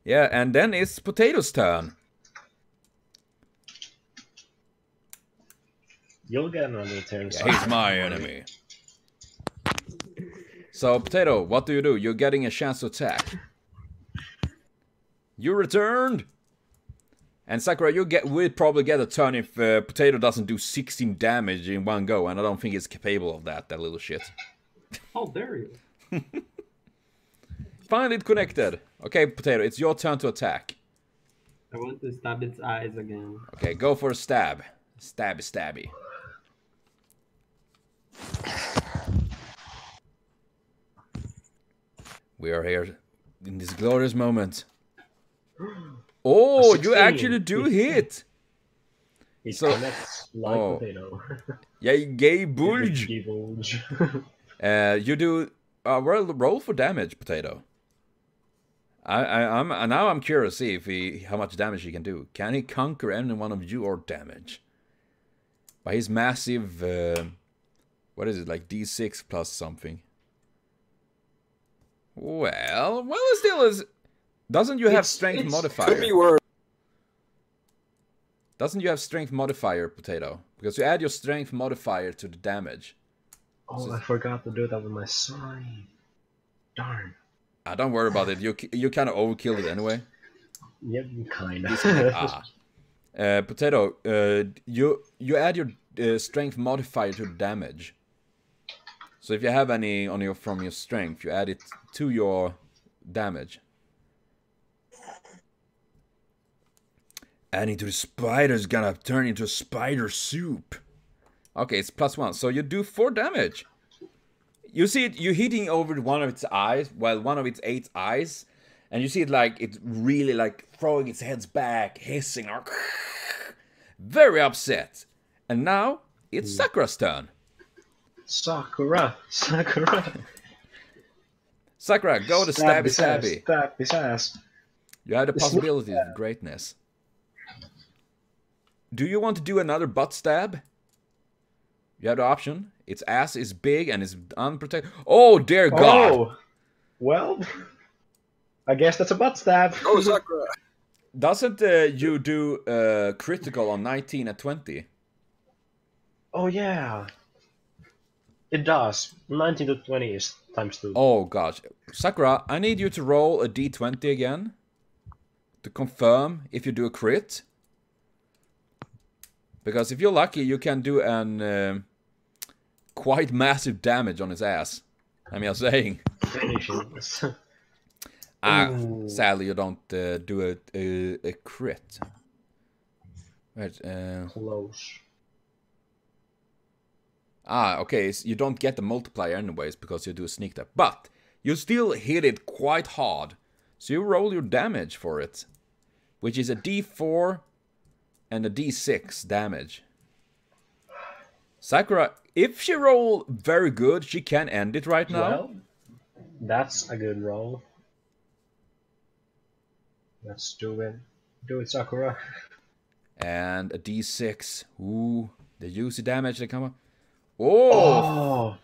Yeah, and then it's Potato's turn. you'll get another turn. Yeah, he's my enemy. So, Potato, what do? You're getting a chance to attack. You returned! And Sakura, will probably get a turn if Potato doesn't do 16 damage in one go, and I don't think it's capable of that little shit. How dare you? Finally, it connected. Okay, Potato, it's your turn to attack. I want to stab its eyes again. Okay, go for a stab. Stabby, stabby. We are here in this glorious moment. Oh, you 16. actually do hit! It So- connects like oh. potato. Yeah, gay bulge! Gay bulge. You do roll for damage, Potato. I'm curious to see if how much damage he can do. Can he conquer any one of your damage? By his massive, what is it, like D6 plus something? Well, it still is. Doesn't you have strength Could be modifier? worse. Doesn't you have strength modifier, Potato? Because you add your strength modifier to the damage. Oh, I forgot to do that with my sign. Darn. Don't worry about it. You kind of overkilled it anyway. Yep, kinda. Potato, you add your strength modifier to the damage. So if you have any on from your strength, you add it to your damage. Adding to the spider's gonna turn into spider soup. Okay, it's +1, so you do 4 damage. You see it, you're hitting over one of its eyes, well, one of its 8 eyes, and you see it like, it really like throwing its heads back, hissing, very upset. And now, it's Sakura's turn. Sakura. Sakura, go to stabby stabby. Stab his ass. You have the possibility of greatness. Do you want to do another butt stab? You have the option. Its ass is big and is unprotected. Oh, dear God! Oh! Well, I guess that's a butt stab. Oh, Sakura. Doesn't you do critical on 19 and 20? Oh, yeah. It does. 19 to 20 is ×2. Oh, gosh. Sakura, I need you to roll a d20 again. To confirm if you do a crit. Because if you're lucky, you can do an quite massive damage on his ass. I'm just saying. Finishing this. Sadly, you don't do a crit. Right, Close. Okay, so you don't get the multiplier anyways because you do a sneak attack. But you still hit it quite hard. So you roll your damage for it. Which is a d4 and a d6 damage. Sakura, if she roll very good, she can end it right now. Well, that's a good roll. Let's do it. Do it, Sakura. And a d6. Ooh, the juicy damage that come up. Oh!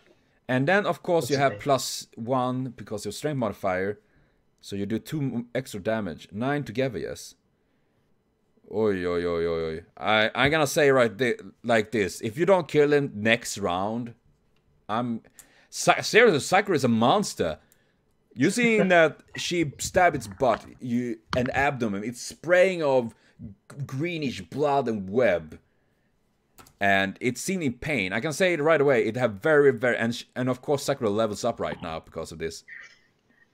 And then, of course, you have What's +1 because your strength modifier. So you do 2 extra damage. 9 together, yes. Oi, oi, oi, oi, oi. I'm gonna say like this. If you don't kill him next round, seriously, Sakura is a monster. You seeing that she stabbed its butt, and abdomen. It's spraying of greenish blood and web. And it's seen in pain. I can say it right away. It have very, very... And of course Sakura levels up right now because of this.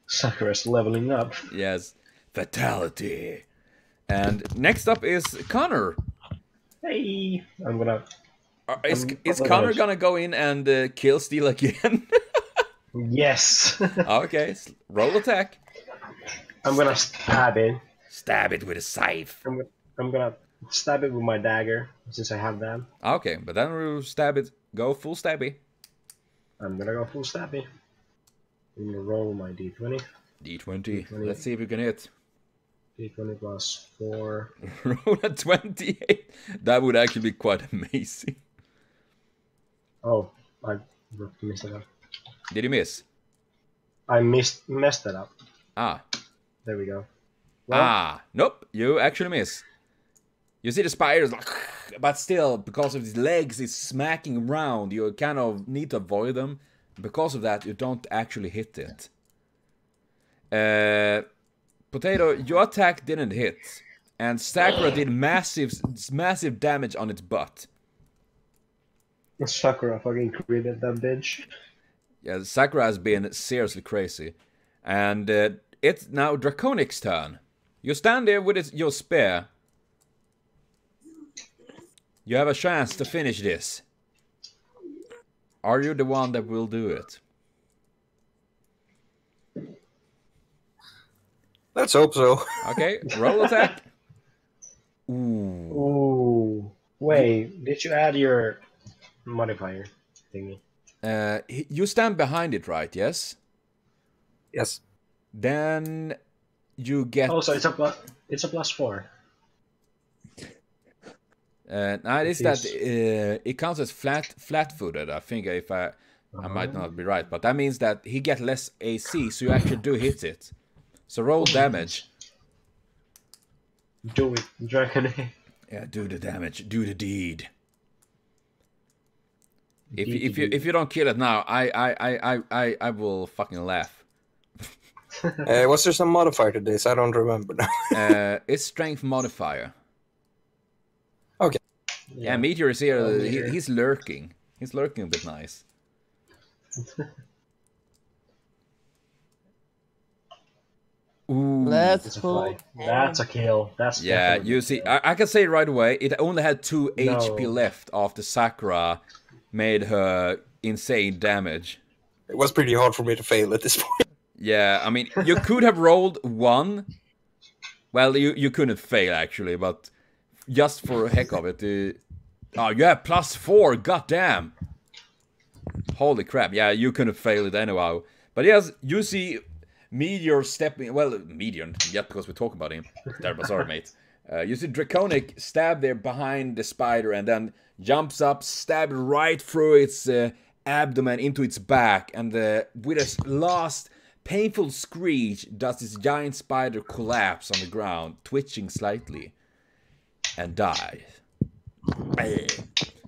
Sakura's leveling up. Yes. Fatality. And next up is Connor. Hey! I'm gonna... Is Connor gonna go in and kill Steel again? Yes! Okay, roll attack. I'm gonna stab it. Stab it with a scythe. I'm gonna stab it with my dagger since I have that. Okay, but then we'll stab it. Go full stabby. I'm gonna go full stabby. I'm gonna roll my d20. D20. Let's see if you can hit. d20 plus 4. Roll a 28. That would actually be quite amazing. Oh, I messed it up. Did you miss? I messed it up. Ah. There we go. Well, Nope. You actually miss. You see the spiders, like, but still, because of his legs, it's smacking around. You kind of need to avoid them. Because of that, you don't actually hit it. Potato, your attack didn't hit, and Sakura did massive damage on its butt. Sakura fucking critted that bitch. Yeah, Sakura has been seriously crazy, and it's now Draconic's turn. You stand there with your spear. You have a chance to finish this. Are you the one that will do it? Let's hope so. Okay, roll attack. Ooh. Ooh. Wait, did you add your modifier thingy? You stand behind it, right? Yes? Yes. Then you get... Oh, so it's a plus 4. Now it is that it counts as flat-footed. I think I might not be right, but that means that he gets less AC, so you actually do hit it. So roll damage. Do it, Dragon. Yeah, do the damage, do the deed. If you don't kill it now, I will fucking laugh. Was there some modifier to this? I don't remember now. It's strength modifier. Okay. Yeah, Meteor is here. He's lurking. He's lurking a bit nice. Ooh. Let's hope. That's a kill. That's yeah. definitely You see, I can say right away, it only had 2 HP left after Sakura made her insane damage. It was pretty hard for me to fail at this point. Yeah, I mean, you could have rolled 1. Well, you couldn't fail actually, but just for the heck of it. Oh, you have plus 4. Goddamn. Holy crap! Yeah, you couldn't fail it anyhow. But yes, you see. Meteor stepping, well, Meteor, yet because we talk about him. Sorry, mate. You see Draconic stab there behind the spider and then jumps up, stab right through its abdomen into its back, and with a last painful screech, does this giant spider collapse on the ground, twitching slightly, and die.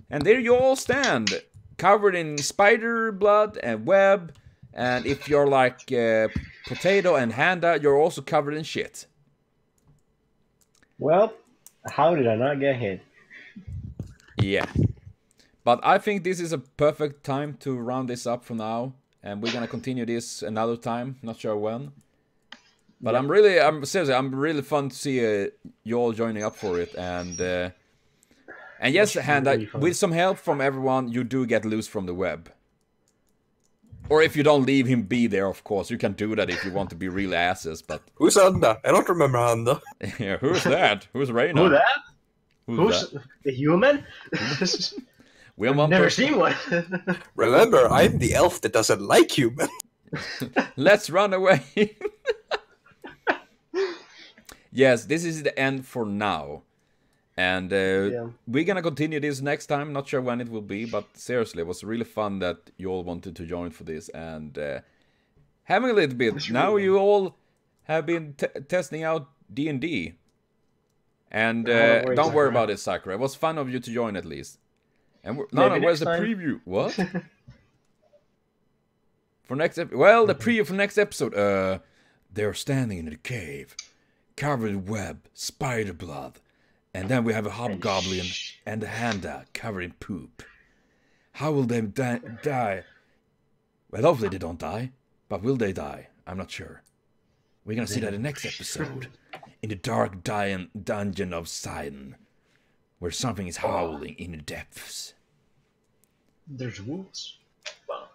And there you all stand, covered in spider blood and web, and if you're like Potato and Handa, you're also covered in shit. Well, how did I not get hit? Yeah. But I think this is a perfect time to round this up for now. And we're gonna continue this another time. Not sure when. But yeah. I'm really fun to see you all joining up for it. And yes, Handa, really with some help from everyone, you do get loose from the web. Or if you don't leave him be there, of course. You can do that if you want to be real asses, but... Who's Handa? I don't remember Handa. Yeah, who's that? Who's Reina? Who that? Who's that? The human? I've never seen one. Remember, I'm the elf that doesn't like human. Let's run away. Yes, this is the end for now. And we're gonna continue this next time. Not sure when it will be, but seriously, it was really fun that you all wanted to join for this. And having a little bit. Now you all have been testing out DnD. And don't worry about it, Sakura. It was fun of you to join at least. And where's the preview? What? For next well, the preview for next episode. They're standing in the cave, covered in web, spider blood. And then we have a hobgoblin and a Handa covered in poop. How will they die? Well, hopefully they don't die. But will they die? I'm not sure. We're gonna see that in the next episode. In the dark dungeon of Sidon. Where something is howling in the depths. There's wolves. Wow.